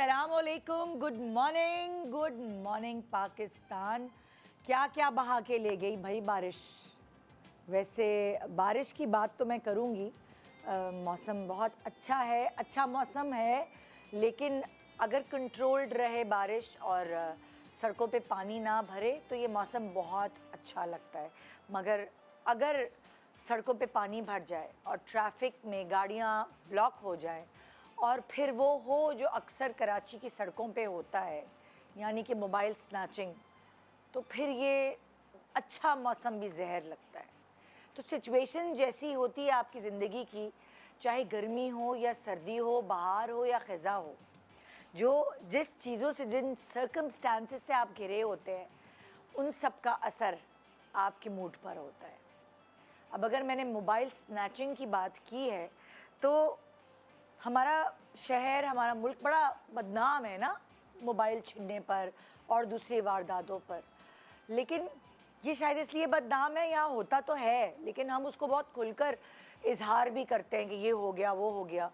अस्सलाम वालेकुम, good morning Pakistan. क्या क्या बहा के ले गई भाई बारिश। वैसे बारिश की बात तो मैं करूँगी। मौसम बहुत अच्छा है, अच्छा मौसम है, लेकिन अगर कंट्रोल्ड रहे बारिश और सड़कों पे पानी ना भरे तो ये मौसम बहुत अच्छा लगता है। मगर अगर सड़कों पे पानी भर जाए और ट्रैफिक में गाड़ियाँ ब्लॉक हो जाएं और फिर वो हो जो अक्सर कराची की सड़कों पे होता है, यानी कि मोबाइल स्नैचिंग, तो फिर ये अच्छा मौसम भी जहर लगता है। तो सिचुएशन जैसी होती है आपकी ज़िंदगी की, चाहे गर्मी हो या सर्दी हो, बहार हो या ख़ज़ा हो, जो जिस चीज़ों से, जिन सर्कमस्टांसेस से आप घिरे होते हैं, उन सब का असर आपके मूड पर होता है। अब अगर मैंने मोबाइल स्नैचिंग की बात की है, तो हमारा शहर, हमारा मुल्क बड़ा बदनाम है ना मोबाइल छीनने पर और दूसरी वारदातों पर। लेकिन ये शायद इसलिए बदनाम है, यहाँ होता तो है, लेकिन हम उसको बहुत खुलकर इजहार भी करते हैं कि ये हो गया, वो हो गया।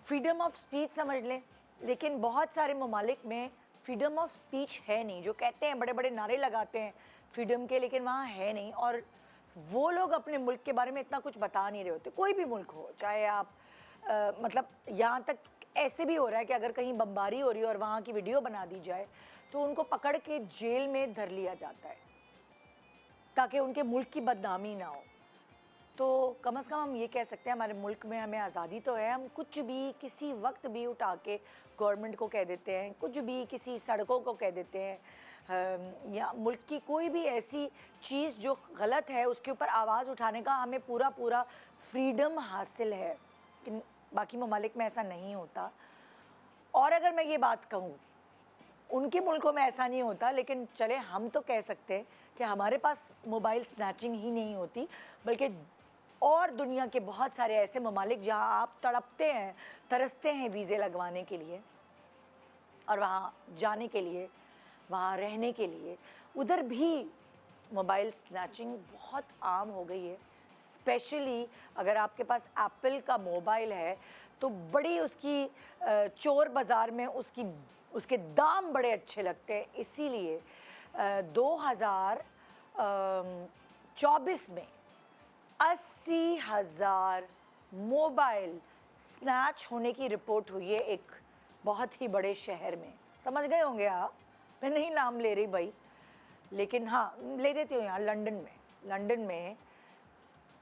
फ्रीडम ऑफ स्पीच समझ लें, लेकिन बहुत सारे ममालिक में फ्रीडम ऑफ स्पीच है नहीं। जो कहते हैं, बड़े बड़े नारे लगाते हैं फ्रीडम के, लेकिन वहाँ है नहीं। और वो लोग अपने मुल्क के बारे में इतना कुछ बता नहीं रहे होते। कोई भी मुल्क हो, चाहे आप मतलब यहाँ तक ऐसे भी हो रहा है कि अगर कहीं बमबारी हो रही है और वहाँ की वीडियो बना दी जाए तो उनको पकड़ के जेल में धर लिया जाता है ताकि उनके मुल्क की बदनामी ना हो। तो कम से कम हम ये कह सकते हैं, हमारे मुल्क में हमें आज़ादी तो है, हम कुछ भी किसी वक्त भी उठा के गवर्नमेंट को कह देते हैं, कुछ भी किसी सड़कों को कह देते हैं, या मुल्क की कोई भी ऐसी चीज़ जो गलत है उसके ऊपर आवाज़ उठाने का हमें पूरा पूरा फ्रीडम हासिल है। लेकिन बाकी ममालिक में ऐसा नहीं होता। और अगर मैं ये बात कहूँ, उनके मुल्कों में ऐसा नहीं होता, लेकिन चले हम तो कह सकते हैं कि हमारे पास मोबाइल स्नैचिंग ही नहीं होती, बल्कि और दुनिया के बहुत सारे ऐसे ममालिक जहाँ आप तड़पते हैं, तरसते हैं वीज़े लगवाने के लिए और वहाँ जाने के लिए, वहाँ रहने के लिए, उधर भी मोबाइल स्नैचिंग बहुत आम हो गई है। स्पेशली अगर आपके पास एप्पल का मोबाइल है तो बड़ी उसकी चोर बाज़ार में उसके दाम बड़े अच्छे लगते हैं। इसीलिए 2024 में 80,000 मोबाइल स्नैच होने की रिपोर्ट हुई है एक बहुत ही बड़े शहर में। समझ गए होंगे आप, मैं नहीं नाम ले रही भाई, लेकिन हाँ ले देती हूँ। यहाँ लंदन में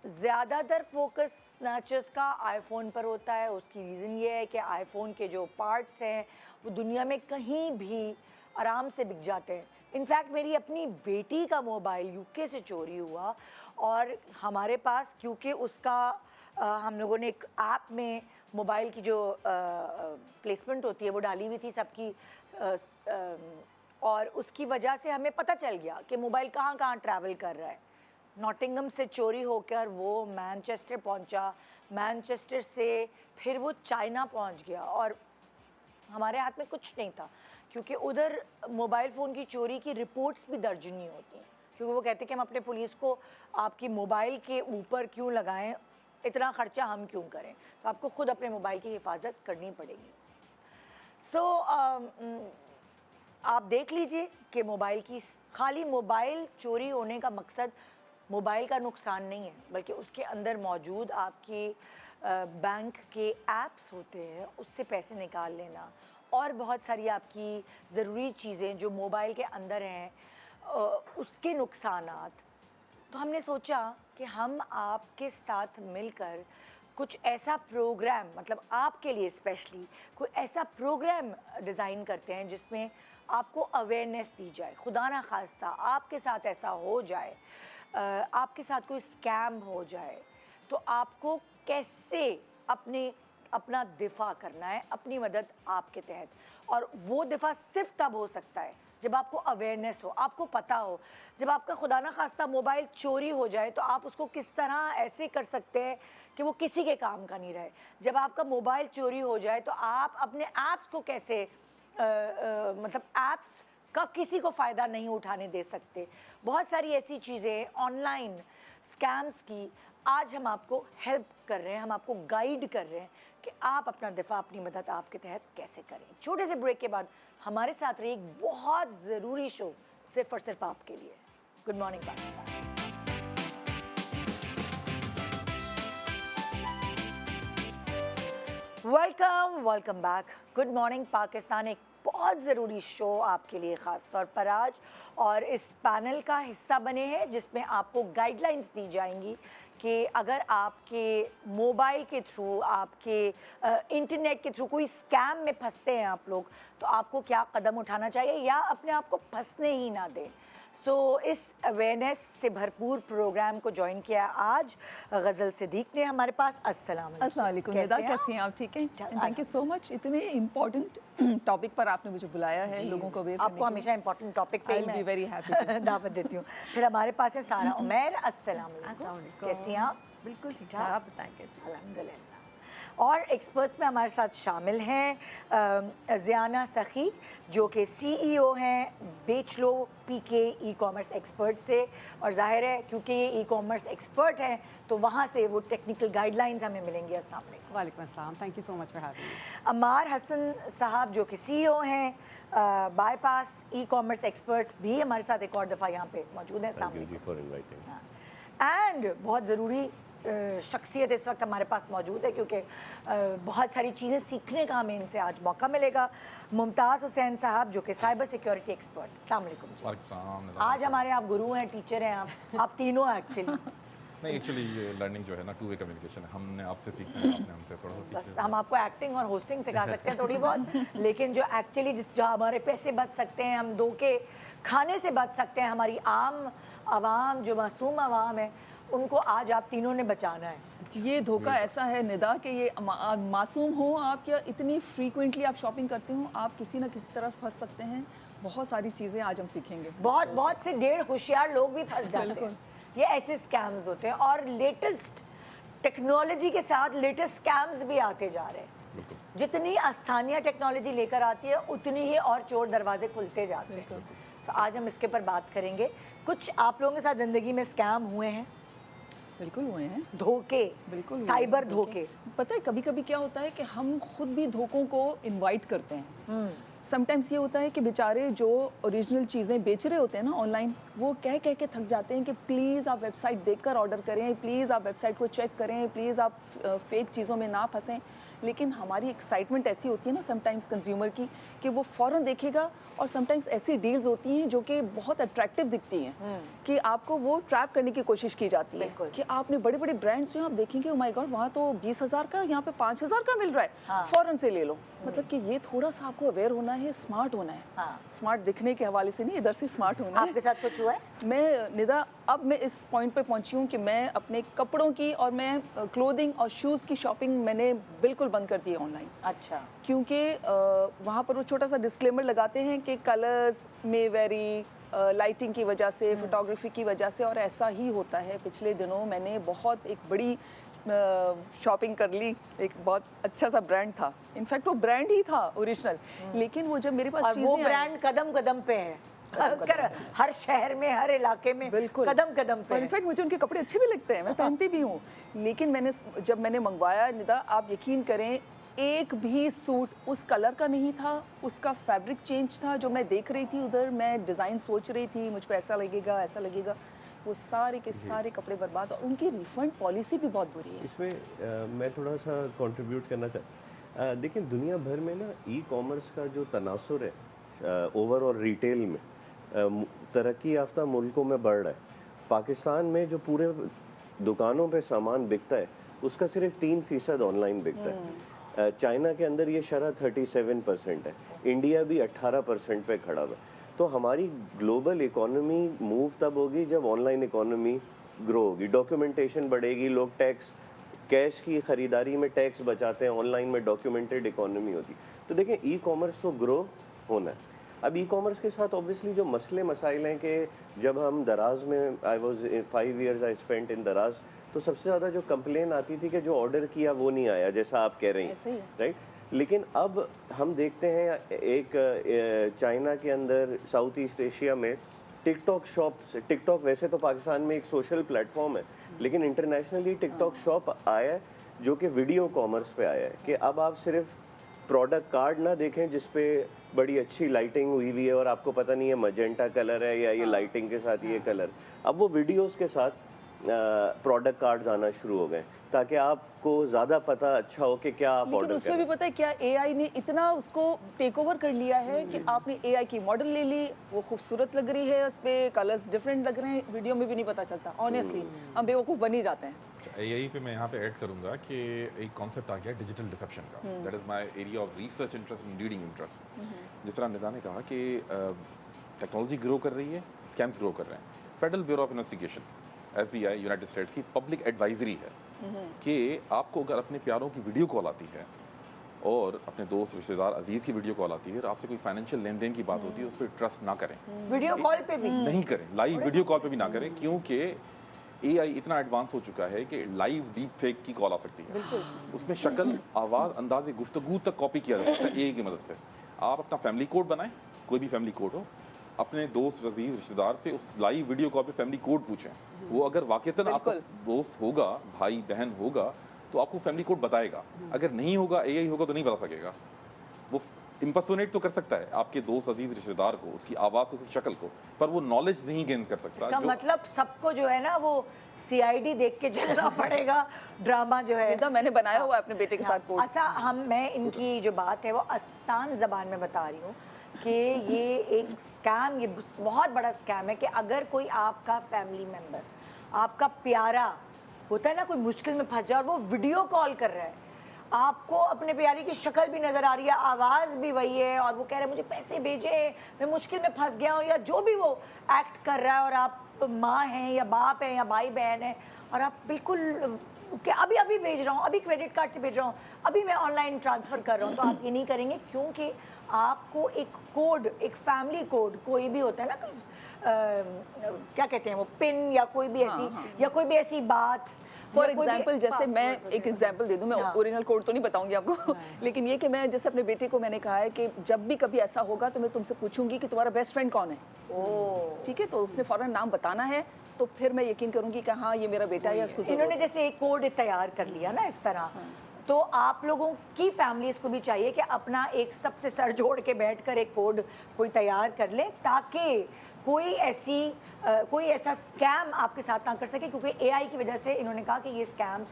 ज़्यादातर फोकस स्नैचर्स का आईफोन पर होता है। उसकी रीज़न ये है कि आईफोन के जो पार्ट्स हैं वो दुनिया में कहीं भी आराम से बिक जाते हैं। इनफैक्ट मेरी अपनी बेटी का मोबाइल यूके से चोरी हुआ और हमारे पास, क्योंकि उसका हम लोगों ने एक ऐप में मोबाइल की जो प्लेसमेंट होती है वो डाली हुई थी सबकी, और उसकी वजह से हमें पता चल गया कि मोबाइल कहाँ कहाँ ट्रैवल कर रहा है। नॉटिंघम से चोरी होकर वो मैनचेस्टर पहुंचा, मैनचेस्टर से फिर वो चाइना पहुंच गया और हमारे हाथ में कुछ नहीं था, क्योंकि उधर मोबाइल फ़ोन की चोरी की रिपोर्ट्स भी दर्ज नहीं होती, क्योंकि वो कहते हैं कि हम अपने पुलिस को आपकी मोबाइल के ऊपर क्यों लगाएं, इतना ख़र्चा हम क्यों करें, तो आपको ख़ुद अपने मोबाइल की हिफाजत करनी पड़ेगी। आप देख लीजिए कि खाली मोबाइल चोरी होने का मकसद मोबाइल का नुकसान नहीं है, बल्कि उसके अंदर मौजूद आपकी बैंक के ऐप्स होते हैं, उससे पैसे निकाल लेना और बहुत सारी आपकी ज़रूरी चीज़ें जो मोबाइल के अंदर हैं, उसके नुकसानात। तो हमने सोचा कि हम आपके साथ मिलकर कुछ ऐसा प्रोग्राम, मतलब आपके लिए स्पेशली कोई ऐसा प्रोग्राम डिज़ाइन करते हैं जिसमें आपको अवेयरनेस दी जाए। खुदा ना खास्ता आपके साथ ऐसा हो जाए, आपके साथ कोई स्कैम हो जाए, तो आपको कैसे अपना दिफा करना है, अपनी मदद आपके तहत। और वो दिफा सिर्फ तब हो सकता है जब आपको अवेयरनेस हो, आपको पता हो। जब आपका खुदा ना खास्ता मोबाइल चोरी हो जाए तो आप उसको किस तरह ऐसे कर सकते हैं कि वो किसी के काम का नहीं रहे। जब आपका मोबाइल चोरी हो जाए तो आप अपने ऐप्स को कैसे मतलब ऐप्स का किसी को फ़ायदा नहीं उठाने दे सकते। बहुत सारी ऐसी चीज़ें ऑनलाइन स्कैम्स की आज हम आपको हेल्प कर रहे हैं, हम आपको गाइड कर रहे हैं कि आप अपना दिफा, अपनी मदद आपके तहत कैसे करें। छोटे से ब्रेक के बाद हमारे साथ रही एक बहुत ज़रूरी शो सिर्फ और सिर्फ आपके लिए। Good morning Pakistan. Welcome back. Good morning Pakistan एक बहुत ज़रूरी शो आपके लिए ख़ास तौर पर आज, और इस पैनल का हिस्सा बने हैं जिसमें आपको गाइडलाइंस दी जाएंगी कि अगर आपके मोबाइल के थ्रू, आपके इंटरनेट के थ्रू कोई स्कैम में फंसते हैं आप लोग, तो आपको क्या कदम उठाना चाहिए या अपने आप को फंसने ही ना दें। सो इस अवेयरनेस से भरपूर प्रोग्राम को ज्वाइन किया आज गज़ल सिद्दीक ने हमारे पास। अस्सलाम वालेकुम निदा, कैसी हैं आप? ठीक हैं, थैंक यू सो मच। इतने इम्पोर्टेंट टॉपिक पर आपने मुझे बुलाया है लोगों को अवेयर करने के लिए। आपको हमेशा इम्पोर्टेंट टॉपिक पे मैं वेरी हैप्पी दावत देती हूँ। फिर हमारे पास है सारा उमैर। अस्सलाम वालेकुम, कैसी हैं आप? बिल्कुल ठीक ठाक, आप बताएं कैसे? अल्हम्दुलिल्लाह। और एक्सपर्ट्स में हमारे साथ शामिल हैं ज़ियाना सखी, जो कि सीईओ हैं बेच लो पीके ई कॉमर्स एक्सपर्ट से, और जाहिर है क्योंकि ये ई कॉमर्स एक्सपर्ट हैं तो वहाँ से वो टेक्निकल गाइडलाइंस हमें मिलेंगी। अस्सलाम वालेकुम। वालेकुम अस्सलाम, thank you so much for having me. Ammar Hasan साहब जो कि सीईओ हैं बाईपास ई कॉमर्स एक्सपर्ट, भी हमारे साथ एक और दफ़ा यहाँ पे मौजूद हैं। अस्सलाम वालेकुम। एंड बहुत ज़रूरी शख्सियत इस वक्त हमारे पास मौजूद है क्योंकि बहुत सारी चीज़ें सीखने का हमें इनसे आज मौका मिलेगा। मुमताज़ हुसैन साहब जो कि साइबर सिक्योरिटी एक्सपर्ट। अस्सलाम वालेकुम। आज हमारे आप गुरु हैं, टीचर हैं, आप तीनों एक्चुअली। नहीं, एक्चुअली ये लर्निंग जो है ना, टू वे कम्युनिकेशन है। हमने आपसे सीखना है, आपने हमसे थोड़ा सा बस हम आपको एक्टिंग और होस्टिंग सिखा सकते हैं थोड़ी बहुत, लेकिन जो एक्चुअली जो हमारे पैसे बच सकते हैं, हम धोखे खाने से बच सकते हैं, हमारी आम आवाम जो मासूम आवाम है उनको आज आप तीनों ने बचाना है। ये धोखा ऐसा है निदा कि ये मासूम हो आप या इतनी फ्रीक्वेंटली आप शॉपिंग करते हो, आप किसी ना किसी तरह फंस सकते हैं। बहुत सारी चीज़ें आज हम सीखेंगे। बहुत से डेढ़ होशियार लोग भी फंस जाते हैं। ये ऐसे स्कैम्स होते हैं और लेटेस्ट टेक्नोलॉजी के साथ लेटेस्ट स्कैम्स भी आते जा रहे हैं। जितनी आसानियाँ टेक्नोलॉजी लेकर आती है उतनी ही और चोर दरवाजे खुलते जाते हैं। तो आज हम इसके ऊपर बात करेंगे। कुछ आप लोगों के साथ ज़िंदगी में स्कैम हुए हैं? बिल्कुल हुए हैं, धोखे, बिल्कुल साइबर धोखे। पता है कभी कभी क्या होता है कि हम खुद भी धोखों को इनवाइट करते हैं। समटाइम्स ये होता है कि बेचारे जो ओरिजिनल चीज़ें बेच रहे होते हैं ना ऑनलाइन, वो कह के थक जाते हैं कि प्लीज़ आप वेबसाइट देखकर ऑर्डर करें, प्लीज़ आप वेबसाइट को चेक करें, प्लीज़ आप फेक चीज़ों में ना फंसें। लेकिन हमारी एक्साइटमेंट ऐसी होती है ना समटाइम्स कंज्यूमर की कि वो फ़ौरन देखेगा, और समटाइम्स ऐसी डील्स होती हैं जो कि बहुत अट्रैक्टिव दिखती हैं कि आपको वो ट्रैप करने की कोशिश की जाती है कि आपने बड़े बड़े ब्रांड्स जो आप देखेंगे, ओ माय गॉड वहाँ तो 20,000 का, यहाँ पे 5,000 का मिल रहा है, हाँ। फ़ौरन से ले लो। मतलब कि ये थोड़ा सा आपको अवेयर होना है, स्मार्ट होना है। हाँ। स्मार्ट दिखने के हवाले से नहीं, इधर से स्मार्ट होना है। आपके साथ कुछ हुआ है? मैं निदा अब मैं इस पॉइंट पे पहुंची हूँ कि मैं अपने कपड़ों की और मैं क्लोथिंग और शूज़ की शॉपिंग मैंने बिल्कुल बंद कर दी है ऑनलाइन। अच्छा। क्योंकि वहाँ पर वो छोटा सा डिस्क्लेमर लगाते हैं कि कलर्स में वेरी, लाइटिंग की वजह से, फोटोग्राफी की वजह से, और ऐसा ही होता है। पिछले दिनों मैंने बहुत एक बड़ी शॉपिंग कर ली। एक बहुत अच्छा सा ब्रांड था, इनफैक्ट वो ब्रांड ही था ओरिजिनल, लेकिन वो जब मेरे पास और चीज़ें वो आई- ब्रांड कदम कदम पे है, हर शहर में, हर इलाके में, बिल्कुल कदम कदम पे है। इनफैक्ट मुझे उनके कपड़े अच्छे भी लगते हैं, मैं पहनती भी हूँ। लेकिन जब मैंने मंगवाया निदा, आप यकीन करें एक भी सूट उस कलर का नहीं था, उसका फैब्रिक चेंज था। जो मैं देख रही थी उधर, मैं डिज़ाइन सोच रही थी मुझ पे ऐसा लगेगा ऐसा लगेगा, वो सारे के सारे कपड़े बर्बाद। और उनकी रिफंड पॉलिसी भी बहुत बुरी है। इसमें मैं थोड़ा सा कंट्रीब्यूट करना चाहता। देखिए दुनिया भर में ना ई कॉमर्स का जो तनासुर है ओवरऑल रिटेल में तरक्की याफ्ता मुल्कों में बढ़ रहा है। पाकिस्तान में जो पूरे दुकानों पे सामान बिकता है उसका सिर्फ 3% ऑनलाइन बिकता है। चाइना के अंदर ये शरह 37% है, इंडिया भी 18% पे खड़ा हुआ है। तो हमारी ग्लोबल इकोनॉमी मूव तब होगी जब ऑनलाइन इकोनॉमी ग्रो होगी, डॉक्यूमेंटेशन बढ़ेगी, लोग टैक्स, कैश की ख़रीदारी में टैक्स बचाते हैं, ऑनलाइन में डॉक्यूमेंटेड इकोनॉमी होती। तो देखें ई कॉमर्स तो ग्रो होना है। अब ई कॉमर्स के साथ ऑब्वियसली जो मसले मसाइल हैं कि जब हम दराज में, I was 5 years I spent in दराज, तो सबसे ज़्यादा जो कंप्लेन आती थी कि जो ऑर्डर किया वो नहीं आया, जैसा आप कह रही हैं, राइट। लेकिन अब हम देखते हैं एक चाइना के अंदर, साउथ ईस्ट एशिया में टिकटॉक शॉप, टिकटॉक वैसे तो पाकिस्तान में एक सोशल प्लेटफॉर्म है, लेकिन इंटरनेशनली टिकटॉक शॉप आया है जो कि वीडियो कॉमर्स पे आया है कि अब आप सिर्फ प्रोडक्ट कार्ड ना देखें जिस पे बड़ी अच्छी लाइटिंग हुई हुई है और आपको पता नहीं है मजेंटा कलर है या ये लाइटिंग के साथ ये कलर, अब वो वीडियोस के साथ प्रोडक्ट कार्ड्स आना शुरू हो गए ताकि आपको ज़्यादा पता अच्छा हो कि क्या आप लेकिन ऑर्डर उसमें भी करें। पता है क्या, एआई ने इतना उसको टेक ओवर कर लिया है कि आपने एआई की मॉडल ले ली, वो खूबसूरत लग रही है, उस पर कलर्स डिफरेंट लग रहे हैं, वीडियो में भी नहीं पता चलता। ऑनेस्टली हम बेवकूफ़ बन ही जाते हैं। एआई पे मैं यहाँ पे ऐड करूँगा कि एक कॉन्सेप्ट आ गया डिजिटल डिसेप्शन का। That is my area of research interest and reading interest. जिस तरह निदा ने कहा कि टेक्नोलॉजी ग्रो कर रही है, स्कैम्स ग्रो कर रहे हैं। Federal bureau of investigation FBI United states की पब्लिक एडवाइजरी है कि आपको अगर अपने प्यारों की वीडियो कॉल आती है और अपने दोस्त रिश्तेदार अजीज़ की वीडियो कॉल आती है और आपसे कोई फाइनेंशियल लेन देन की बात होती है, उस पर ट्रस्ट ना करें, वीडियो कॉल पे भी नहीं करें, लाइव वीडियो कॉल पे भी ना करें, क्योंकि AI इतना एडवांस हो चुका है कि लाइव डीप फेक की कॉल आ सकती है। उसमें शक्ल, आवाज़, अंदाज़ गुफ्तगू तक कॉपी किया जा सकता है AI की मदद से। आप अपना फैमिली कोड बनाएं, कोई भी फैमिली कोड हो, अपने दोस्त अजीज रिश्तेदार से उस लाइव वीडियो कॉल पे फैमिली कोड पूछें। वो अगर वाकईतन आपका दोस्त होगा, भाई बहन होगा, तो आपको फैमिली कोड बताएगा। अगर नहीं होगा, AI होगा तो नहीं बता सकेगा। वो इम्पर्सोनेट तो कर सकता है आपके दोस्त अजीज रिश्तेदार को, उसकी आवाज़ को, उसकी शक्ल को, पर वो नॉलेज नहीं गेन कर सकता। इसका मतलब सबको जो है ना वो CID देख के चलना पड़ेगा। ड्रामा जो है निदा मैंने बनाया हुआ है अपने बेटे के साथ कोड। मैं इनकी जो बात है वो आसान ज़बान में बता रही हूँ कि ये एक स्कैम, ये बहुत बड़ा स्कैम है कि अगर कोई आपका फैमिली मेम्बर, आपका प्यारा होता है ना, कोई मुश्किल में फंस जाए और वो वीडियो कॉल कर रहा है, आपको अपने प्यारी की शक्ल भी नज़र आ रही है, आवाज़ भी वही है और वो कह रहे हैं मुझे पैसे भेजे, मैं मुश्किल में फंस गया हूँ, या जो भी वो एक्ट कर रहा है, और आप माँ हैं या बाप हैं या भाई बहन हैं और आप बिल्कुल कि अभी अभी भेज रहा हूँ, अभी क्रेडिट कार्ड से भेज रहा हूँ, अभी मैं ऑनलाइन ट्रांसफ़र कर रहा हूँ, तो आप ये नहीं करेंगे क्योंकि आपको एक कोड, एक फैमिली कोड, कोई भी होता है ना, क्या कहते हैं वो, पिन या कोई भी ऐसी या कोई भी ऐसी बात। फॉर एग्जाम्पल जैसे मैं एक एग्जाम्पल दे दूं, मैं ओरिजिनल कोड तो नहीं बताऊंगी आपको, लेकिन ये कि मैं जैसे अपने बेटे को मैंने कहा है कि जब भी कभी ऐसा होगा तो मैं तुमसे पूछूंगी कि तुम्हारा बेस्ट फ्रेंड कौन है। ठीक है, तो उसने फौरन नाम बताना है, तो फिर मैं यकीन करूंगी कि हाँ ये मेरा बेटा है या उसको इन्होंने जैसे एक कोड तैयार कर लिया ना इस तरह, तो आप लोगों की फैमिलीज को भी चाहिए कि अपना एक सबसे सर जोड़ के बैठकर एक कोड कोई तैयार कर ले, ताकि कोई ऐसा स्कैम आपके साथ ना कर सके, क्योंकि AI की वजह से इन्होंने कहा कि ये स्कैम्स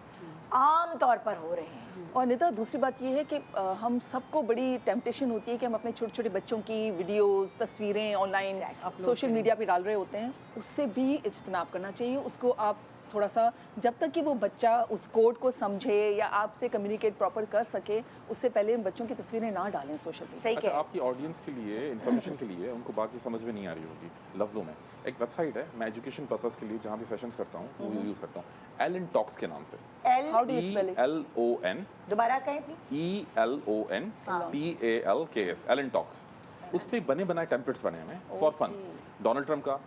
आम तौर पर हो रहे हैं। और निदा दूसरी बात ये है कि हम सबको बड़ी टेम्पटेशन होती है कि हम अपने छोटे छोटे बच्चों की वीडियोस, तस्वीरें ऑनलाइन सोशल मीडिया पे डाल रहे होते हैं, उससे भी इज्तनाब करना चाहिए। उसको आप थोड़ा सा, जब तक कि वो बच्चा उस कोड को समझे या आपसे कम्युनिकेट प्रॉपर कर सके, उससे पहले बच्चों की तस्वीरें ना डालें सोशल मीडिया। सही अच्छा, कह आपकी ऑडियंस के लिए, इन्फॉर्मेशन के लिए, उनको बात ये समझ में नहीं आ रही होगी लफ्ज़ों में, एक वेबसाइट है, मैं एजुकेशन पर्पस के लिए जहाँ भी सेशंस करता हूँ वो यूज़ करता हूँ, एलन टॉक्स के नाम से। How do you spell it? ELON दोबारा कहें please. ELON TALKS, Elon talks. उस पर बने बनाए टेम्पलेट्स बने हुए हैं फॉर फन। डोनाल्ड ट्रम्प का,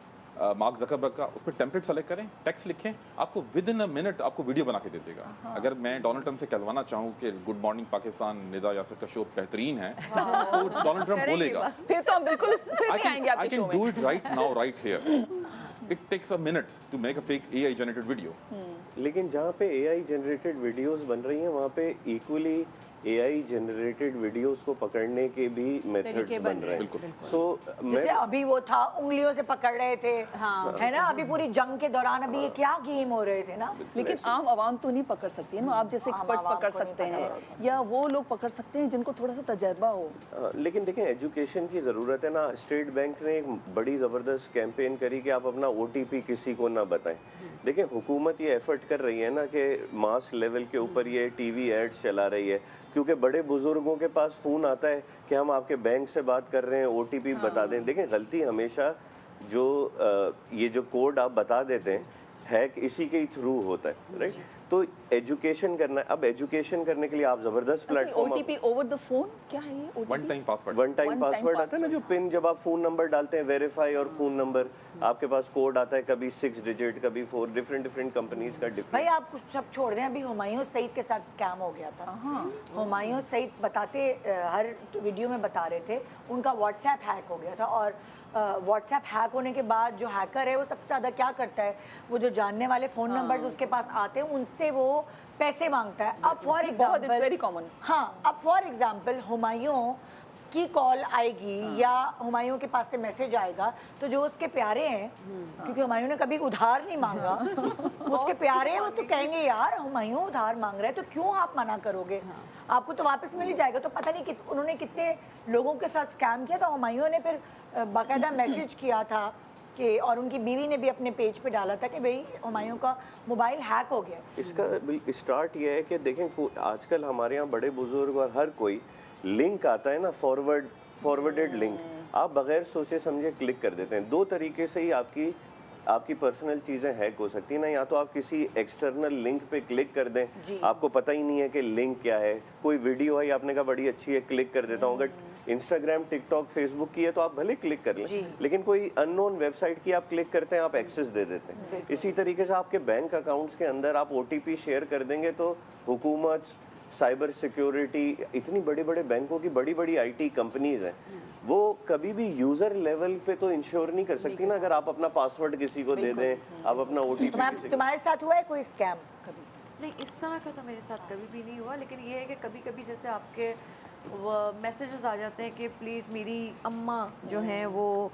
मार्क जकरबर्ग का, उस पर टेम्पलेट सेलेक्ट करें, टेक्स्ट लिखें, आपको विद इन अ मिनट आपको वीडियो बना के दे देगा। अगर मैं डोनाल्ड ट्रम्प से कहलवाना चाहूँ कि गुड मॉर्निंग पाकिस्तान, निदा यासर का शो बेहतरीन है, तो डोनाल्ड ट्रम्प बोलेगा। फिर तो हम बिल्कुल फिर नहीं आएंगे I आपके शो can में। do it right now, right here. It takes a minute to make a fake AI generated video. लेकिन जहाँ पे AI जनरेटेड वीडियोस बन रही हैं वहाँ पे इक्वली AI जनरेटेड वीडियोस को पकड़ने के भी मेथड्स बन रहे हैं। सो मैं जैसे अभी वो था उंगलियों से पकड़ रहे थे, है ना, अभी पूरी जंग के दौरान अभी ये क्या गेम हो रहे थे ना। लेकिन आम आवाम तो नहीं पकड़ सकती है ना, आप जैसे एक्सपर्ट्स आवाम पकड़ को नहीं सकते पकड़ हैं या वो लोग पकड़ सकते हैं जिनको थोड़ा सा तजर्बा हो। लेकिन देखें एजुकेशन की ज़रूरत है ना। स्टेट बैंक ने एक बड़ी ज़बरदस्त कैंपेन करी कि आप अपना OTP किसी को ना बताएं। देखें हुकूमत ये एफर्ट कर रही है ना कि मास लेवल के ऊपर ये TV एड्स चला रही है, क्योंकि बड़े बुजुर्गों के पास फ़ोन आता है कि हम आपके बैंक से बात कर रहे हैं, OTP बता दें। देखें गलती हमेशा जो ये जो कोड आप बता देते हैं हैक इसी के थ्रू होता है, राइट। तो एजुकेशन करना है। अब एजुकेशन करने के लिए आप ज़बरदस्त platform, OTP over the phone क्या है ये? OTP? One time password. One time password आता है ना, जो पिन जब आप फ़ोन नंबर डालते हैं वेरीफाई, और फ़ोन नंबर आपके पास कोड आता है, कभी 6 डिजिट, कभी 4, डिफरेंट कंपनीज का भाई डिफरेंट। आप कुछ सब छोड़ दें, अभी हुमायूं सईद के साथ स्कैम हो गया था। हुमायूं सईद बताते हर वीडियो में बता रहे थे उनका व्हाट्सएप हैक हो गया था, और व्हाट्सएप हैक होने के बाद जो हैकर है वो सबसे ज़्यादा क्या करता है, वो जो जानने वाले फ़ोन नंबर्स उसके पास आते हैं उनसे वो पैसे मांगता है। अब फॉर बहुत, it's एग्जाम्पल very common। हाँ, अब फॉर एग्जाम्पल हुमायूं की कॉल आएगी या हुमायूं के पास से मैसेज आएगा, तो जो उसके प्यारे हैं, क्योंकि हुमायूं ने कभी उधार नहीं मांगा, उसके प्यारे हैं, वो तो कहेंगे यार हुमायूं उधार मांग रहा है तो क्यों आप मना करोगे, आपको तो वापस मिल ही जाएगा। तो पता नहीं उन्होंने कितने लोगों के साथ स्कैम किया था। हुमायूं ने फिर बाकायदा मैसेज किया था कि, और उनकी बीवी ने भी अपने पेज पे डाला था कि भाई हुमायूं का मोबाइल हैक हो गया। इसका स्टार्ट ये है कि देखें आजकल हमारे यहाँ बड़े बुजुर्ग और हर कोई लिंक आता है ना, फॉरवर्डेड लिंक, आप बगैर सोचे समझे क्लिक कर देते हैं। दो तरीके से ही आपकी पर्सनल चीज़ें हैक हो सकती है ना, या तो आप किसी एक्सटर्नल लिंक पे क्लिक कर दें, आपको पता ही नहीं है कि लिंक क्या है, कोई वीडियो है आपने कहा बड़ी अच्छी है क्लिक कर देता हूँ, अगर इंस्टाग्राम टिकटॉक फेसबुक की है तो आप भले क्लिक कर लें, लेकिन कोई अननोन वेबसाइट की आप क्लिक करते हैं, आप एक्सेस दे देते हैं। इसी तरीके से आपके बैंक अकाउंट्स के अंदर आप OTP शेयर कर देंगे तो हुकूमत, साइबर सिक्योरिटी, इतनी बड़े बड़े बैंकों की बड़ी बड़ी IT कंपनीज हैं, वो कभी भी यूजर लेवल पे तो इंश्योर नहीं कर सकती ना, अगर आप अपना पासवर्ड किसी को दे दें, आप अपना OTP किसी को। तुम्हारे साथ हुआ है कोई स्कैम कभी? नहीं, इस तरह का तो मेरे साथ कभी भी नहीं हुआ, लेकिन ये है कि कभी कभी जैसे आपके मैसेजेस आ जाते हैं कि प्लीज़ मेरी अम्मा जो हैं वो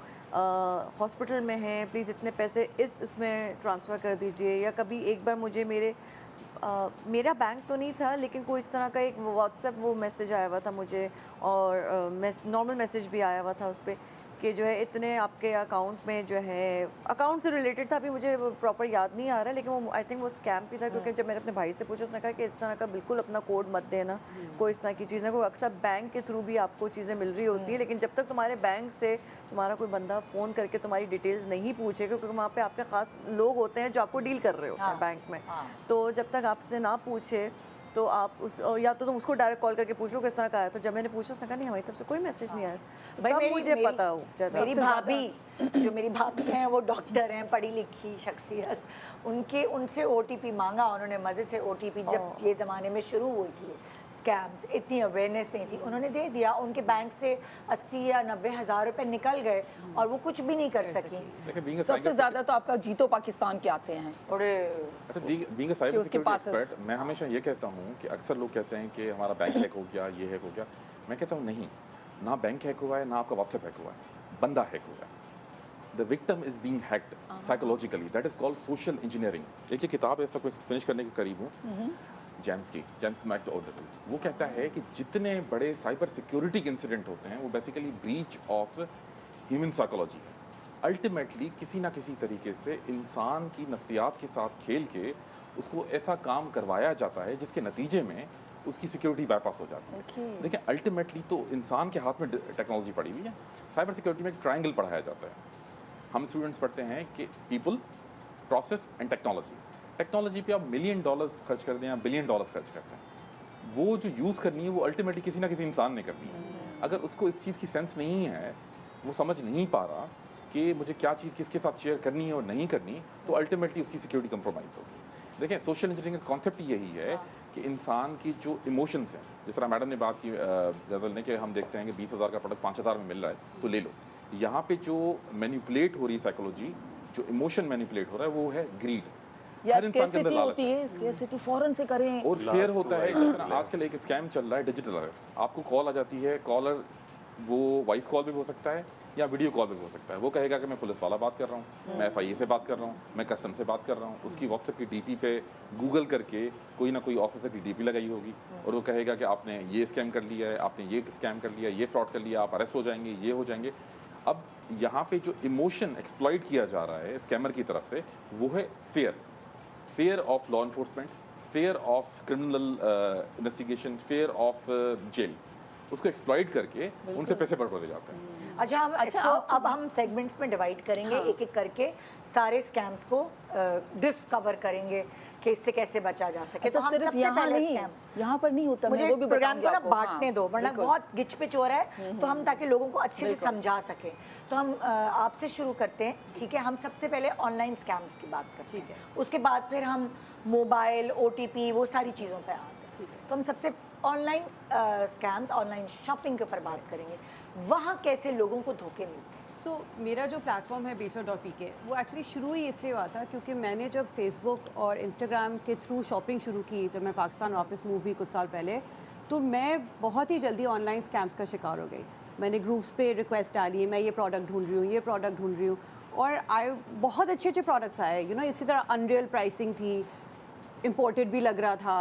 हॉस्पिटल में हैं, प्लीज़ इतने पैसे उसमें ट्रांसफ़र कर दीजिए। या कभी एक बार मुझे मेरा बैंक तो नहीं था, लेकिन कोई इस तरह का एक व्हाट्सएप वो मैसेज आया हुआ था मुझे, और नॉर्मल मैसेज भी आया हुआ था उस पर कि जो है इतने आपके अकाउंट में जो है, अकाउंट से रिलेटेड था, अभी मुझे प्रॉपर याद नहीं आ रहा है, लेकिन वो आई थिंक वो स्कैम भी था। क्योंकि जब मैंने अपने भाई से पूछा, उसने कहा कि इस तरह का बिल्कुल अपना कोड मत देना, कोई इस तरह की चीज़ ना, कोई अक्सर बैंक के थ्रू भी आपको चीज़ें मिल रही होती है, लेकिन जब तक तुम्हारे बैंक से तुम्हारा कोई बंदा फ़ोन करके तुम्हारी डिटेल्स नहीं पूछे, क्योंकि वहाँ पे आपके ख़ास लोग होते हैं जो आपको डील कर रहे होते हैं बैंक में, तो जब तक आपसे ना पूछे तो आप या तो तुम उसको डायरेक्ट कॉल करके पूछ लो किस तरह का आया। तो जब मैंने पूछा, उसने कहा नहीं हमारी तरफ से कोई मैसेज नहीं आया। तो भाई तब मुझे पता हो, मेरी भाभी जो मेरी भाभी हैं वो डॉक्टर हैं, पढ़ी लिखी शख्सियत, उनसे OTP मांगा उन्होंने मज़े से। OTP जब ये ज़माने में शुरू हुई थी स्कैम्स, इतनी अवेयरनेस नहीं थी, उन्होंने दे दिया, उनके बैंक से 80 या 90 हज़ार रुपए निकल गए और वो कुछ भी नहीं कर सकी। सबसे ज़्यादा तो आपका जीतो पाकिस्तान के आते हैं। अच्छा, being a cyber security expert, मैं हमेशा ये कहता हूँ कि अक्सर लोग कहते हैं कि हमारा बैंक हैक हो गया, ये हैक हो गया। मैं कहता हूँ नहीं, ना बैंक हैक हुआ है, ना आपका व्हाट्सएप हैक हुआ है, बंदा हैक हुआ है। The victim is being hacked psychologically, that is called social engineering. एक ये किताब है, सब फिनिश करने के करीब हूँ, जेम्स मैकडोनाल्ड, वो कहता है कि जितने बड़े साइबर सिक्योरिटी के इंसिडेंट होते हैं वो basically breach of human psychology है। अल्टीमेटली किसी ना किसी तरीके से इंसान की नफ्सियात के साथ खेल के उसको ऐसा काम करवाया जाता है जिसके नतीजे में उसकी सिक्योरिटी बाईपास हो जाती है। देखिए, अल्टीमेटली तो इंसान के हाथ में टेक्नोलॉजी पड़ी हुई है। साइबर सिक्योरिटी में एक ट्रायंगल पढ़ाया जाता है। हम स्टूडेंट्स पढ़ते हैं कि people, process and technology. Technology पे आप $1 मिलियन खर्च कर दें या $1 बिलियन खर्च करते हैं, वो जो यूज़ करनी है वो अल्टीमेटली किसी ना किसी इंसान ने करनी है। अगर उसको इस चीज़ की सेंस नहीं है, वो समझ नहीं पा रहा कि मुझे क्या चीज़ किसके साथ शेयर करनी है और नहीं करनी, तो अल्टीमेटली उसकी सिक्योरिटी कंप्रोमाइज़ होगी। देखिए, सोशल इंजीनियरिंग का कॉन्सेप्ट यही है कि इंसान की जो इमोशंस हैं, जिस तरह मैडम ने बात की गज़ल ने कि हम देखते हैं कि 20,000 का प्रोडक्ट 5,000 में मिल रहा है तो ले लो। यहाँ पे जो मैनिपुलेट हो रही है साइकोलॉजी, जो इमोशन मैनिपुलेट हो रहा है वो है ग्रीड। हर इंसान के अंदर लालच है, स्केर्सिटी फौरन से करें, और फेयर होता है। जिस तरह आजकल एक स्कैम चल रहा है, डिजिटल अरेस्ट। आपको कॉल आ जाती है, कॉलर वो वॉइस कॉल भी हो सकता है या वीडियो कॉल भी हो सकता है। वो कहेगा कि मैं पुलिस वाला बात कर रहा हूँ, मैं FIA से बात कर रहा हूँ, मैं कस्टम से बात कर रहा हूँ। उसकी व्हाट्सएप की DP पे गूगल करके कोई ना कोई ऑफिसर की DP लगाई होगी और वो कहेगा कि आपने ये स्कैम कर लिया है, आपने ये स्कैम कर लिया, ये फ्रॉड कर लिया, आप अरेस्ट हो जाएंगे, ये हो जाएंगे। अब यहाँ पे जो इमोशन एक्सप्लॉइट किया जा रहा है स्कैमर की तरफ से, वो है fear of law enforcement, fear of criminal investigation, fear of jail. उसको एक्सप्लॉइट करके उनसे पैसे बढ़ जाते हैं। अच्छा, अब हम सेगमेंट्स में डिवाइड करेंगे, एक एक करके सारे स्कैम्स को डिस्कवर करेंगे कि इससे कैसे बचा जा सके। तो हम सिर्फ सबसे यहाँ पहले नहीं, स्कैम, यहाँ पर नहीं होता, मुझे मैं वो भी प्रोग्राम को ना बताऊंगी बांटने आपको। दो, वरना बहुत गिच पिच हो रहा है, तो हम ताकि लोगों को अच्छे से समझा सकें। तो हम आपसे शुरू करते हैं, ठीक है? हम सबसे पहले ऑनलाइन स्कैम्स की बात करते हैं, उसके बाद फिर हम मोबाइल, OTP, वो सारी चीज़ों पे आते हैं। तो हम सबसे ऑनलाइन स्कैम्स, ऑनलाइन शॉपिंग के ऊपर बात करेंगे, वहाँ कैसे लोगों को धोखे मिलते हैं? सो मेरा जो प्लेटफॉर्म है beacher.pk वो एक्चुअली शुरू ही इसलिए हुआ था क्योंकि मैंने जब फेसबुक और इंस्टाग्राम के थ्रू शॉपिंग शुरू की, जब मैं पाकिस्तान वापस मूव हुई कुछ साल पहले, तो मैं बहुत ही जल्दी ऑनलाइन स्कैम्स का शिकार हो गई। मैंने ग्रुप्स पे रिक्वेस्ट डाली, मैं ये प्रोडक्ट ढूंढ रही हूँ, ये प्रोडक्ट ढूंढ रही हूँ, और बहुत अच्छे अच्छे प्रोडक्ट्स आए, इसी तरह अनरियल प्राइसिंग थी, इम्पोर्टेड भी लग रहा था,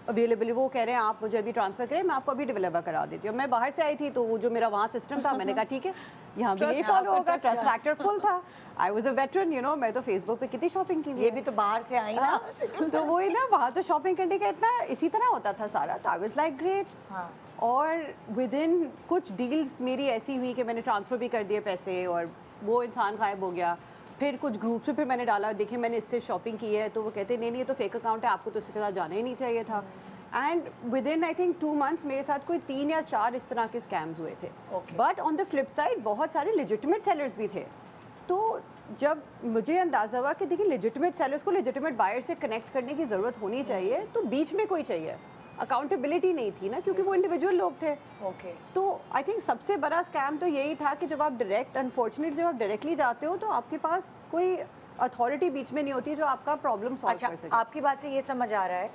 अवेलेबल, वो कह रहे हैं आप मुझे अभी ट्रांसफ़र करें, मैं आपको अभी डिलीवर करा देती हूँ। मैं बाहर से आई थी तो वो जो मेरा वहाँ सिस्टम था, मैंने कहा ठीक है यहाँ भी यही फॉलो होगा, ट्रस्ट फैक्टर फुल था। आई वॉज अ वेटरन, मैं तो फेसबुक पे कितनी शॉपिंग की हुई ये है। भी तो बाहर से आई ना। तो वही ना, वहाँ तो शॉपिंग करने का इतना इसी तरह होता था सारा, तो आई वाज लाइक ग्रेट। हाँ। और विद इन कुछ डील्स मेरी ऐसी हुई कि मैंने ट्रांसफ़र भी कर दिए पैसे और वो इंसान गायब हो गया। फिर कुछ ग्रुप्स में फिर मैंने डाला, देखिए मैंने इससे शॉपिंग की है, तो वो कहते नहीं ये तो फेक अकाउंट है, आपको तो इसके साथ जाना ही नहीं चाहिए था। And with in I think 2 months मेरे साथ कोई 3 या 4 इस तरह के स्कैम्स हुए थे। But on the flip side बहुत सारे लेजिटिमेट सेलर्स भी थे। तो जब मुझे अंदाज़ा हुआ कि देखिए लेजिटिमेट सेलर्स को लेजिटिमेट बायर से कनेक्ट करने की ज़रूरत होनी चाहिए, तो बीच में कोई चाहिए, अकाउंटेबिलिटी नहीं थी ना, क्योंकि वो इंडिविजुअल लोग थे। ओके। तो आई थिंक सबसे बड़ा स्कैम तो यही था कि जब आप अनफॉर्चुनेटली जब आप डायरेक्टली जाते हो तो आपके पास कोई अथॉरिटी बीच में नहीं होती जो आपका प्रॉब्लम सॉल्व अच्छा, कर सके। आपकी बात से ये समझ आ रहा है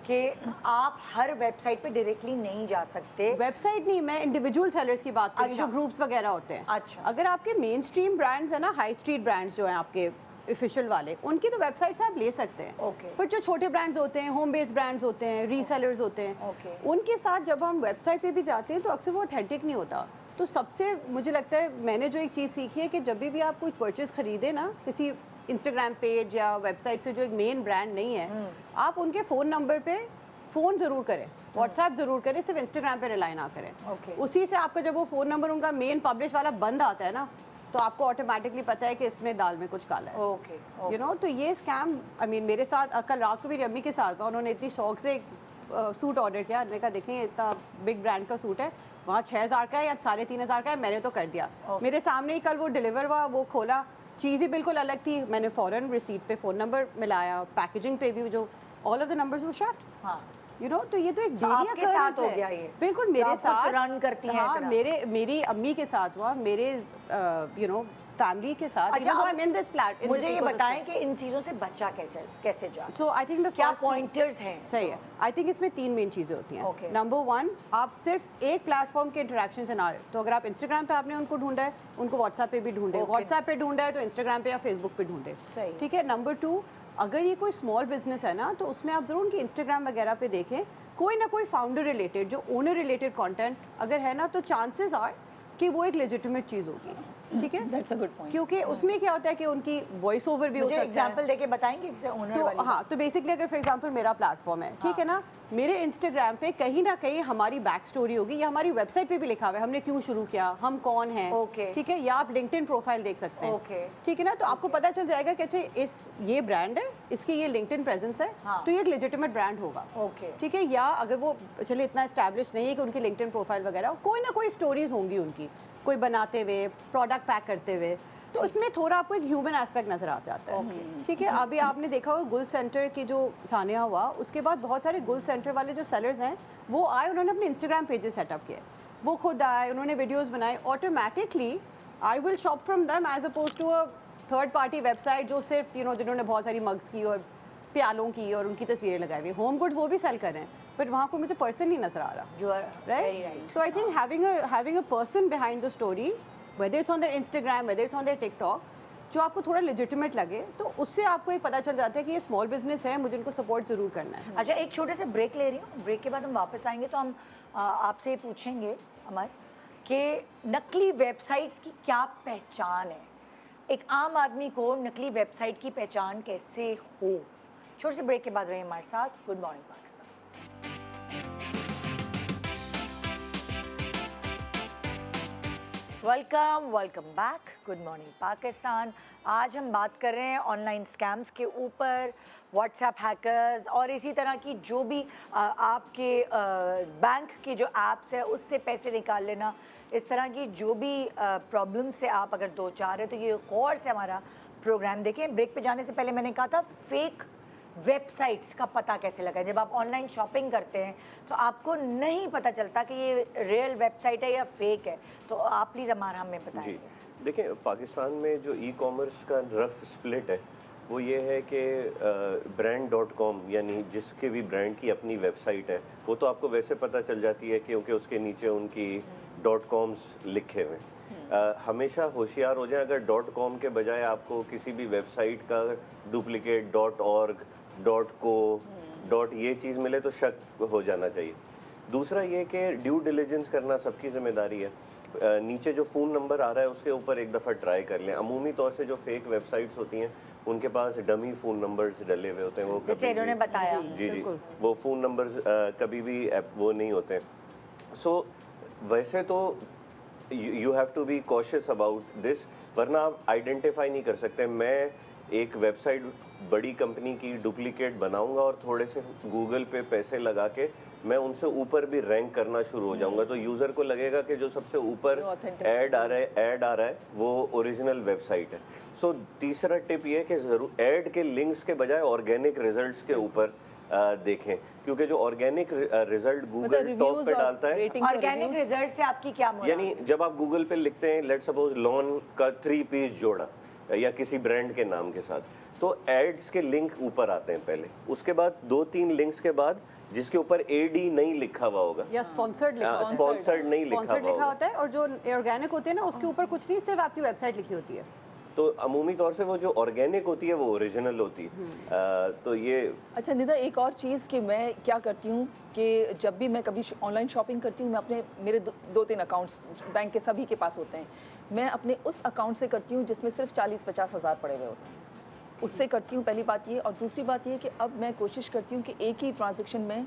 कि आप हर वेबसाइट पे डायरेक्टली नहीं जा सकते। वेबसाइट नहीं, मैं इंडिविजुअल सेलर्स की बात कर रही हूँ, अच्छा। जो ग्रुप्स वगैरह होते हैं। अच्छा। अगर आपके मेन स्ट्रीम ब्रांड्स है ना, हाई स्ट्रीट ब्रांड्स जो हैं आपके ऑफिशियल वाले, उनकी तो वेबसाइट से आप ले सकते हैं। ओके। पर जो छोटे ब्रांड्स होते हैं, होम बेस्ड ब्रांड्स होते हैं, रीसेलर्स होते हैं, ओके। उनके साथ जब हम वेबसाइट पे भी जाते हैं तो अक्सर वो ऑथेंटिक नहीं होता। तो सबसे मुझे लगता है मैंने जो एक चीज़ सीखी है कि जब भी आप कुछ परचेज खरीदे ना किसी इंस्टाग्राम पेज या वेबसाइट से जो एक मेन ब्रांड नहीं है, आप उनके फ़ोन नंबर पे फ़ोन ज़रूर करें, व्हाट्सएप ज़रूर करें, सिर्फ इंस्टाग्राम पे रिलाई ना करें। ओके। उसी से आपका जब वो फ़ोन नंबर उनका मेन पब्लिश वाला बंद आता है ना, तो आपको ऑटोमेटिकली पता है कि इसमें दाल में कुछ काला है। ओके। तो ये स्कैम मेरे साथ कल रात को मेरी अम्मी के साथ था। उन्होंने इतनी शौक से एक सूट ऑर्डर किया, मैंने कहा देखें ये इतना बिग ब्रांड का सूट है, वहाँ 6,000 का है या 3,500 का है, मैंने तो कर दिया। मेरे सामने ही कल वो डिलीवर हुआ, वो खोला, चीज़ ही बिल्कुल अलग थी। मैंने फ़ौरन रिसीट पे फ़ोन नंबर मिलाया, पैकेजिंग पे भी जो ऑल ऑफ द नंबर्स वो शॉट। हाँ। तो ये तो एक डेली आपके साथ हो गया ये? बिल्कुल तो मेरे आप खुद साथ run करती हैं हाँ, इतना? मेरी अम्मी के साथ हुआ, मेरे फैमिली के साथ। अच्छा, I'm in this मुझे ये बताएं कि इन चीज़ों से बच्चा कैसे जाए? सो आई थिंक द क्या पॉइंटर्स हैं? सही है। आई थिंक इसमें 3 मेन चीज़ें होती हैं। Okay. नंबर 1, आप सिर्फ एक प्लेटफॉर्म के इंटरेक्शन से ना रहे। तो अगर आप इंस्टाग्राम पे आपने उनको ढूंढा है, उनको व्हाट्सएप पे भी ढूंढे, Okay. व्हाट्सएप पे ढूंढा है तो इंस्टाग्राम पे या फेसबुक पे ढूंढे। सही। ठीक है। नंबर 2, अगर ये कोई स्मॉल बिजनेस है ना, तो उसमें आप ज़रूर उनकी इंस्टाग्राम वगैरह पे देखें, कोई ना कोई फाउंडर रिलेटेड, जो ओनर रिलेटेड कंटेंट अगर है ना, तो चांसेस आर कि वो एक लेजिटिमेट चीज़ होगी। ठीक है। That's a good point. क्योंकि उसमें क्या होता है कि उनकी वॉइस ओवर भी हो मुझे सकता है। एग्जांपल देके बताएंगे जिससे ओनर तो वाली? हाँ, तो बेसिकली अगर फॉर एग्जांपल मेरा प्लेटफॉर्म है, ठीक है ना, मेरे इंस्टाग्राम पे कहीं ना कहीं हमारी बैक स्टोरी होगी, या हमारी वेबसाइट पे भी लिखा हुआ है हमने क्यों शुरू किया, हम कौन हैं। Okay. ठीक है। या आप लिंक्डइन प्रोफाइल देख सकते हैं। Okay. ठीक है ना, तो आपको पता चल जाएगा कि अच्छा ये ब्रांड है, इसकी ये लिंक्डइन प्रेजेंस है, हाँ। तो ये एक लेजिटिमेट ब्रांड होगा। Okay. ठीक है। या अगर वो चलिए इतना एस्टैब्लिश नहीं है कि उनकी लिंक्डइन प्रोफाइल वगैरह, कोई ना कोई स्टोरीज होंगी उनकी, कोई बनाते हुए, प्रोडक्ट पैक करते हुए, तो उसमें थोड़ा आपको एक ह्यूमन एस्पेक्ट नजर आ जाता है। ठीक है। अभी आपने देखा होगा गुल सेंटर की जो सानिया हुआ, उसके बाद बहुत सारे गुल सेंटर वाले जो सेलर्स हैं वो आए, उन्होंने अपने इंस्टाग्राम पेजेस सेटअप किए, वो खुद आए, उन्होंने वीडियोस बनाए। Automatically I will shop from them as opposed to a third party website जो सिर्फ जिन्होंने बहुत सारी मग्स की और प्यालों की और उनकी तस्वीरें लगाई हुई। होम गुड्स वो भी सेल कर रहे हैं, बट वहाँ को मुझे पर्सन नहीं नजर आ रहा। You are very right. So I think having a person behind the story, whether it's on their Instagram, whether it's on their TikTok, जो आपको थोड़ा legitimate लगे, तो उससे आपको एक पता चल जाता है कि ये स्मॉल बिजनेस है, मुझे इनको सपोर्ट ज़रूर करना है। अच्छा, एक छोटे से ब्रेक ले रही हूँ। ब्रेक के बाद हम वापस आएंगे तो हम आपसे ये पूछेंगे अमर कि नकली वेबसाइट्स की क्या पहचान है, एक आम आदमी को नकली वेबसाइट की पहचान कैसे हो। छोटे से ब्रेक के बाद रहिए हमारे साथ। Good morning Pakistan. Welcome back. Good morning Pakistan. आज हम बात कर रहे हैं ऑनलाइन स्कैम्स के ऊपर, व्हाट्सएप हैकर्स और इसी तरह की जो भी आपके बैंक के जो ऐप्स है उससे पैसे निकाल लेना, इस तरह की जो भी प्रॉब्लम से आप अगर दो चाह रहे हो तो ये गौर से हमारा प्रोग्राम देखें। ब्रेक पे जाने से पहले मैंने कहा था फेक वेबसाइट्स का पता कैसे लगाएं? जब आप ऑनलाइन शॉपिंग करते हैं तो आपको नहीं पता चलता कि ये रियल वेबसाइट है या फेक है, तो आप प्लीज़ हमारा हमें जी बताएं। देखिए, पाकिस्तान में जो ई कॉमर्स का रफ स्प्लिट है वो ये है कि brand.com यानी जिसके भी ब्रांड की अपनी वेबसाइट है वो तो आपको वैसे पता चल जाती है क्योंकि उसके नीचे उनकी .coms लिखे हुए हैं। हमेशा होशियार हो जाए, अगर .com के बजाय आपको किसी भी वेबसाइट का डुप्लीकेट .org .co ये चीज़ मिले तो शक हो जाना चाहिए। दूसरा ये कि ड्यू डिलिजेंस करना सबकी जिम्मेदारी है। नीचे जो फ़ोन नंबर आ रहा है उसके ऊपर एक दफ़ा ट्राई कर लें। अमूमी तौर से जो फेक वेबसाइट्स होती हैं उनके पास डमी फ़ोन नंबर्स डले हुए होते हैं, वो जैसे कभी इन्होंने भी बताया। जी वो फ़ोन नंबर्स कभी भी वो नहीं होते हैं। सो वैसे तो you have to be cautious about this, वरना आप आइडेंटिफाई नहीं कर सकते। मैं एक वेबसाइट बड़ी कंपनी की डुप्लीकेट बनाऊंगा और थोड़े से गूगल पे पैसे लगा के मैं उनसे ऊपर भी रैंक करना शुरू हो जाऊंगा, तो यूज़र को लगेगा कि जो सबसे ऊपर ऐड आ रहा है वो ओरिजिनल वेबसाइट है। सो तीसरा टिप ये है कि ज़रूर ऐड के लिंक्स के बजाय ऑर्गेनिक रिजल्ट्स के ऊपर देखें, क्योंकि जो ऑर्गेनिक रिजल्ट गूगल टॉप पे डालता है, ऑर्गेनिक रिजल्ट से आपकी क्या मुराद? यानी जब आप गूगल पे लिखते हैं लेट्स सपोज लॉन का 3 पीस जोड़ा या किसी ब्रांड के नाम के साथ, तो एड्स के लिंक ऊपर आते हैं पहले, उसके बाद 2-3 लिंक्स के बाद जिसके ऊपर एडी नहीं लिखा हुआ होगा या स्पॉन्सर्ड स्पॉन्सर्ड नहीं लिखा हुआ होता है, और जो ऑर्गेनिक होते हैं ना उसके ऊपर कुछ नहीं, सिर्फ आपकी वेबसाइट लिखी होती है। तो अमूमी तौर से वो जो ऑर्गेनिक होती है वो ओरिजिनल होती है। तो ये अच्छा निदा, एक और चीज़ कि मैं क्या करती हूँ कि जब भी मैं कभी ऑनलाइन शॉपिंग करती हूँ, मैं अपने मेरे 2-3 अकाउंट्स बैंक के सभी के पास होते हैं, मैं अपने उस अकाउंट से करती हूँ जिसमें सिर्फ 40-50 हज़ार पड़े हुए होते हैं, उससे करती हूँ। पहली बात ये, और दूसरी बात ये कि अब मैं कोशिश करती हूँ कि एक ही ट्रांजेक्शन में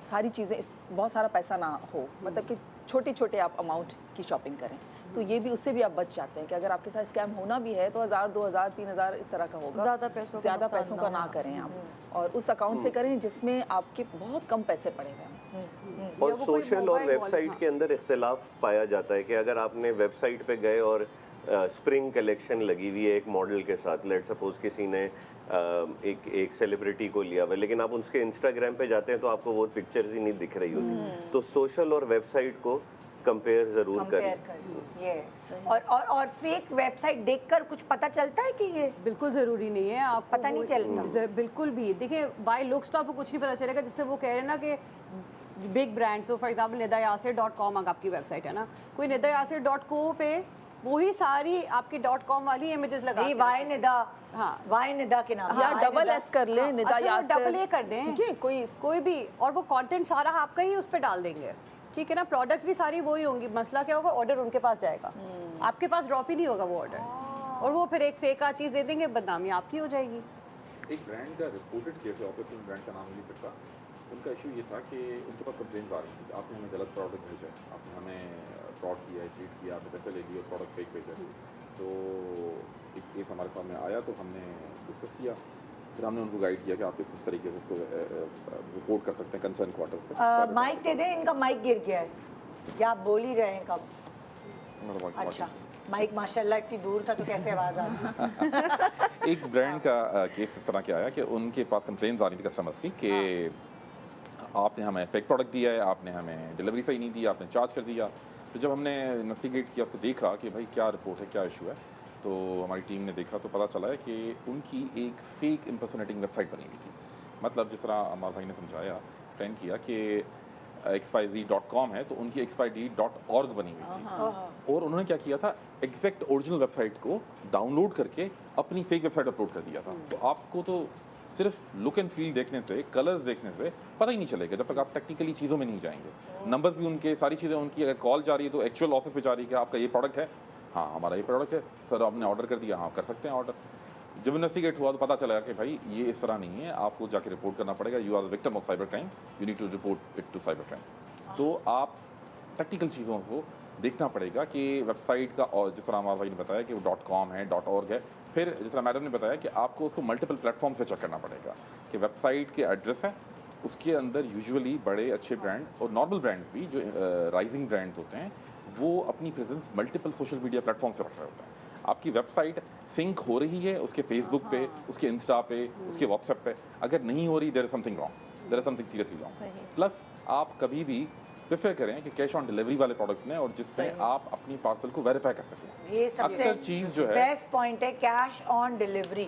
सारी चीज़ें, बहुत सारा पैसा ना हो, मतलब कि छोटे छोटे आप अमाउंट की शॉपिंग करें, तो ये भी, उससे भी आप बच जाते हैं कि अगर आपके साथ स्कैम होना भी है तो 1000, 2000, 3000 इस तरह का होगा। ज़्यादा पैसों का ना करें आप, और उस अकाउंट से करें जिसमें आपके बहुत कम पैसे पड़े हुए हैं। और सोशल और वेबसाइट के अंदर इख्तिलाफ पाया जाता है कि अगर आपने वेबसाइट पे गए और स्प्रिंग कलेक्शन लगी हुई है एक मॉडल के साथ, लेट सपोज किसी ने एक सेलिब्रिटी को लिया हुआ है, लेकिन आप उसके इंस्टाग्राम पे जाते हैं तो आपको वो पिक्चर्स ही नहीं दिख रही होती, तो सोशल और वेबसाइट को कंपेयर ज़रूर करें। ये और फेक वेबसाइट देखकर कुछ पता चलता है कि ये बिल्कुल ज़रूरी नहीं है, आप पता नहीं चलता। बिल्कुल भी। देखिए बाय लुक्स तो आपको कुछ नहीं पता चलेगा, जिससे वो कह रहे हैं ना कि big brand, so for example nidayaasir.com आपकी वेबसाइट है ना, कोई nidayaasir.co पे वही सारी आपकी .com वाली इमेजेस लगा के वाई निदा, हाँ वाई निदा के नाम, या डबल एस कर ले, निदा अच्छा, यासिर, डबल ए कर दें, ठीक है, कोई भी, और वो कंटेंट सारा आपका ही उस पर डाल देंगे, ठीक है ना। प्रोडक्ट्स भी सारी वही होंगी, मसला क्या होगा, ऑर्डर उनके पास जाएगा, आपके पास ड्रॉप ही नहीं होगा वो ऑर्डर, और वो फिर एक फेक चीज़ दे देंगे, बदनामी आपकी हो जाएगी। एक ब्रांड का रिपोर्टेड केस है, ऑब्वियसली ब्रांड का नाम नहीं ले सकता। उनका इशू ये था कि उनके पास कंप्लेंट्स आ रही थी कि आपने हमें गलत प्रोडक्ट भेजा है, आपने हमें फ्रॉड किया है, चीट किया, आपने पैसे ले लिए और प्रोडक्ट फेक भेजा है। तो एक केस हमारे सामने आया, तो हमने डिस्कस किया, फिर हमने उनको गाइड किया कि आप इस तरीके से इसको रिपोर्ट कर सकते हैं कंसर्न क्वार्टर्स पे। माइक दे दें, इनका माइक गिर गया है, या आप बोल ही रहे हैं कब? अच्छा, माइक माशाल्लाह इतनी दूर था तो कैसे आवाज़ आती? एक ब्रांड का केस इस तरह के आया कि उनके पास कंप्लेंट्स आ रही थी कस्टमर्स की कि आपने हमें फेक प्रोडक्ट दिया है, आपने हमें डिलीवरी सही नहीं दी, आपने चार्ज कर दिया। तो जब हमने इन्वेस्टिगेट किया, उसको देखा कि भाई क्या रिपोर्ट है, क्या इशू है, तो हमारी टीम ने देखा तो पता चला है कि उनकी एक फ़ेक इम्पर्सोनेटिंग वेबसाइट बनी हुई थी। मतलब जिस तरह अमर भाई ने समझाया, एक्सप्लेन किया कि xyz.com है तो उनकी xyz.org बनी हुई थी, और उन्होंने क्या किया था, एग्जैक्ट ओरिजिनल वेबसाइट को डाउनलोड करके अपनी फेक वेबसाइट अपलोड कर दिया था। तो आपको तो सिर्फ लुक एंड फील देखने से, कलर्स देखने से पता ही नहीं चलेगा जब तक आप टेक्निकली चीज़ों में नहीं जाएंगे। नंबर्स भी उनके, सारी चीज़ें उनकी, अगर कॉल जा रही है तो एक्चुअल ऑफिस पे जा रही है कि आपका ये प्रोडक्ट है, हाँ हमारा ये प्रोडक्ट है सर, आपने ऑर्डर कर दिया, हाँ कर सकते हैं ऑर्डर। जब इन्वेस्टिगेट हुआ तो पता चला कि भाई ये इस तरह नहीं है, आपको जाके रिपोर्ट करना पड़ेगा, you are the victim of cyber crime, you need to report it to cyber crime. तो आप टेक्निकल चीज़ों को देखना पड़ेगा कि वेबसाइट का, और जिस तरह हमारे भाई ने बताया कि वो .com है, .org है, फिर जिस तरह मैडम ने बताया कि आपको उसको मल्टीपल प्लेटफॉर्म से चेक करना पड़ेगा कि वेबसाइट के एड्रेस है, उसके अंदर यूजुअली बड़े अच्छे ब्रांड और नॉर्मल ब्रांड्स भी जो राइजिंग ब्रांड्स होते हैं वो अपनी presence multiple social media platform से रख रहे होते हैं। आपकी वेबसाइट सिंक हो रही है उसके फेसबुक पे, उसके इंस्टा पे, उसके व्हाट्सएप पे, अगर नहीं हो रही there is something wrong, there is something seriously wrong. Plus आप कभी भी प्रेफर करें कि कैश ऑन डिलीवरी वाले प्रोडक्ट्स लें और जिसमें आप अपनी पार्सल को वेरीफाई कर सकें। ये सबसे अक्सर चीज़ जो है बेस्ट पॉइंट है cash on delivery.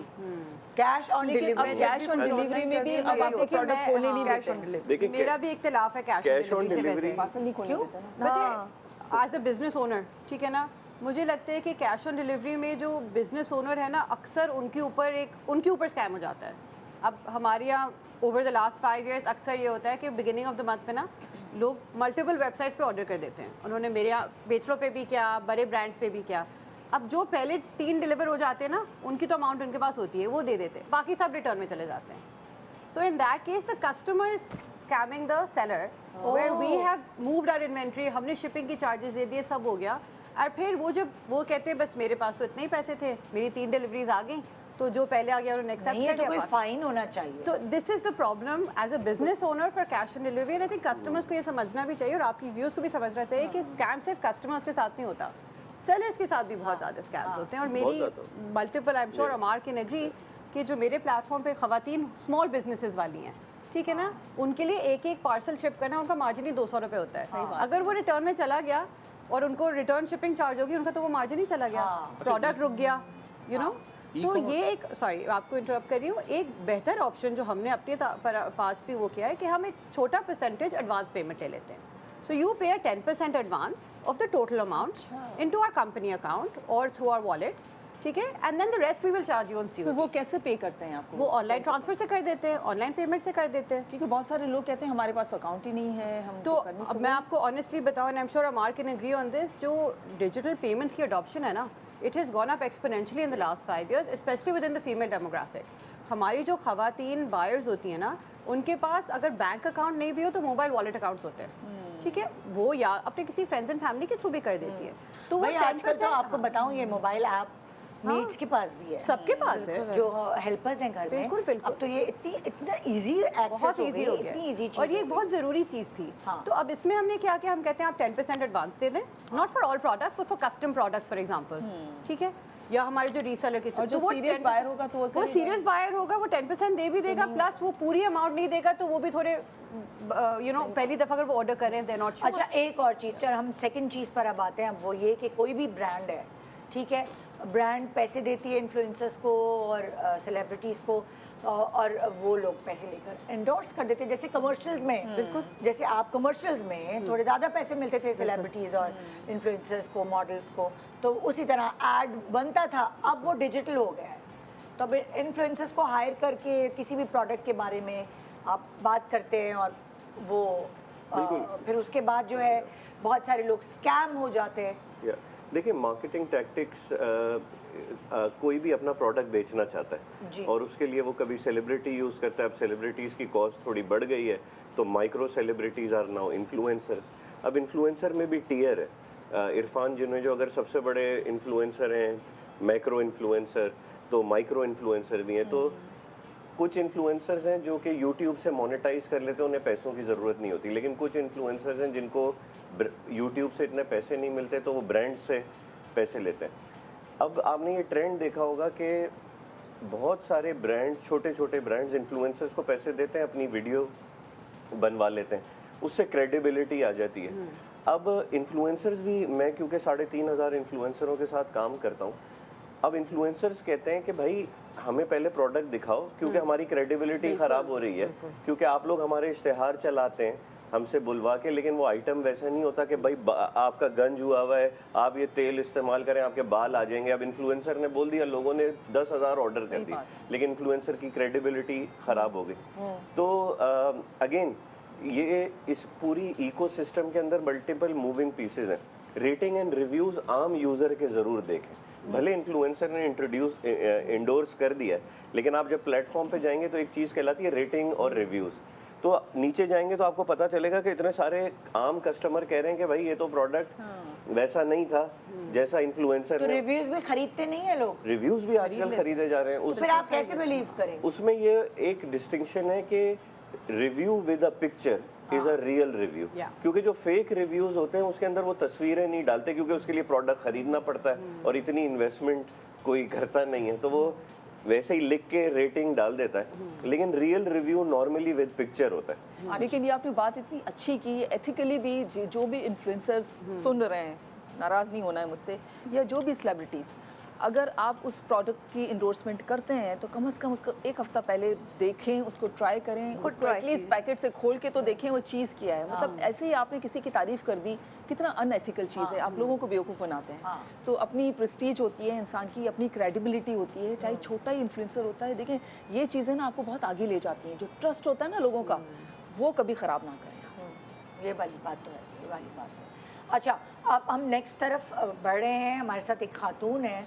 Cash on लेकिन अब डिलीवरी कैश ऑन डिलीवरी में भी अब आपको देखिए, प्रोडक्ट मैं- खोलने नहीं कैश देते ऑन हैं। डिलीवरी देखिए मेरा भी इख्तिलाफ है कैश ऑन डिलीवरी पार्सल नहीं खोलने देते ना। हाँ। एज अ बिजनेस ओनर, ठीक है ना, मुझे लगता है कि कैश ऑन डिलीवरी में जो बिजनेस ओनर है ना, अक्सर उनके ऊपर स्कैम हो जाता है। अब हमारे यहाँ ओवर द लास्ट 5 years अक्सर ये होता है कि बिगिनिंग ऑफ द मंथ पे ना लोग मल्टीपल वेबसाइट्स पे ऑर्डर कर देते हैं। उन्होंने मेरे यहाँ बेचलो पे भी किया, बड़े ब्रांड्स पे भी किया। अब जो पहले 3 डिलीवर हो जाते हैं ना, उनकी तो अमाउंट उनके पास होती है, वो दे देते हैं, बाकी सब रिटर्न में चले जाते हैं। So in that case the customer is scamming the seller, where we have moved our inventory, हमने शिपिंग की चार्जेस दे दिए, सब हो गया। और फिर वो कहते हैं बस मेरे पास तो इतने ही पैसे थे, मेरी 3 डिलीवरीज आ गई, तो जो पहले आ गया उन्होंने एक्सेप्ट नहीं कर है तो कोई लिया। फाइन होना चाहिए। तो this is the problem as a business owner for cash on delivery. And I think customers को ये समझना भी चाहिए और आपकी व्यूज को भी समझना चाहिए कि स्कैम सिर्फ कस्टमर्स के साथ नहीं होता, सेलर्स के साथ भी बहुत ज़्यादा स्कैम्स होते हैं। और मेरी multiple, I am sure Amar can agree कि जो मेरे प्लेटफॉर्म पे खवातीन स्मॉल बिजनेसेस वाली हैं, ठीक है ना, उनके लिए एक पार्सल शिप करना उनका मार्जिन ही 200 रुपये होता है। अगर वो रिटर्न में चला गया और उनको रिटर्न शिपिंग चार्ज होगी, उनका तो वो मार्जिन ही चला गया, प्रोडक्ट रुक गया, यू नो। तो ये एक, सॉरी आपको इंटरप्ट कर रही हूँ, एक बेहतर ऑप्शन जो हमने अपने पास भी वो किया है कि हम एक छोटा परसेंटेज एडवांस पेमेंट ले लेते हैं। सो you pay 10% advance of the total amount into our company account और थ्रू आवर वॉलेट्स, ठीक है, and then the rest we will charge you on फिर वो कैसे पे करते हैं आपको? वो ऑनलाइन ट्रांसफर से कर देते हैं, ऑनलाइन पेमेंट से कर देते हैं। क्योंकि बहुत सारे लोग कहते हैं हमारे पास अकाउंट ही नहीं है, हम तो कर नहीं अब मैं आपको ऑनेस्टली बताऊं, and I am sure Amar can agree on this, जो डिजिटल पेमेंट्स की अडॉप्शन है ना, it has gone up exponentially in the last 5 years, specially within the female demographic. हमारी जो खवातीन बायर्स होती हैं ना, उनके पास अगर बैंक अकाउंट नहीं भी हो तो मोबाइल वॉलेट अकाउंट्स होते हैं, ठीक है, वो या अपने किसी फ्रेंड्स एंड फैमिली के थ्रू भी कर देती है। तो वो भाई आजकल तो 10% आपको बताऊं ये मोबाइल ऐप नीड्स के पास भी है, सबके पास है, जो हेल्पर्स हैं घर में। बिल्कुल, बिल्कुल। अब तो ये इतना इजी एक्सेस बहुत ईजी हो गया इतनी इजी चीज और ये एक बहुत ज़रूरी चीज़ थी। हाँ। तो अब इसमें हमने क्या किया, हम कहते हैं आप 10% एडवांस दे दें, not for all products but for custom products for example, ठीक है, या हमारे जो रीसेलर के और जो सीरियस बायर होगा तो वो सीरियस बायर होगा, वो 10% दे भी देगा, प्लस वो पूरी अमाउंट नहीं देगा, तो वो भी थोड़े यू नो पहली दफा अगर वो ऑर्डर कर रहे हैं, दे नॉट श्योर। अच्छा एक और चीज़, चल हम सेकंड चीज़ पर अब आते हैं। अब वो ये कि कोई भी ब्रांड है, ठीक है, ब्रांड पैसे देती है इन्फ्लुएंसर्स को और सेलिब्रिटीज़ को, और वो लोग पैसे लेकर एंडोर्स कर देते हैं, जैसे कमर्शियल्स में। बिल्कुल, जैसे आप कमर्शियल्स में थोड़े ज़्यादा पैसे मिलते थे सेलिब्रिटीज़ और इन्फ्लुएंसर्स को, मॉडल्स को, तो उसी तरह ऐड बनता था। अब वो डिजिटल हो गया है, तो अब इन्फ्लुएंसर्स को हायर करके किसी भी प्रोडक्ट के बारे में आप बात करते हैं और वो फिर उसके बाद जो है बहुत सारे लोग स्कैम हो जाते हैं। देखिए, मार्केटिंग टैक्टिक्स, कोई भी अपना प्रोडक्ट बेचना चाहता है और उसके लिए वो कभी सेलिब्रिटी यूज़ करता है। अब सेलिब्रिटीज़ की कॉस्ट थोड़ी बढ़ गई है, तो micro celebrities are now influencers. अब इन्फ्लुएंसर में भी टियर है। इरफान जिन्हें जो अगर सबसे बड़े इन्फ्लुएंसर हैं, मैक्रो इन्फ्लुएंसर, तो माइक्रो इन्फ्लुएंसर भी हैं। तो कुछ इन्फ्लुएंसर्स हैं जो कि यूट्यूब से मोनेटाइज कर लेते हैं, उन्हें पैसों की ज़रूरत नहीं होती। लेकिन कुछ इन्फ्लुएंसर्स हैं जिनको यूट्यूब से इतने पैसे नहीं मिलते, तो वो ब्रांड से पैसे लेते हैं। अब आपने ये ट्रेंड देखा होगा कि बहुत सारे ब्रांड्स, छोटे छोटे ब्रांड्स इन्फ्लुएंसर्स को पैसे देते हैं, अपनी वीडियो बनवा लेते हैं, उससे क्रेडिबिलिटी आ जाती है। अब इन्फ्लुएंसर्स भी, मैं क्योंकि 3500 इन्फ्लुएंसरों के साथ काम करता हूँ, अब इन्फ्लुएंसर्स कहते हैं कि भाई हमें पहले प्रोडक्ट दिखाओ, क्योंकि हमारी क्रेडिबिलिटी ख़राब हो रही है, क्योंकि आप लोग हमारे इश्तेहार चलाते हैं हमसे बुलवा के, लेकिन वो आइटम वैसा नहीं होता कि भाई आपका गंज हुआ हुआ है, आप ये तेल इस्तेमाल करें, आपके बाल आ जाएंगे। अब इन्फ्लुएंसर ने बोल दिया, लोगों ने 10,000 ऑर्डर कर दिए, लेकिन इन्फ्लुएंसर की क्रेडिबिलिटी ख़राब हो गई। तो अगेन ये इस पूरी इकोसिस्टम के अंदर मल्टीपल मूविंग पीसेज हैं। रेटिंग एंड रिव्यूज़ आम यूज़र के ज़रूर देखें। भले इन्फ्लुएंसर ने इंडोर्स कर दिया है, लेकिन आप जब प्लेटफॉर्म पे जाएंगे तो एक चीज़ कहलाती है रेटिंग और रिव्यूज़। तो नीचे जाएंगे तो आपको पता चलेगा कि इतने सारे आम कस्टमर कह रहे हैं कि भाई ये तो प्रोडक्ट वैसा नहीं था जैसा इन्फ्लुएंसर तो ने। रिव्यूज भी खरीदते नहीं है लोग, रिव्यूज़ भी आजकल खरीदे जा रहे हैं। तो फिर आप कैसे बिलीव करें? उसमें ये एक डिस्टिंक्शन है कि review with a picture is a real review. Yeah. क्योंकि जो फेक रिव्यूज होते हैं उसके अंदर वो तस्वीरें नहीं डालते, क्योंकि उसके लिए प्रोडक्ट खरीदना पड़ता है और इतनी इन्वेस्टमेंट कोई करता नहीं है, तो वो वैसे ही लिख के रेटिंग डाल देता है। लेकिन real review normally with picture होता है। लेकिन ये आपने बात इतनी अच्छी की, एथिकली भी जो भी इन्फ्लुएंसर्स सुन रहे हैं, नाराज़ नहीं होना है मुझसे, या जो भी सेलिब्रिटीज़, अगर आप उस प्रोडक्ट की इंडोर्समेंट करते हैं तो कम से कम उसको एक हफ्ता पहले देखें, उसको ट्राई करें, उसको try एटलीस्ट पैकेट से खोल के तो देखें वो चीज़ क्या है। मतलब ऐसे ही आपने किसी की तारीफ कर दी, कितना अनएथिकल चीज़ है, आप लोगों को बेवकूफ़ बनाते हैं। तो अपनी प्रेस्टीज होती है इंसान की, अपनी क्रेडिबिलिटी होती है, चाहे छोटा ही इन्फ्लुएंसर होता है। देखें ये चीज़ें ना आपको बहुत आगे ले जाती हैं। जो ट्रस्ट होता है ना लोगों का, वो कभी ख़राब ना करें। ये वाली बात तो है, ये वाली बात है। अच्छा, अब हम नेक्स्ट तरफ बढ़ रहे हैं। हमारे साथ एक खातून है,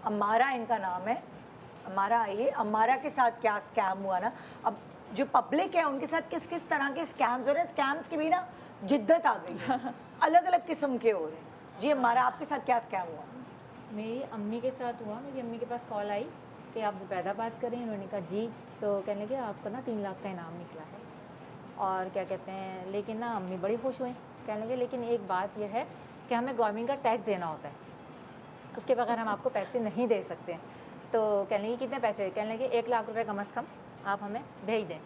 अम्मारा इनका नाम है। अम्मारा, आइए। अम्मारा के साथ क्या स्कैम हुआ ना, अब जो पब्लिक है उनके साथ किस किस तरह के स्कैम्स हो रहे हैं, स्कैम्स की भी ना जिद्दत आ गई है, अलग अलग किस्म के हो रहे हैं। जी अम्मारा, आपके साथ क्या स्कैम हुआ? मेरी अम्मी के साथ हुआ। मेरी अम्मी के पास कॉल आई कि आप ज़ुबैदा बात करें। उन्होंने कहा जी, तो कहने लगे आपका ना 3 लाख का इनाम निकला है। और क्या कहते हैं, लेकिन ना अम्मी बड़ी खुश हुई। कहने लगे लेकिन एक बात यह है कि हमें गवर्नमेंट का टैक्स देना होता है, उसके बगैर हम आपको पैसे नहीं दे सकते। तो कहने लगी कितने पैसे? कहने लगे 1 लाख रुपए कम से कम आप हमें भेज दें।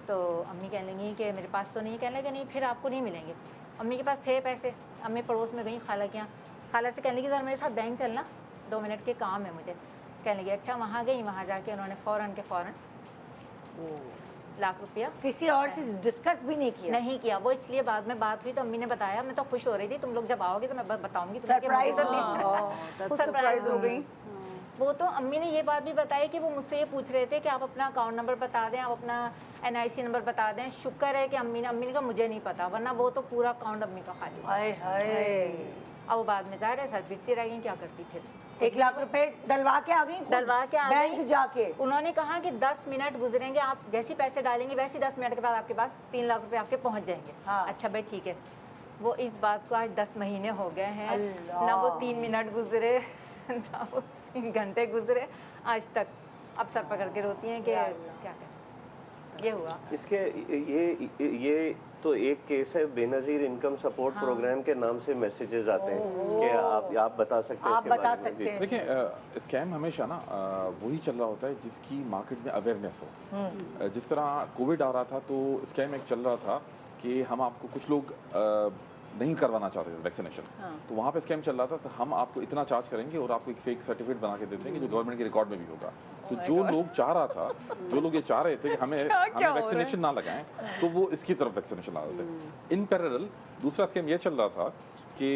तो अम्मी कहने लगी कि मेरे पास तो नहीं। कहने लगे नहीं, फिर आपको नहीं मिलेंगे। अम्मी के पास थे पैसे। अम्मी पड़ोस में गई खाला के यहाँ, खाला से कहने लगी सर मेरे साथ बैंक चलना, 2 मिनट के काम है मुझे। कहने लगी अच्छा। वहाँ गई, वहाँ जाके उन्होंने फ़ौरन के फ़ौरन लाख रुपया किसी और से डिस्कस भी नहीं किया? नहीं किया। वो इसलिए बाद में बात हुई तो अम्मी ने बताया, मैं तो खुश हो रही थी, तुम लोग जब आओगे तो मैं बताऊंगी तुम्हें कि Surprise, मुझे तो खुद सरप्राइज हो गई। वो तो अम्मी ने ये बात भी बताई कि वो मुझसे ये पूछ रहे थे कि आप अपना अकाउंट नंबर बता दें, आप अपना NIC नंबर बता दें। शुक्र है कि अम्मी ने कहा मुझे नहीं पता, वरना वो तो पूरा अकाउंट अम्मी का खाली। हाय हाय। अब वो बाद में जा रहे सर बीतती रह गई, क्या करती फिर। 1 लाख रुपए डलवा के आ गई खुद? डलवा के आ बैंक गई। जाके? उन्होंने कहा कि 10 मिनट गुजरेंगे, आप जैसे ही पैसे डालेंगे वैसे ही 10 मिनट के बाद आपके पास 3 लाख रुपए आपके पहुंच जाएंगे। हाँ। अच्छा भाई ठीक है। वो इस बात को आज 10 महीने हो गए हैं, अल्लाह। ना वो 3 मिनट गुजरे ना वो 3 घंटे गुजरे, आज तक अब सर पकड़ के रोती हैं कि क्या करें। ये हुआ। इसके ये तो एक केस है, बेनज़ीर इनकम सपोर्ट प्रोग्राम के नाम से मैसेजेस आते हैं कि आप बता सकते हैं आप इसके बता बारे में? सकते हैं। देखिए स्कैम हमेशा ना वही चल रहा होता है जिसकी मार्केट में अवेयरनेस हो। जिस तरह कोविड आ रहा था तो स्कैम एक चल रहा था कि हम आपको, कुछ लोग नहीं करवाना चाहते थे वैक्सीनेशन, तो वहाँ पे स्कैम चल रहा था, तो हम आपको इतना चार्ज करेंगे और आपको एक फेक सर्टिफिकेट बना के दे देंगे जो गवर्नमेंट के रिकॉर्ड में भी होगा। तो जो लोग चाह रहा था, जो लोग ये चाह रहे थे कि हमें वैक्सीनेशन ना लगाएं, तो वो इसकी तरफ वैक्सीनेशन ला रहे थे। इन पैरेलल दूसरा स्कैम ये चल रहा था कि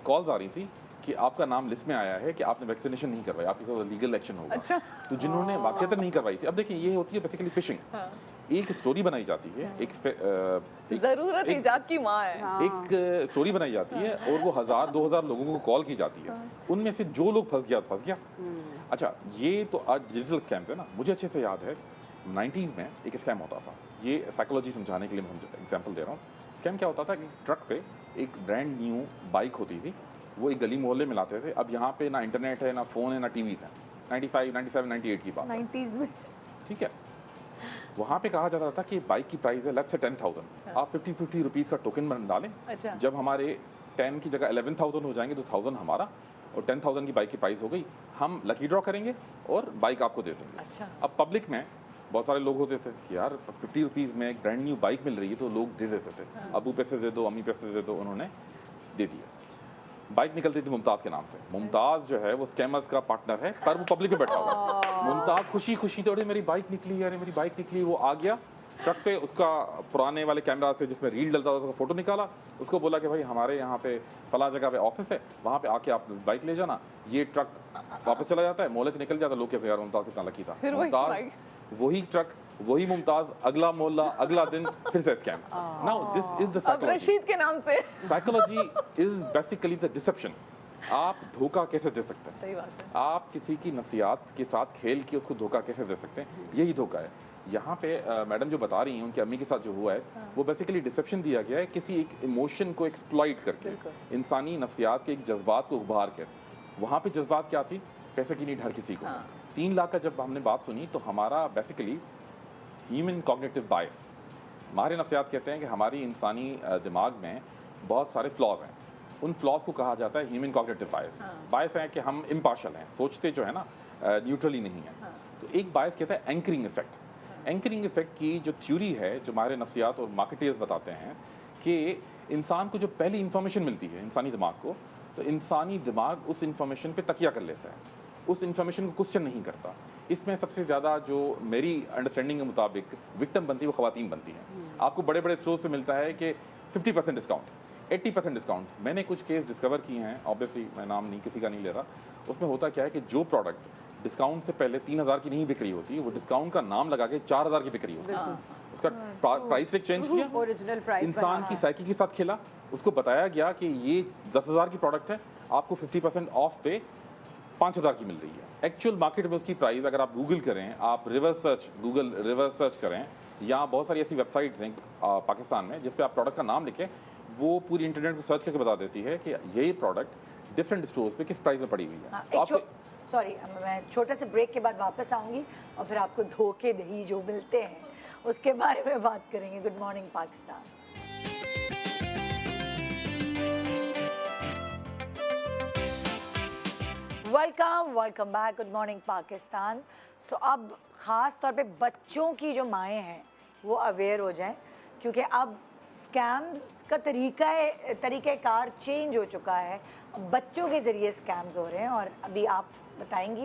कॉल्स आ रही थी कि आपका नाम लिस्ट में आया है कि आपने वैक्सीनेशन नहीं करवाई, आपके ऊपर लीगल एक्शन होगा। तो जिन्होंने वाकईतन नहीं करवाई थी, अब देखिए ये होती है बेसिकली फिशिंग। एक स्टोरी बनाई जाती है, एक ज़रूरत इजाज़त की माँ है। एक स्टोरी बनाई जाती है और वो 1000-2000 लोगों को कॉल की जाती है, उनमें से जो लोग फंस गया। अच्छा, ये तो आज डिजिटल स्कैम्स है ना। मुझे अच्छे से याद है 90s में एक स्कैम होता था, ये साइकोलॉजी समझाने के लिए मैं एग्जांपल दे रहा हूँ। स्कैम क्या होता था कि ट्रक पे एक ब्रांड न्यू बाइक होती थी, वो एक गली मोहल्ले में लाते थे। अब यहाँ पे ना इंटरनेट है, ना फ़ोन है, ना टीवीज़ है। 95, 97, 98 की बात, 90s में। ठीक है। वहाँ पे कहा जाता था कि बाइक की प्राइस है लेट्स से 10,000, आप 50 रुपीज़ का टोकन बन डालें। अच्छा। जब हमारे 10 की जगह 11,000 हो जाएंगे तो 1000 हमारा और 10,000 की बाइक की प्राइस हो गई, हम लकी ड्रॉ करेंगे और बाइक आपको दे देंगे। अच्छा। अब पब्लिक में बहुत सारे लोग होते थे कि यार 50 रुपीज़ में एक ब्रांड न्यू बाइक मिल रही है, तो लोग दे देते थे। अबू पैसे दे दो, अम्मी पैसे दे दो, उन्होंने दे दिया। बाइक निकलती थी मुमताज़ के नाम से। मुमताज़ जो है वो स्कैमर्स का पार्टनर है, पर वो पब्लिक में बैठा हुआ है। मुमताज़ खुशी तो अरे मेरी बाइक निकली, अरे मेरी बाइक निकली। वो आ गया ट्रक पे, उसका पुराने वाले कैमरा से जिसमें रील डलता था उसका फ़ोटो निकाला, उसको बोला कि भाई हमारे यहाँ पे फला जगह पे ऑफिस है, वहाँ पे आके आप बाइक ले जाना। ये ट्रक वापस चला जाता है, मोहल्ले से निकल जाता है। लोग कहते हैं यार मुमताज़ कितना लकी था। मुमताज़ वही ट्रक, वही मुमताज़, अगला मोहल्ला, अगला दिन, फिर से scam. Now this is the अब रशीद के नाम से। Psychology is basically the deception. आप धोखा कैसे दे सकते हैं? सही बात है। आप किसी की नफसियात के साथ खेल के उसको धोखा कैसे दे सकते हैं? यही धोखा है। यहाँ पे मैडम जो बता रही हैं उनकी अम्मी के साथ जो हुआ है, वो बेसिकली डिसेप्शन दिया गया है किसी एक इमोशन को एक्सप्लॉइट करके, इंसानी नफसियात के एक जज्बात को उभार कर। वहाँ पे जज्बात क्या थी? पैसे की नीड हर किसी को। 3 लाख का जब हमने बात सुनी तो हमारा बेसिकली ह्यूमन कॉग्निटिव बायस माहिर नफ्सियात कहते हैं कि हमारी इंसानी दिमाग में बहुत सारे फ्लॉज हैं। उन फ्लॉज को कहा जाता है ह्यूमन कॉग्निटिव बायस। बायस है कि हम इम्पार्शल हैं, सोचते जो है ना न्यूट्रली नहीं है। तो एक बायस कहता है एंकरिंग इफेक्ट। एंकरिंग इफेक्ट की जो थ्योरी है, जो माहिर नफ्सियात और मार्केटर्स बताते हैं कि इंसान को जो पहली इंफॉर्मेशन मिलती है इंसानी दिमाग को, तो इंसानी दिमाग उस इंफॉर्मेशन पे तकिया कर लेता है, उस इंफॉर्मेशन को क्वेश्चन नहीं करता। इसमें सबसे ज़्यादा जो मेरी अंडरस्टैंडिंग के मुताबिक विक्टिम बनती है वो ख़वातीन बनती हैं। आपको बड़े बड़े स्टोर्स पे मिलता है कि 50% डिस्काउंट, 80% डिस्काउंट। मैंने कुछ केस डिस्कवर किए हैं, ऑब्वियसली मैं नाम नहीं किसी का नहीं ले रहा। उसमें होता क्या है कि जो प्रोडक्ट डिस्काउंट से पहले 3000 की नहीं बिक्री होती, वो डिस्काउंट का नाम लगा के 4000 की बिक्री होती है। उसका प्राइस टैग चेंज किया, ओरिजिनल प्राइस इंसान की साइकी के साथ खेला, उसको बताया गया कि ये 10,000 की प्रोडक्ट है, आपको 50% ऑफ पे 5,000 की मिल रही है। एक्चुअल मार्केट में उसकी प्राइस अगर आप गूगल करें, आप गूगल रिवर्स सर्च करें, या बहुत सारी ऐसी वेबसाइट्स हैं पाकिस्तान में जिस पे आप प्रोडक्ट का नाम लिखें, वो पूरी इंटरनेट को सर्च करके बता देती है कि ये प्रोडक्ट डिफरेंट स्टोर्स पे किस प्राइस में पड़ी हुई है। तो आपको सॉरी, मैं छोटे से ब्रेक के बाद वापस आऊँगी और फिर आपको धोखे दही जो मिलते हैं उसके बारे में बात करेंगे। Good morning Pakistan. Welcome back. Good morning Pakistan. So अब ख़ास तौर पे बच्चों की जो माएँ हैं वो अवेयर हो जाएं, क्योंकि अब स्कैम्स का तरीक़ाकार चेंज हो चुका है। बच्चों के ज़रिए स्कैम्स हो रहे हैं, और अभी आप बताएंगी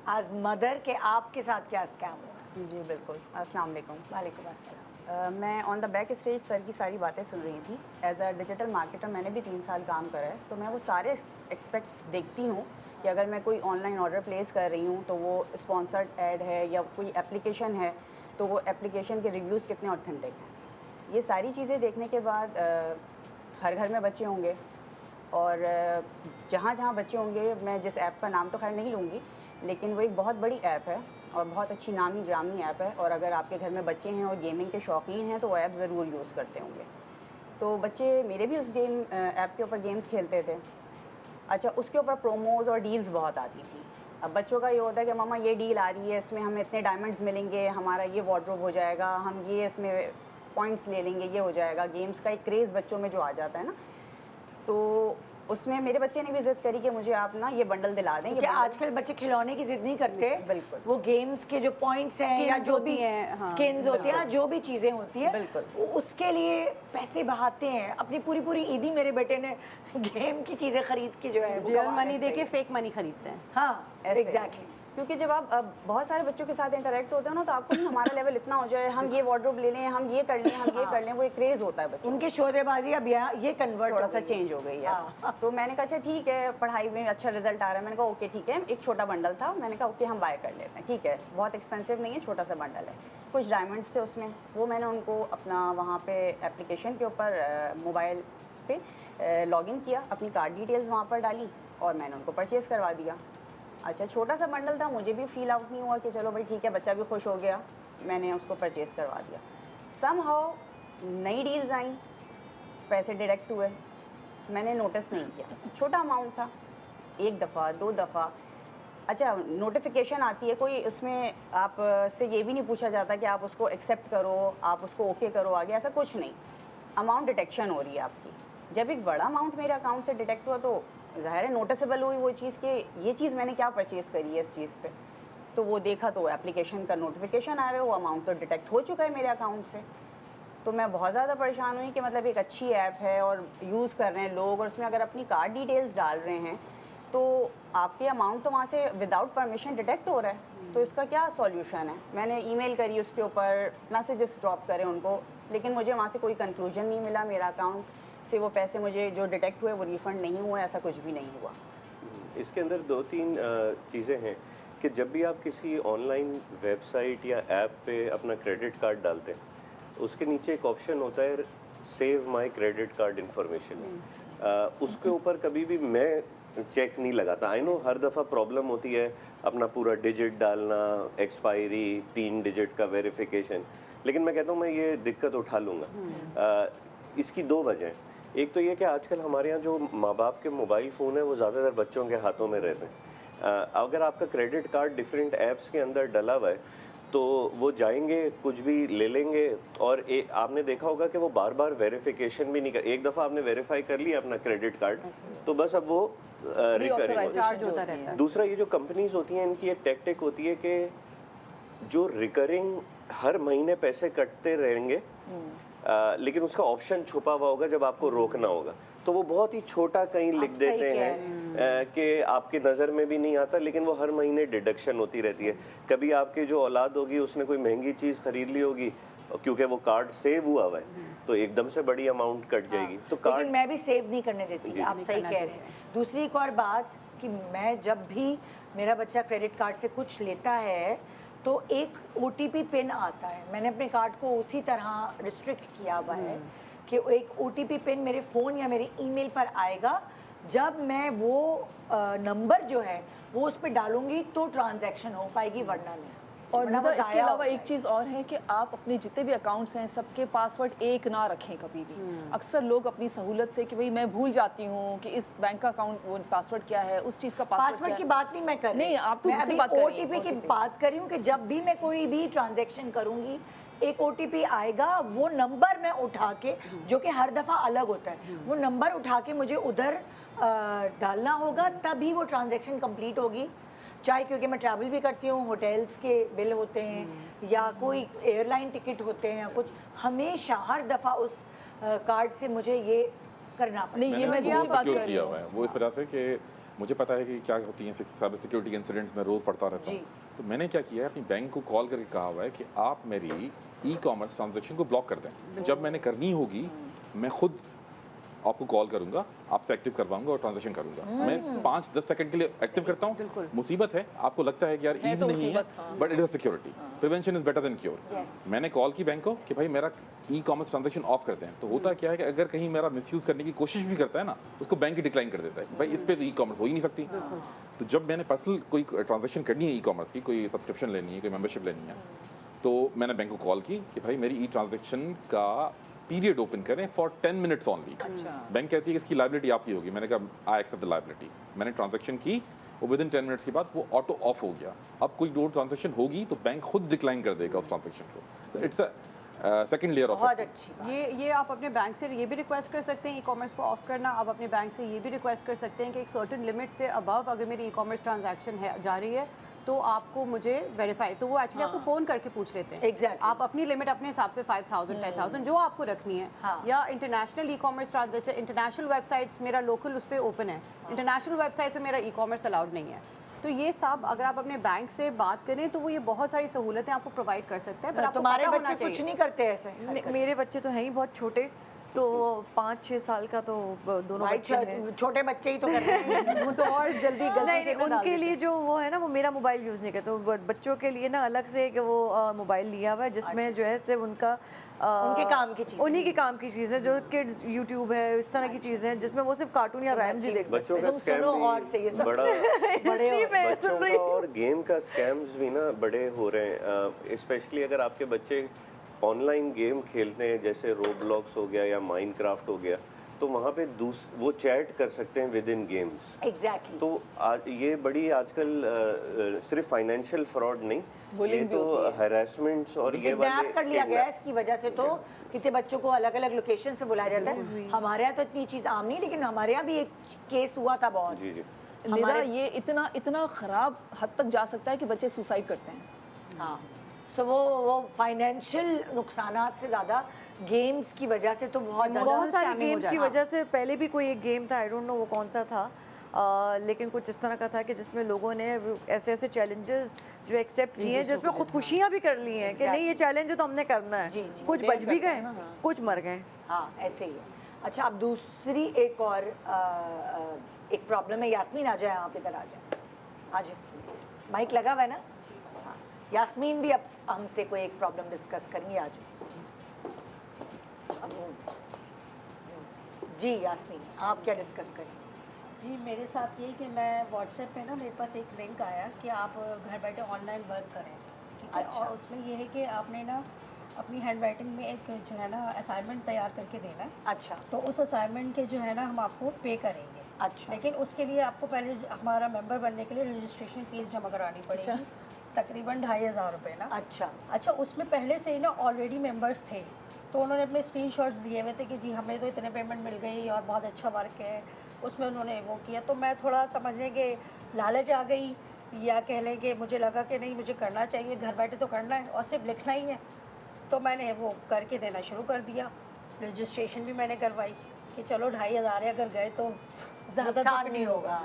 एज मदर के आपके साथ क्या स्कैम हुआ। जी बिल्कुल। अस्सलाम वालेकुम। वालेकुम अस्सलाम। मैं on the back stage sir की सारी बातें सुन रही थी। एज अ डिजिटल मार्केटर मैंने भी 3 साल काम करा है, तो मैं वो सारे एक्सपेक्ट्स देखती हूँ कि अगर मैं कोई ऑनलाइन ऑर्डर प्लेस कर रही हूँ तो वो स्पॉन्सर्ड ऐड है या कोई एप्लीकेशन है तो वो एप्लीकेशन के रिव्यूज़ कितने ऑथेंटिक हैं। ये सारी चीज़ें देखने के बाद हर घर में बच्चे होंगे, और जहाँ जहाँ बच्चे होंगे, मैं जिस ऐप का नाम तो खैर नहीं लूँगी, लेकिन वो एक बहुत बड़ी ऐप है और बहुत अच्छी नामी ग्रामी ऐप है। और अगर आपके घर में बच्चे हैं और गेमिंग के शौकीन हैं तो वो ऐप ज़रूर यूज़ करते होंगे। तो बच्चे मेरे भी उस ऐप के ऊपर गेम्स खेलते थे। अच्छा, उसके ऊपर प्रोमोज़ और डील्स बहुत आती थी। अब बच्चों का ये होता है कि मामा ये डील आ रही है, इसमें हमें इतने डायमंड्स मिलेंगे, हमारा ये वार्डरोब हो जाएगा, हम ये इसमें पॉइंट्स ले लेंगे, ये हो जाएगा। गेम्स का एक क्रेज़ बच्चों में जो आ जाता है ना, तो उसमें मेरे बच्चे ने भी ज़िद करी कि मुझे आप ना ये बंडल दिला दें। क्योंकि आजकल बच्चे खिलौने की जिद नहीं करते, बिल्कुल। वो गेम्स के जो पॉइंट्स हैं या जो भी हैं, हाँ, स्किन्स होते हैं, जो भी चीज़ें होती हैं, बिल्कुल। वो उसके लिए पैसे बहाते हैं। अपनी पूरी ईदी मेरे बेटे ने गेम की चीज़ें खरीद के जो है रियल मनी देके फेक मनी खरीदते हैं। हाँ एग्जैक्टली। क्योंकि जब आप बहुत सारे बच्चों के साथ इंटरेक्ट होते हो ना, तो आपको भी हमारा लेवल इतना हो जाए, हम ये वार्डरोब ले लें, हम ये कर लें, हम ये कर लें, वो एक क्रेज़ होता है बच्चों। उनके शोधेबाजी अब ये कन्वर्ट थोड़ा सा चेंज हो गई है। तो मैंने कहा अच्छा ठीक है, पढ़ाई में अच्छा रिजल्ट आ रहा है। मैंने कहा ओके ठीक है, एक छोटा बंडल था, मैंने कहा ओके हम बाय कर लेते हैं, ठीक है, बहुत एक्सपेंसिव नहीं है, छोटा सा बंडल है। कुछ डायमंड्स थे उसमें, वो मैंने उनको अपना वहाँ पे एप्लीकेशन के ऊपर मोबाइल पे लॉगिन किया, अपनी कार्ड डिटेल्स वहाँ पर डाली और मैंने उनको परचेज़ करवा दिया। अच्छा, छोटा सा बंडल था, मुझे भी फील आउट नहीं हुआ कि चलो भाई ठीक है, बच्चा भी खुश हो गया, मैंने उसको परचेज़ करवा दिया। समहाउ नई डील्स आई, पैसे डिडक्ट हुए, मैंने नोटिस नहीं किया। छोटा अमाउंट था, 1 दफ़ा 2 दफ़ा। अच्छा, नोटिफिकेशन आती है कोई, उसमें आप से ये भी नहीं पूछा जाता कि आप उसको एक्सेप्ट करो, आप उसको ओके करो आगे, ऐसा कुछ नहीं। अमाउंट डिटेक्शन हो रही है आपकी। जब एक बड़ा अमाउंट मेरे अकाउंट से डिटेक्ट हुआ तो ज़ाहिर है नोटिसेबल हुई वो चीज़ कि ये चीज़ मैंने क्या परचेज़ करी है इस चीज़ पे। तो वो देखा तो एप्लीकेशन का नोटिफिकेशन आ रहा है, वो अमाउंट तो डिटेक्ट हो चुका है मेरे अकाउंट से। तो मैं बहुत ज़्यादा परेशान हुई कि मतलब एक अच्छी ऐप है और यूज़ कर रहे हैं लोग, और उसमें अगर अपनी कार्ड डिटेल्स डाल रहे हैं तो आपके अमाउंट तो वहाँ से विदाउट परमिशन डिटेक्ट हो रहा है। तो इसका क्या सॉल्यूशन है? मैंने ईमेल करी, उसके ऊपर मैसेजेस ड्रॉप करे उनको, लेकिन मुझे वहाँ से कोई कंक्लूजन नहीं मिला। मेरा अकाउंट से वो पैसे मुझे जो डिटेक्ट हुए वो रिफ़ंड नहीं हुए, ऐसा कुछ भी नहीं हुआ। इसके अंदर 2-3 चीज़ें हैं कि जब भी आप किसी ऑनलाइन वेबसाइट या ऐप पे अपना क्रेडिट कार्ड डालते हैं, उसके नीचे एक ऑप्शन होता है save my credit card information. उसके ऊपर कभी भी मैं चेक नहीं लगाता। आई नो हर दफ़ा प्रॉब्लम होती है अपना पूरा डिजिट डालना, एक्सपायरी, 3 डिजिट का वेरिफिकेशन, लेकिन मैं कहता हूँ मैं ये दिक्कत उठा लूँगा। इसकी 2 वजह। एक तो ये कि आजकल हमारे यहाँ जो माँ बाप के मोबाइल फ़ोन है वो ज़्यादातर बच्चों के हाथों में रहते हैं। अगर आपका क्रेडिट कार्ड डिफरेंट ऐप्स के अंदर डला हुआ है तो वो जाएंगे कुछ भी ले लेंगे, और आपने देखा होगा कि वो बार बार वेरिफिकेशन भी नहीं कर, एक दफ़ा आपने वेरीफाई कर लिया अपना क्रेडिट कार्ड तो बस अब वो रिकरिंग चार्ज होता रहता है। दूसरा ये जो कंपनीज होती हैं इनकी एक टेक्टिक होती है कि जो रिकरिंग हर महीने पैसे कटते रहेंगे लेकिन उसका ऑप्शन छुपा हुआ होगा जब आपको रोकना होगा, तो वो बहुत ही छोटा कहीं लिख देते हैं कि आपकी नज़र में भी नहीं आता, लेकिन वो हर महीने डिडक्शन होती रहती है। कभी आपकी जो औलाद होगी उसने कोई महंगी चीज़ खरीद ली होगी, क्योंकि वो कार्ड सेव हुआ हुआ है तो एकदम से बड़ी अमाउंट कट जाएगी। तो कार्ड लेकिन मैं भी सेव नहीं करने देती, आप सही कह रहे हैं। दूसरी एक और बात कि मैं जब भी मेरा बच्चा क्रेडिट कार्ड से कुछ लेता है तो एक OTP पिन आता है, मैंने अपने कार्ड को उसी तरह रिस्ट्रिक्ट किया हुआ है कि एक OTP पिन मेरे फ़ोन या मेरे ईमेल पर आएगा, जब मैं वो नंबर जो है वो उस पर डालूंगी तो ट्रांजैक्शन हो पाएगी, वरना नहीं। और वरना वो मतलब इसके ज़ाया अलावा होता एक है। चीज़ और है कि आप अपने जितने भी अकाउंट्स हैं सबके पासवर्ड एक ना रखें कभी भी। अक्सर लोग अपनी सहूलत से कि भाई मैं भूल जाती हूँ कि इस बैंक का अकाउंट वो पासवर्ड क्या है, उस चीज़ का पासवर्ड की बात नहीं मैं कर रही, नहीं, आप तो मैं दूसरी अभी बात कर रही हैं, OTP की OTP बात कर रही हूँ कि जब भी मैं कोई भी ट्रांजैक्शन करूँगी एक OTP आएगा, वो नंबर मैं उठा के, जो कि हर दफ़ा अलग होता है, वो नंबर उठा के मुझे उधर डालना होगा, तभी वो ट्रांजैक्शन कंप्लीट होगी। चाहे क्योंकि मैं ट्रैवल भी करती हूँ, होटल्स के बिल होते हैं या कोई एयरलाइन टिकट होते हैं या कुछ, हमेशा हर दफ़ा उस कार्ड से मुझे ये करना पड़ता है। नहीं, ये मैं मैंने दूसरी बात सिक्योर कर रही किया हूँ। हुआ है वो इस तरह से कि मुझे पता है कि क्या होती हैं साइबर सिक्योरिटी इंसिडेंट्स में रोज़ पढ़ता रहता हूँ। तो मैंने क्या किया है, अपनी बैंक को कॉल करके कहा हुआ है कि आप मेरी ई-कॉमर्स ट्रांजैक्शन को ब्लॉक कर दें। जब मैंने करनी होगी मैं खुद आपको कॉल करूंगा, आपसे एक्टिव करवाऊंगा और ट्रांजैक्शन करूंगा। मैं 5-10 सेकंड के लिए एक्टिव करता हूँ। मुसीबत है, आपको लगता है कि यार ईज तो नहीं है, मुसीबत, हाँ। But it is security. Prevention is better than cure. मैंने कॉल की बैंक को कि भाई मेरा ई-कॉमर्स ट्रांजैक्शन ऑफ करते हैं। तो होता क्या है कि अगर कहीं मेरा मिसयूज करने की कोशिश भी करता है ना, उसको बैंक ही डिक्लाइन कर देता है, भाई इस पे तो ई-कॉमर्स हो ही नहीं सकती। तो जब मैंने पर्सनल कोई ट्रांजैक्शन करनी है ई-कॉमर्स की, कोई सब्सक्रिप्शन लेनी है, कोई मेंबरशिप लेनी है, तो मैंने बैंक को कॉल की कि भाई मेरी ई ट्रांजैक्शन का पीरियड ओपन करें फॉर 10 मिनट्स ओनली। बैंक कहती है कि इसकी लायबिलिटी आपकी होगी। मैंने कहा आई एक्सेप्ट द लायबिलिटी। मैंने ट्रांजैक्शन की, वो विद इन 10 मिनट्स के बाद वो ऑटो ऑफ हो गया। अब कोई और ट्रांजैक्शन होगी तो बैंक खुद डिक्लाइन कर देगा उस ट्रांजैक्शन को। तो it's a second layer of बहुत अच्छी बात। ये आप अपने बैंक से ये भी रिक्वेस्ट कर सकते हैं ई-कॉमर्स को ऑफ करना। आप अपने बैंक से ये भी रिक्वेस्ट कर सकते हैं कि एक सर्टेन लिमिट से अबव अगर मेरी ई-कॉमर्स ट्रांजैक्शन है जा रही है तो आपको मुझे वेरीफाई, तो वो एक्चुअली आपको फ़ोन करके पूछ लेते हैं। Exactly. आप अपनी लिमिट अपने हिसाब से 5,000 10,000 जो आपको रखनी है। हाँ। या इंटरनेशनल ई-कॉमर्स जैसे इंटरनेशनल वेबसाइट्स, मेरा लोकल उस पर ओपन है, इंटरनेशनल वेबसाइट से मेरा ई-कॉमर्स अलाउड नहीं है। तो ये सब अगर आप अपने बैंक से बात करें तो वो ये बहुत सारी सहूलतें आपको प्रोवाइड कर सकते हैं। पर आपको तुम्हारे पता होना बच्चे कुछ चाहिए। नहीं करते ऐसे? नहीं, मेरे बच्चे तो हैं ही बहुत छोटे, तो 5-6 साल का तो दोनों भाई बच्चे हैं। छोटे बच्चे ही तो कर रहे हैं। वो तो और जल्दी गलती नहीं से नहीं, उनके लिए जो वो है ना, वो मेरा मोबाइल यूज़ नहीं करते। तो बच्चों के लिए ना अलग से कि वो मोबाइल लिया हुआ है जिसमें जो है सिर्फ उनका उनके काम की चीज़ें। उन्हीं की काम की चीज़ें, जो किड्स यूट्यूब है इस तरह की चीज़ें हैं जिसमें वो सिर्फ कार्टून या रैम्स ही देख सकते बच्चों का तुम स्कैम सुनो और से ये भी सब। बड़ा बड़े इसलिए हो। मैं बच्चों सुन रही का और गेम का स्कैम्स भी ना बड़े हो रहे हैं। स्पेशली अगर आपके बच्चे ऑनलाइन गेम खेलते हैं जैसे रोब्लॉक्स हो गया या माइनक्राफ्ट हो गया, तो वहाँ पे वो चैट कर सकते हैं विद इन गेम्स। एग्जैक्टली। तो आज ये बड़ी आजकल सिर्फ फाइनेंशियल फ्रॉड नहीं, ये Bullying भी तो होती है। हरासमेंट और ये वाले किडनैप कर लिया गया है, kidnap- इसकी वजह से तो कितने बच्चों को अलग अलग लोकेशन पे बुलाया जाता है। हमारे यहाँ तो इतनी चीज़ आम नहीं, लेकिन हमारे यहाँ भी एक केस हुआ था बहुत। जी जी निदा, ये इतना ख़राब हद तक जा सकता है कि बच्चे सुसाइड करते हैं। हाँ, सो वो फाइनेंशियल नुकसानात से ज़्यादा गेम्स की वजह से तो बहुत ज़्यादा बहुत सारे scamming हो गेम्स की जाए। वजह से। पहले भी कोई एक गेम था, आई डोंट नो वो कौन सा था, लेकिन कुछ इस तरह का था कि जिसमें लोगों ने ऐसे ऐसे चैलेंजेस जो एक्सेप्ट किए हैं, जिसमें खुदकुशियाँ भी कर ली हैं कि नहीं ये चैलेंज है तो हमने करना है। जी, जी। कुछ बच भी गए, कुछ मर गए। हाँ, ऐसे ही है। अच्छा, अब दूसरी एक और एक प्रॉब्लम है। यास्मीन आ जाए, आप इधर आ जाए, आ जाए जल्दी से। माइक लगा हुआ है ना? हाँ, यास्मीन भी अब हमसे कोई एक प्रॉब्लम डिस्कस करेंगी। आ जाओ। जी यास्मीन, आप क्या डिस्कस करें? जी, मेरे साथ ये कि मैं व्हाट्सएप पे ना मेरे पास एक लिंक आया कि आप घर बैठे ऑनलाइन वर्क करें, ठीक है। अच्छा। और उसमें ये है कि आपने ना अपनी हैंड राइटिंग में एक जो है ना असाइनमेंट तैयार करके देना है। अच्छा तो उस असाइनमेंट के जो है ना हम आपको पे करेंगे। अच्छा। लेकिन उसके लिए आपको पहले हमारा मेंबर बनने के लिए रजिस्ट्रेशन फ़ीस जमा करानी पड़ेगी। तकरीबन 2500 रुपये ना। अच्छा अच्छा, उसमें पहले से ही ना ऑलरेडी मेंबर्स थे, तो उन्होंने अपने स्क्रीनशॉट्स दिए हुए थे कि जी हमें तो इतने पेमेंट मिल गई और बहुत अच्छा वर्क है, उसमें उन्होंने वो किया। तो मैं थोड़ा समझने के लालच आ गई, या कह लें कि मुझे लगा कि नहीं मुझे करना चाहिए, घर बैठे तो करना है और सिर्फ लिखना ही है। तो मैंने वो करके देना शुरू कर दिया। रजिस्ट्रेशन भी मैंने करवाई कि चलो 2500 अगर गए तो ज़्यादा नुकसान तो नहीं होगा।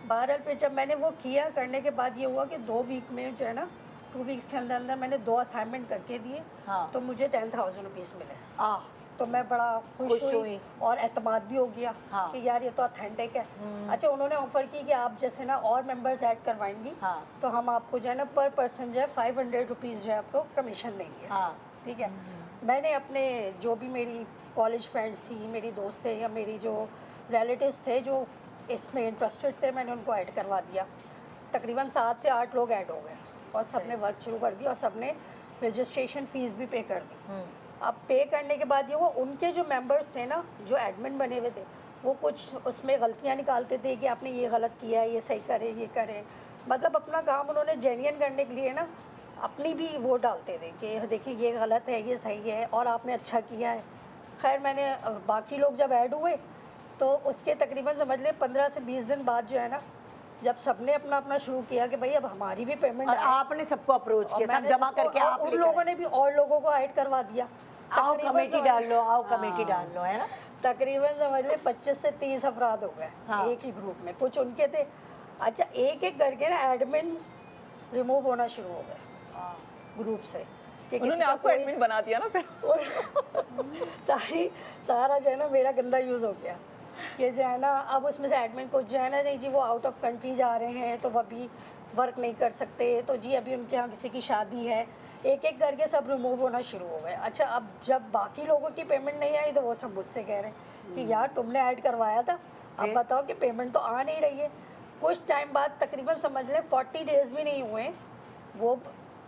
बहरहाल पे जब मैंने वो किया, करने के बाद ये हुआ कि 2 वीक में जो है ना, 2 वीक्स के अंदर अंदर मैंने 2 असाइनमेंट करके दिए। हाँ। तो मुझे 10,000 रुपीज़ मिले। आ तो मैं बड़ा खुश खुश हुई हुई। और एतमाद भी हो गया हाँ। कि यार ये तो ऑथेंटिक है। अच्छा, उन्होंने ऑफ़र की कि आप जैसे ना और मेंबर्स ऐड करवाएंगी, हाँ। तो हम आपको जो है ना पर पर्सन जो है 500 रुपीज़ जो है आपको कमीशन देंगे। हाँ। ठीक है। मैंने अपने जो भी मेरी कॉलेज फ्रेंड्स थी, मेरी दोस्त थे या मेरी जो रिलेटिव्स थे जो इसमें इंटरेस्टेड थे, मैंने उनको ऐड करवा दिया। तकरीबन 7 से 8 लोग ऐड हो गए और सब ने वर्क शुरू कर दिया और सब ने रजिस्ट्रेशन फ़ीस भी पे कर दी। अब पे करने के बाद ये हुआ, उनके जो मेंबर्स थे ना, जो एडमिन बने हुए थे, वो कुछ उसमें गलतियाँ निकालते थे कि आपने ये गलत किया है, ये सही करें, ये करें। मतलब अपना काम उन्होंने जेन्युइन करने के लिए ना अपनी भी वो डालते थे कि देखिए ये गलत है, ये सही है और आपने अच्छा किया है। खैर मैंने बाकी लोग जब ऐड हुए तो उसके तकरीबन समझ लें 15 से 20 दिन बाद जो है ना, जब सबने अपना अपना शुरू किया कि भाई अब हमारी भी पेमेंट और आपने सबको अप्रोच और किया, सब मैंने जमा सबको- करके और आप उन लेकर लोगों आए। ने भी और लोगों को ऐड करवा दिया। आओ तकरीबन कमेटी समझ- डाल लो, आओ कमेटी डाल लो, है ना। तकरीबन समझ लें 25 से 30 अफराद हो गए हाँ। एक ही ग्रुप में। कुछ उनके थे। अच्छा, एक एक करके ना एडमिन रिमूव होना शुरू हो गए ग्रुप से कि किसी उन्होंने का आपको कोई- एडमिन बना दिया ना फिर। सारा जो है ना मेरा गंदा यूज़ हो गया कि जो है ना अब उसमें से एडमिन को जो है ना, नहीं जी वो आउट ऑफ कंट्री जा रहे हैं तो वो अभी वर्क नहीं कर सकते, तो जी अभी उनके यहाँ किसी की शादी है, एक एक करके सब रिमूव होना शुरू हो गए। अच्छा, अब जब बाकी लोगों की पेमेंट नहीं आई तो वो सब मुझसे कह रहे हैं कि यार तुमने ऐड करवाया था, अब बताओ कि पेमेंट तो आ नहीं रही है। कुछ टाइम बाद तकरीबन समझ लें 40 डेज़ भी नहीं हुए, वो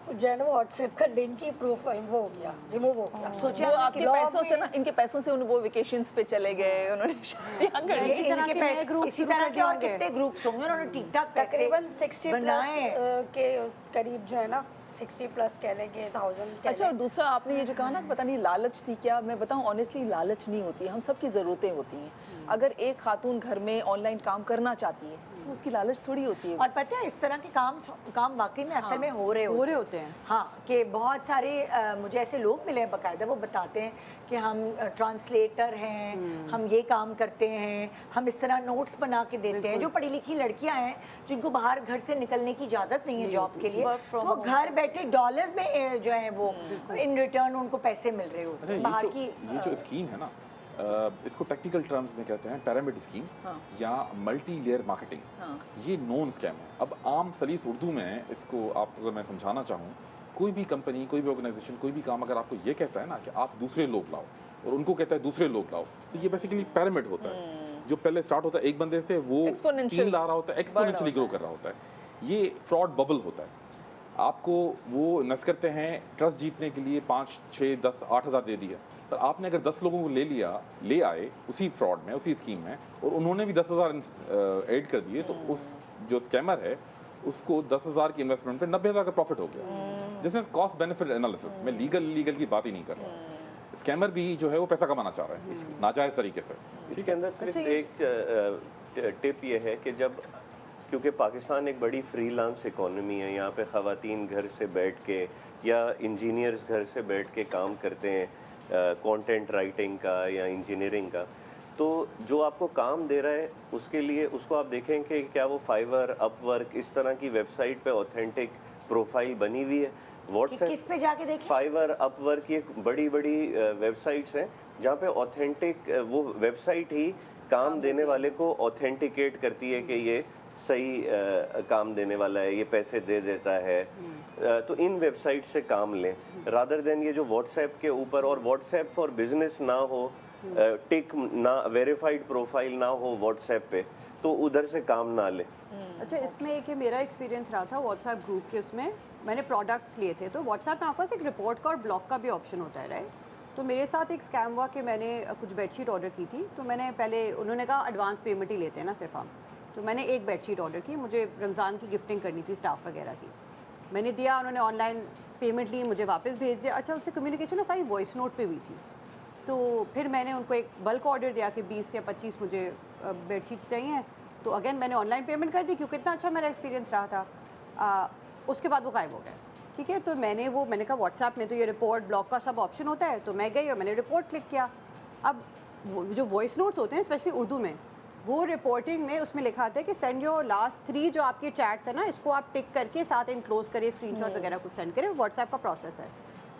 जो है ना व्हाट्सएप का लिंक ही प्रूफ वो हो गया, रिमूव हो गया। सोचिए वो आपने आपके कि पैसों से ना, इनके पैसों से वो वेकेशंस पे चले गए, उन्होंने शादियां कर ली। इसी तरह इनके के नए पैसे group इसी शुरू तरह कर के और दिए कितने ग्रुप्स होंगे, उन्होंने ठीक ठाक पैसे तकरीबन 60 बनाए। प्लस के करीब जो है ना, 60 प्लस कह लेंगे, 1000 कह अच्छा, और लें। दूसरा आपने ये जो कहा ना कि पता नहीं लालच थी क्या, मैं बताऊं ऑनेस्टली लालच नहीं होती है, हम सबकी ज़रूरतें होती हैं। अगर एक खातून घर में ऑनलाइन काम करना चाहती है तो उसकी लालच थोड़ी होती है। और पता है इस तरह के काम वाकई में असल में हो रहे होते हैं। हाँ, कि बहुत सारे मुझे ऐसे लोग मिले हैं बाकायदा, वो बताते हैं कि हम ट्रांसलेटर हैं, हम ये काम करते हैं, हम इस तरह नोट्स बना के देते हैं। जो पढ़ी लिखी लड़कियां हैं जिनको बाहर घर से निकलने की इजाज़त नहीं है जॉब के लिए, Work from तो home। घर बैठे डॉलर्स में जो है वो इन रिटर्न उनको पैसे मिल रहे होते अच्छा, हैं बाहर की। ये जो स्कीम है ना, इसको टेक्निकल टर्म्स में कहते हैं पिरामिड स्कीम या मल्टी लेयर मार्केटिंग। ये नॉन स्कैम है। अब आम सलीस उर्दू में इसको आप अगर मैं समझाना चाहूँ, कोई भी कंपनी, कोई भी ऑर्गेनाइजेशन, कोई भी काम अगर आपको ये कहता है ना कि आप दूसरे लोग लाओ और उनको कहता है दूसरे लोग लाओ, तो ये बेसिकली पिरामिड होता है। जो पहले स्टार्ट होता है एक बंदे से, वो Exponential टीम ला रहा होता है, एक्सपोनेंशियली ग्रो कर रहा होता है। ये फ्रॉड बबल होता है। आपको वो इन्वेस्ट करते हैं ट्रस्ट जीतने के लिए 5, 6, 10, 8 हज़ार दे दिया, पर आपने अगर 10 लोगों को ले आए उसी फ्रॉड में, उसी स्कीम में, और उन्होंने भी 10,000 ऐड कर दिए, तो उस जो स्कैमर है उसको 10,000 की इन्वेस्टमेंट पे 90,000 का प्रॉफिट हो गया। जैसे कॉस्ट बेनिफिट एनालिसिस, मैं लीगल की बात ही नहीं कर रहा। स्कैमर भी जो है वो पैसा कमाना चाह रहा है इस नाजायज़ तरीके से। इसके अंदर सिर्फ एक टिप ये है कि जब, क्योंकि पाकिस्तान एक बड़ी फ्रीलांस इकोनॉमी है, यहाँ पे ख़वातीन घर से बैठ के या इंजीनियर्स घर से बैठ के काम करते हैं, कंटेंट राइटिंग का या इंजीनियरिंग का, तो जो आपको काम दे रहा है उसके लिए उसको आप देखें कि क्या वो फाइवर, अपवर्क, इस तरह की वेबसाइट पे ऑथेंटिक प्रोफाइल बनी हुई है। व्हाट्सएप, किस पे जाके देखें? फाइवर, अपवर्क, ये बड़ी बड़ी वेबसाइट्स हैं जहाँ पे ऑथेंटिक, वो वेबसाइट ही काम देने वाले को ऑथेंटिकेट करती है कि ये सही काम देने वाला है, ये पैसे दे देता है। तो इन वेबसाइट से काम लें रादर देन ये जो व्हाट्सएप के ऊपर, और व्हाट्सएप फॉर बिजनेस ना हो, टिक ना, वेरीफाइड प्रोफाइल ना हो व्हाट्सएप पे, तो उधर से काम ना लें। अच्छा, इसमें एक मेरा एक्सपीरियंस रहा था व्हाट्सएप ग्रुप के, उसमें मैंने प्रोडक्ट्स लिए थे। तो व्हाट्सएप में आपके पास एक रिपोर्ट का और ब्लॉक का भी ऑप्शन होता है, राइट? तो मेरे साथ एक स्कैम हुआ कि मैंने कुछ बेडशीट ऑर्डर की थी। तो मैंने पहले, उन्होंने कहा एडवांस पेमेंट ही लेते हैं ना सिर्फ हम, तो मैंने एक बेडशीट ऑर्डर की, मुझे रमज़ान की गिफ्टिंग करनी थी स्टाफ वगैरह की। मैंने दिया, उन्होंने ऑनलाइन पेमेंट ली, मुझे वापस भेज दिया। अच्छा, उनसे कम्युनिकेशन ना सारी वॉइस नोट पे हुई थी। तो फिर मैंने उनको एक बल्क ऑर्डर दिया कि 20 या 25 मुझे बेडशीट्स चाहिए। तो अगेन मैंने ऑनलाइन पेमेंट कर दी क्योंकि इतना अच्छा मेरा एक्सपीरियंस रहा था। उसके बाद वो गायब हो गए। ठीक है, तो मैंने कहा व्हाट्सएप में तो ये रिपोर्ट ब्लॉक का सब ऑप्शन होता है, तो मैं गई और मैंने रिपोर्ट क्लिक किया। अब जो वॉइस नोट्स होते हैं स्पेशली उर्दू में, वो रिपोर्टिंग में उसमें लिखा आता है कि सेंड योर लास्ट 3 जो आपके चैट्स है ना, इसको आप टिक करके साथ इनक्लोज करें, स्क्रीनशॉट वगैरह कुछ सेंड करें। व्हाट्सएप का प्रोसेस है।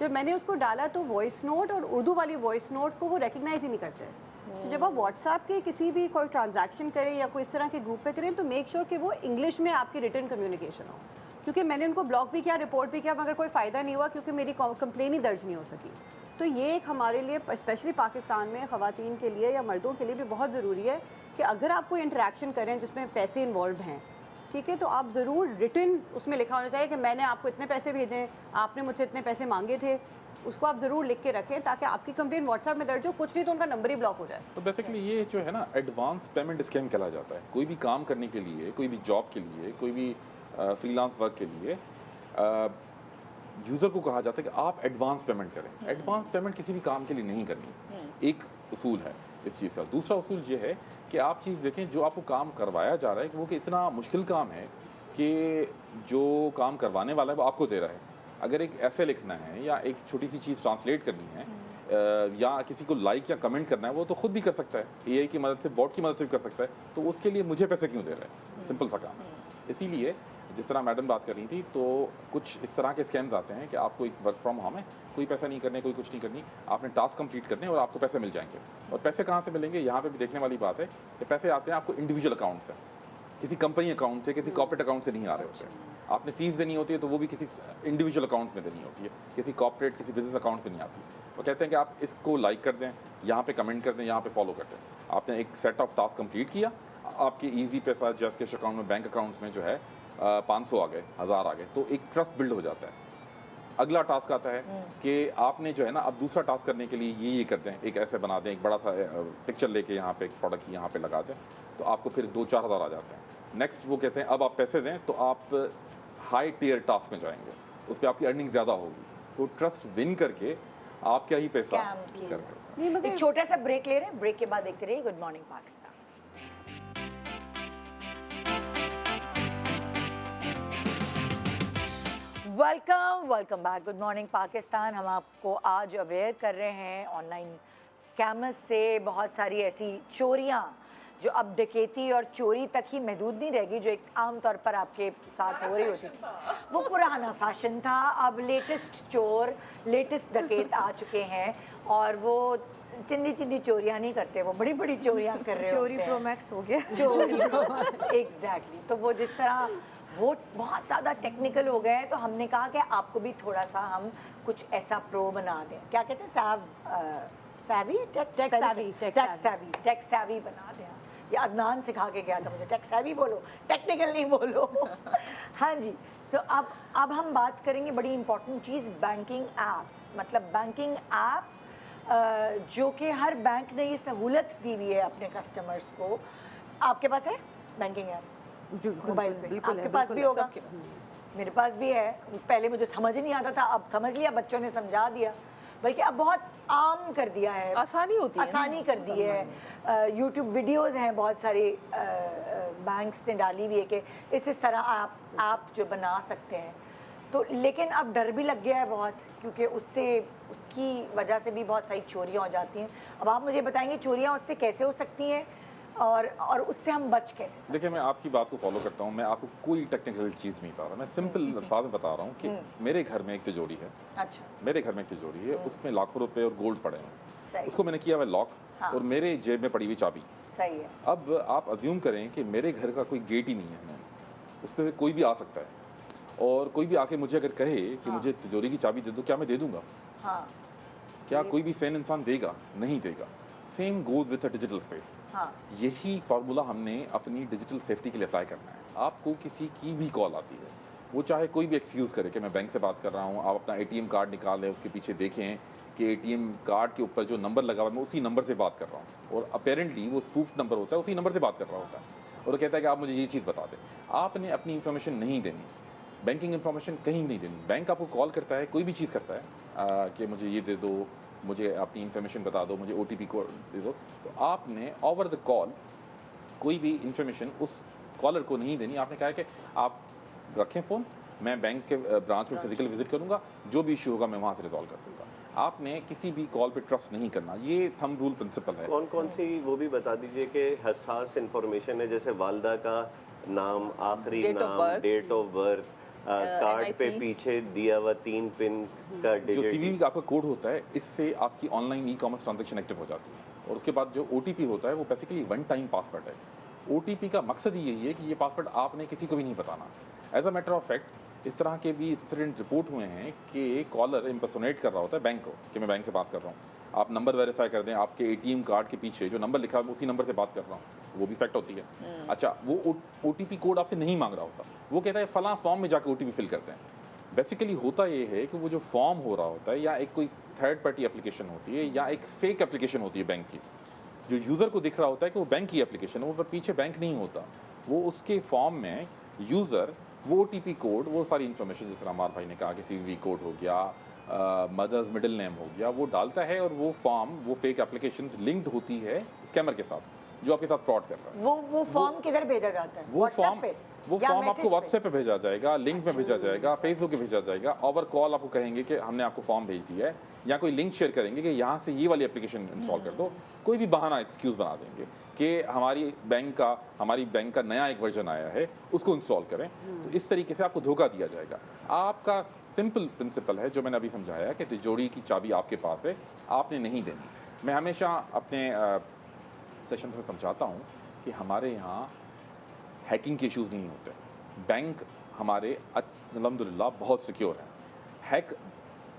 जब मैंने उसको डाला तो वॉइस नोट और उर्दू वाली वॉइस नोट को वो रिकग्नाइज ही नहीं करते। तो जब आप व्हाट्सएप के किसी भी कोई ट्रांजैक्शन करें या कोई इस तरह के ग्रुप पे करें, तो मेक श्योर कि वो इंग्लिश में आपकी रिटर्न कम्युनिकेशन हो। क्योंकि मैंने उनको ब्लॉक भी किया, रिपोर्ट भी किया, मगर कोई फ़ायदा नहीं हुआ क्योंकि मेरी कंप्लेन ही दर्ज नहीं हो सकी। तो ये एक हमारे लिए स्पेशली पाकिस्तान में ख़वातीन के लिए या मर्दों के लिए भी बहुत ज़रूरी है कि अगर आप कोई इंटरेक्शन करें जिसमें पैसे इन्वॉल्व हैं, ठीक है, तो आप ज़रूर रिटर्न उसमें लिखा होना चाहिए कि मैंने आपको इतने पैसे भेजे, आपने मुझसे इतने पैसे मांगे थे। उसको आप ज़रूर लिख के रखें ताकि आपकी कंप्लेन व्हाट्सएप में दर्ज हो, कुछ नहीं तो उनका नंबर ही ब्लॉक हो जाए। तो बेसिकली ये जो है ना एडवांस पेमेंट स्कैम कहला जाता है। कोई भी काम करने के लिए, कोई भी जॉब के लिए, कोई भी फ्रीलांस वर्क के लिए यूज़र को कहा जाता है कि आप एडवांस पेमेंट करें। एडवांस पेमेंट किसी भी काम के लिए नहीं करनी, एक उसूल है इस चीज़ का। दूसरा उसूल ये है कि आप चीज़ देखें, जो आपको काम करवाया जा रहा है कि वो कि इतना मुश्किल काम है कि जो काम करवाने वाला है वो आपको दे रहा है। अगर एक ऐसे लिखना है या एक छोटी सी चीज़ ट्रांसलेट करनी है या किसी को लाइक या कमेंट करना है, वो तो खुद भी कर सकता है, एआई की मदद से, बॉट की मदद से भी कर सकता है। तो उसके लिए मुझे पैसे क्यों दे रहा है? सिंपल सा काम है। इसीलिए जिस तरह मैडम बात कर रही थी, तो कुछ इस तरह के स्कैम्स आते हैं कि आपको एक वर्क फ्रॉम होम है, कोई पैसा नहीं करने, कोई कुछ नहीं करनी, आपने टास्क कंप्लीट करने और आपको पैसे मिल जाएंगे। और पैसे कहाँ से मिलेंगे, यहाँ पे भी देखने वाली बात है कि पैसे आते हैं आपको इंडिविजुअल अकाउंट से, किसी कंपनी अकाउंट से, किसी कॉर्पोरेट अकाउंट से नहीं आ रहे होते हैं। आपने फीस देनी होती है तो वो भी किसी इंडिविजुअल अकाउंट्स में देनी होती है, किसी कॉर्पोरेट, किसी बिजनेस अकाउंट में नहीं आती। वो कहते हैं कि आप इसको लाइक कर दें, यहाँ पे कमेंट कर दें, यहाँ पे फॉलो कर दें। आपने एक सेट ऑफ टास्क कंप्लीट किया, आपके ईजी पैसा जस्ट कैश अकाउंट में, बैंक अकाउंट्स में जो है 500 आ गए, 1000 आ गए, तो एक ट्रस्ट बिल्ड हो जाता है। अगला टास्क आता है कि आपने जो है ना, अब दूसरा टास्क करने के लिए ये कर दें, एक ऐसे बना दें, एक बड़ा सा पिक्चर लेके यहाँ पे एक प्रोडक्ट यहाँ पे लगा दें, तो आपको फिर 2-4 हज़ार आ जाते हैं। नेक्स्ट वो कहते हैं अब आप पैसे दें तो आप हाई टियर टास्क में जाएंगे, उस पर आपकी अर्निंग ज़्यादा होगी। तो ट्रस्ट विन करके आप क्या ही पैसा Scam कर नहीं, मगर एक छोटा सा ब्रेक ले रहे हैं, ब्रेक के बाद देखते रहिए good morning Pakistan. Welcome back, good morning Pakistan. हम आपको आज अवेयर कर रहे हैं ऑनलाइन स्कैमर्स से। बहुत सारी ऐसी चोरियां जो अब डकैती और चोरी तक ही महदूद नहीं रहेगी, जो एक आम तौर पर आपके साथ हो रही होती थी। वो पुराना फैशन था, अब लेटेस्ट चोर, लेटेस्ट डकैत आ चुके हैं और वो चिंदी चिंदी चोरियां नहीं करते, वो बड़ी बड़ी चोरियां कर रहे चोरी होते हैं। प्रो मैक्स हो गया। चोरी एग्जैक्टली। तो वो जिस तरह वो बहुत ज़्यादा टेक्निकल हो गए हैं, तो हमने कहा कि आपको भी थोड़ा सा हम कुछ ऐसा प्रो बना दें। क्या कहते हैं, टेक सैवी बना दें। ये अदनान सिखा के गया था मुझे, टेक सैवी बोलो, टेक्निकल नहीं बोलो। हाँ जी। सो अब हम बात करेंगे बड़ी इंपॉर्टेंट चीज़, बैंकिंग ऐप। मतलब बैंकिंग ऐप जो कि हर बैंक ने ये सहूलत दी हुई है अपने कस्टमर्स को। आपके पास है बैंकिंग ऐप मोबाइल पे? आपके पास भी होगा, मेरे पास भी है। पहले मुझे समझ ही नहीं आता था, अब समझ लिया, बच्चों ने समझा दिया, बल्कि अब बहुत आम कर दिया है, आसानी होती है, आसानी कर दी है। यूट्यूब वीडियोस हैं बहुत सारे, बैंक्स ने डाली हुई है कि इस तरह आप जो बना सकते हैं। तो लेकिन अब डर भी लग गया है बहुत, क्योंकि उसकी वजह से भी बहुत सारी चोरियां हो जाती हैं। अब आप मुझे बताएंगे चोरियां उससे कैसे हो सकती हैं और उससे हम बच कैसे सकते हैं? देखिए, मैं आपकी बात को फॉलो करता हूँ, मैं आपको कोई टेक्निकल चीज़ नहीं बता रहा, मैं सिंपल अल्फाज में बता रहा हूँ कि मेरे घर में एक तिजोरी है। अच्छा। मेरे घर में एक तिजोरी है, उसमें लाखों रुपए और गोल्ड पड़े हैं। सही। उसको मैंने किया हुआ लॉक, हाँ। और मेरे जेब में पड़ी हुई चाबी। सही है। अब आप अज्यूम करें कि मेरे घर का कोई गेट ही नहीं है, उस पर कोई भी आ सकता है, और कोई भी आके मुझे अगर कहे कि मुझे तिजोरी की चाबी दे दो, क्या मैं दे दूंगा? हाँ। क्या कोई भी सैन इंसान देगा? नहीं देगा। Same goes with a digital space. हाँ। यही फार्मूला हमने अपनी डिजिटल सेफ्टी के लिए अप्लाई करना है। आपको किसी की भी कॉल आती है, वो चाहे कोई भी एक्सक्यूज़ करे कि मैं बैंक से बात कर रहा हूँ, आप अपना एटीएम कार्ड निकाल लें, उसके पीछे देखें कि एटीएम कार्ड के ऊपर जो नंबर लगा हुआ है मैं उसी नंबर से बात कर रहा हूँ, और अपेरेंटली वो स्पूफ नंबर होता है, उसी नंबर से बात कर रहा होता है, और वो कहता है कि आप मुझे ये चीज़ बता दें। आपने अपनी इन्फॉर्मेशन नहीं देनी, बैंकिंग इन्फॉर्मेशन कहीं नहीं देनी। बैंक आपको कॉल करता है, कोई भी चीज़ करता है कि मुझे ये दे दो, मुझे अपनी इन्फॉर्मेशन बता दो, मुझे OTP कोड दे दो, तो आपने ओवर द कॉल कोई भी इन्फॉर्मेशन उस कॉलर को नहीं देनी। आपने कहा है कि आप रखें फ़ोन, मैं बैंक के ब्रांच में फिजिकल विजिट करूंगा, जो भी इशू होगा मैं वहाँ से रिजॉल्व कर दूंगा। आपने किसी भी कॉल पे ट्रस्ट नहीं करना, ये थंब रूल प्रिंसिपल है। कौन कौन सी वो भी बता दीजिए कि हसास इन्फॉर्मेशन है, जैसे वालदा का नाम, आखिरी Date of नाम, birth, date of birth, card पे NIC, पीछे दिया हुआ 3 पिन का जो डिजिट। CVV का आपका कोड होता है, इससे आपकी ऑनलाइन ई-कॉमर्स ट्रांजैक्शन एक्टिव हो जाती है। और उसके बाद जो OTP होता है वो बेसिकली वन टाइम पासवर्ड है। OTP का मकसद ही यही है कि ये पासवर्ड आपने किसी को भी नहीं बताना। As a matter of fact इस तरह के भी इंसिडेंट रिपोर्ट हुए हैं कि कॉलर इम्पर्सोनेट कर रहा होता है बैंक को कि मैं बैंक से बात कर रहा हूँ। आप नंबर वेरीफाई कर दें, आपके ATM कार्ड के पीछे जो नंबर लिखा है उसी नंबर से बात कर रहा हूँ, वो भी फैक्ट होती है। अच्छा, वो OTP कोड आपसे नहीं मांग रहा होता, वो कहता है फलां फॉर्म में जाकर OTP फिल करते हैं। बेसिकली होता ये है कि वो जो फॉर्म हो रहा होता है या एक कोई थर्ड पार्टी एप्लीकेशन होती है या एक फेक एप्लीकेशन होती है बैंक की, जो यूज़र को दिख रहा होता है कि वो बैंक की एप्लीकेशन है, वो पर पीछे बैंक नहीं होता। वो उसके फॉर्म में यूज़र वो OTP कोड, वो सारी इन्फॉर्मेशन, जिस तरह अमार भाई ने कहा कि CVV कोड हो गया, मदर्स मिडिल नेम हो गया, वो डालता है और वो फॉर्म, वो फेक एप्लीकेशन लिंक्ड होती है स्कैमर के साथ जो आपके साथ फ्रॉड कर रहा है। वो फॉर्म किधर भेजा जाता है? वो WhatsApp फॉर्म पे वो या फॉर्म आपको मैसेज पे? व्हाट्सएप पे भेजा जाएगा, लिंक में भेजा जाएगा, फेसबुक पे भेजा जाएगा। ओवर कॉल आपको कहेंगे कि हमने आपको फॉर्म भेज दिया है, या कोई लिंक शेयर करेंगे कि यहाँ से ये वाली एप्लीकेशन इंस्टॉल कर दो। कोई भी बहाना, एक्सक्यूज़ बना देंगे कि हमारी बैंक का नया एक वर्जन आया है, उसको इंस्टॉल करें। तो इस तरीके से आपको धोखा दिया जाएगा। आपका सिंपल प्रिंसिपल है जो मैंने अभी समझाया कि तिजोरी की चाबी आपके पास है, आपने नहीं देनी। मैं हमेशा अपने सेशन में समझाता हूँ कि हमारे यहाँ हैकिंग के इश्यूज़ नहीं होते। बैंक हमारे अल्हम्दुलिल्लाह बहुत सिक्योर है। हैक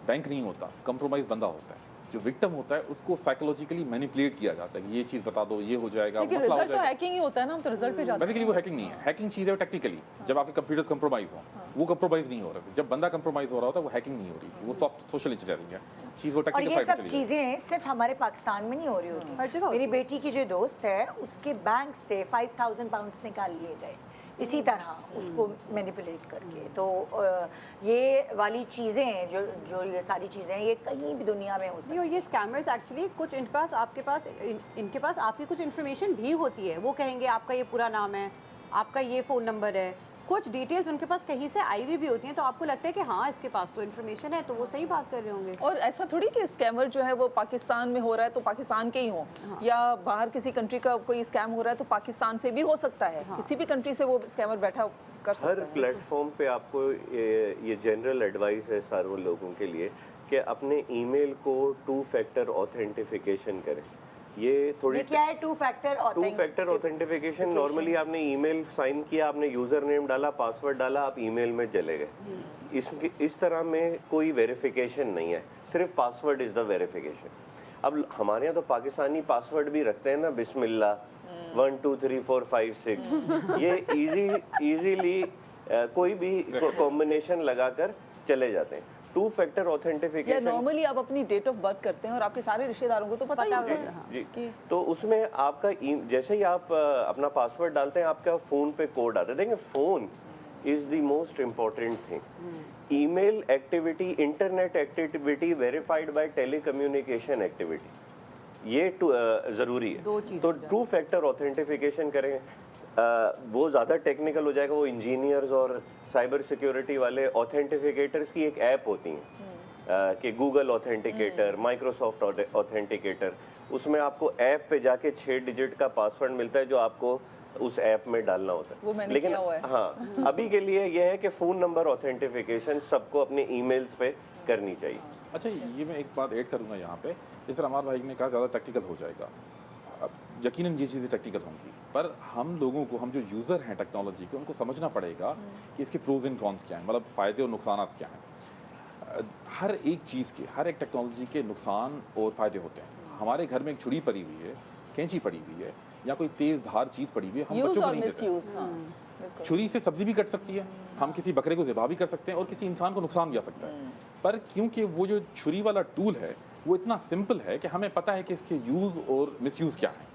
बैंक नहीं होता, कंप्रोमाइज़ बंदा होता है। जो विक्टिम होता है उसको साइकोलॉजिकली मैनिपुलेट किया जाता है कि ये चीज़ बता दो, ये हो जाएगा, लेकिन मसला हो रिजल्ट तो जाएगा। हैकिंग ही होता है ना, हम तो रिजल्ट पे जाते हैं। बेसिकली वो हैकिंग नहीं है, हैकिंग चीज़ है टेक्निकली। जब आपके कंप्यूटर्स कंप्रोमाइज़ हों, वो कंप्रोमाइज़ नहीं हो रहे थे। जब बंदा कंप्रोमाइज़ हो रहा होता है वो हैकिंग नहीं हो रही थी, वो सॉफ्ट सोशल इंजीनियरिंग है चीज़, वो और टेक्निकल ये साइड में सब चली जाती है। चीज़ें सिर्फ हमारे पाकिस्तान में नहीं हो रही हर जगह होती। होती मेरी बेटी की जो दोस्त है, उसके बैंक से 5,000 पाउंड्स निकाल लिए गए इसी तरह उसको मैनिपुलेट करके। तो ये वाली चीज़ें जो ये सारी चीज़ें हैं, ये कहीं भी दुनिया में हो सकती नहीं, और ये स्कैमर्स एक्चुअली कुछ इनके पास इनके पास आपकी कुछ इन्फॉर्मेशन भी होती है। वो कहेंगे आपका ये पूरा नाम है, आपका ये फ़ोन नंबर है, कुछ डिटेल्स उनके पास कहीं से आई हुई भी होती हैं, तो आपको लगता है कि हाँ इसके पास तो इन्फॉर्मेशन है, तो वो सही बात कर रहे होंगे। और ऐसा थोड़ी कि स्कैमर जो है वो पाकिस्तान में हो रहा है तो पाकिस्तान के ही हो, या बाहर किसी कंट्री का कोई स्कैम हो रहा है तो पाकिस्तान से भी हो सकता है। किसी भी कंट्री से वो स्कैमर बैठा कर सकता हर है। प्लेटफॉर्म पे आपको ये जनरल एडवाइस है सारे लोगों के लिए कि अपने ईमेल को 2 फैक्टर ऑथेंटिफिकेशन करें। ये थोड़ी है। ये क्या है 2 फैक्टर ऑथेंटिफिकेशन? नॉर्मली आपने ईमेल साइन किया, आपने यूज़र नेम डाला, पासवर्ड डाला, आप ईमेल में चले गए। इस तरह में कोई वेरिफिकेशन नहीं है, सिर्फ पासवर्ड इज़ द वेरिफिकेशन। अब हमारे यहाँ तो पाकिस्तानी पासवर्ड भी रखते हैं ना, बिस्मिल्लाह 1 2 3 4 5 6। ये इजीली कोई भी कॉम्बिनेशन लगाकर चले जाते हैं। 2 फैक्टर या ऑथेंटिफिकेशन नॉर्मली आप अपनी डेट ऑफ बर्थ करते हैं और आपके सारे रिश्तेदारों को तो पता ही होता है जी, कि तो उसमें आपका जैसे ही आप अपना पासवर्ड डालते हैं, आपका फ़ोन पे कोड आता है। देखें, phone is the most important thing. Email activity, internet activity verified bye telecommunication activity, ये ज़रूरी है। दो चीज़ें तो 2 फैक्टर ऑथेंटिफिकेशन करें। वो ज़्यादा टेक्निकल हो जाएगा, वो इंजीनियर्स और साइबर सिक्योरिटी वाले ऑथेंटिफिकेटर्स की एक ऐप होती हैं कि गूगल ऑथेंटिकेटर, माइक्रोसॉफ्ट ऑथेंटिकेटर। उसमें आपको ऐप पे जाके 6 डिजिट का पासवर्ड मिलता है जो आपको उस ऐप में डालना होता है। वो मैंने लेकिन किया हुआ है। हाँ, अभी के लिए ये है कि फ़ोन नंबर ऑथेंटिफिकेशन सबको अपने ईमेल्स पे करनी चाहिए। अच्छा, ये मैं एक बात ऐड करूँगा यहाँ पे, जिस तरह हमारे भाई ने कहा ज़्यादा टेक्निकल हो जाएगा। अब यकीनन ये चीज़ें टेक्निकल होंगी, पर हम लोगों को, हम जो यूज़र हैं टेक्नोलॉजी के, उनको समझना पड़ेगा कि इसके प्रोज एंड कॉन्स क्या हैं, मतलब फ़ायदे और नुकसान क्या हैं। हर एक चीज़ के, हर एक टेक्नोलॉजी के नुकसान और फ़ायदे होते हैं। हमारे घर में एक छुरी पड़ी हुई है, कैंची पड़ी हुई है, या कोई तेज़ धार चीज़ पड़ी हुई है, हम यूज बच्चों को और नहीं देते। मिसयूज। हाँ, बिल्कुल। छुरी से सब्जी भी कट सकती है, हम किसी बकरे को ज़िबा भी कर सकते हैं, और किसी इंसान को नुकसान भी आ सकता है। पर क्योंकि वो जो छुरी वाला टूल है वो इतना सिंपल है कि हमें पता है कि इसके यूज़ और मिसयूज़ क्या है।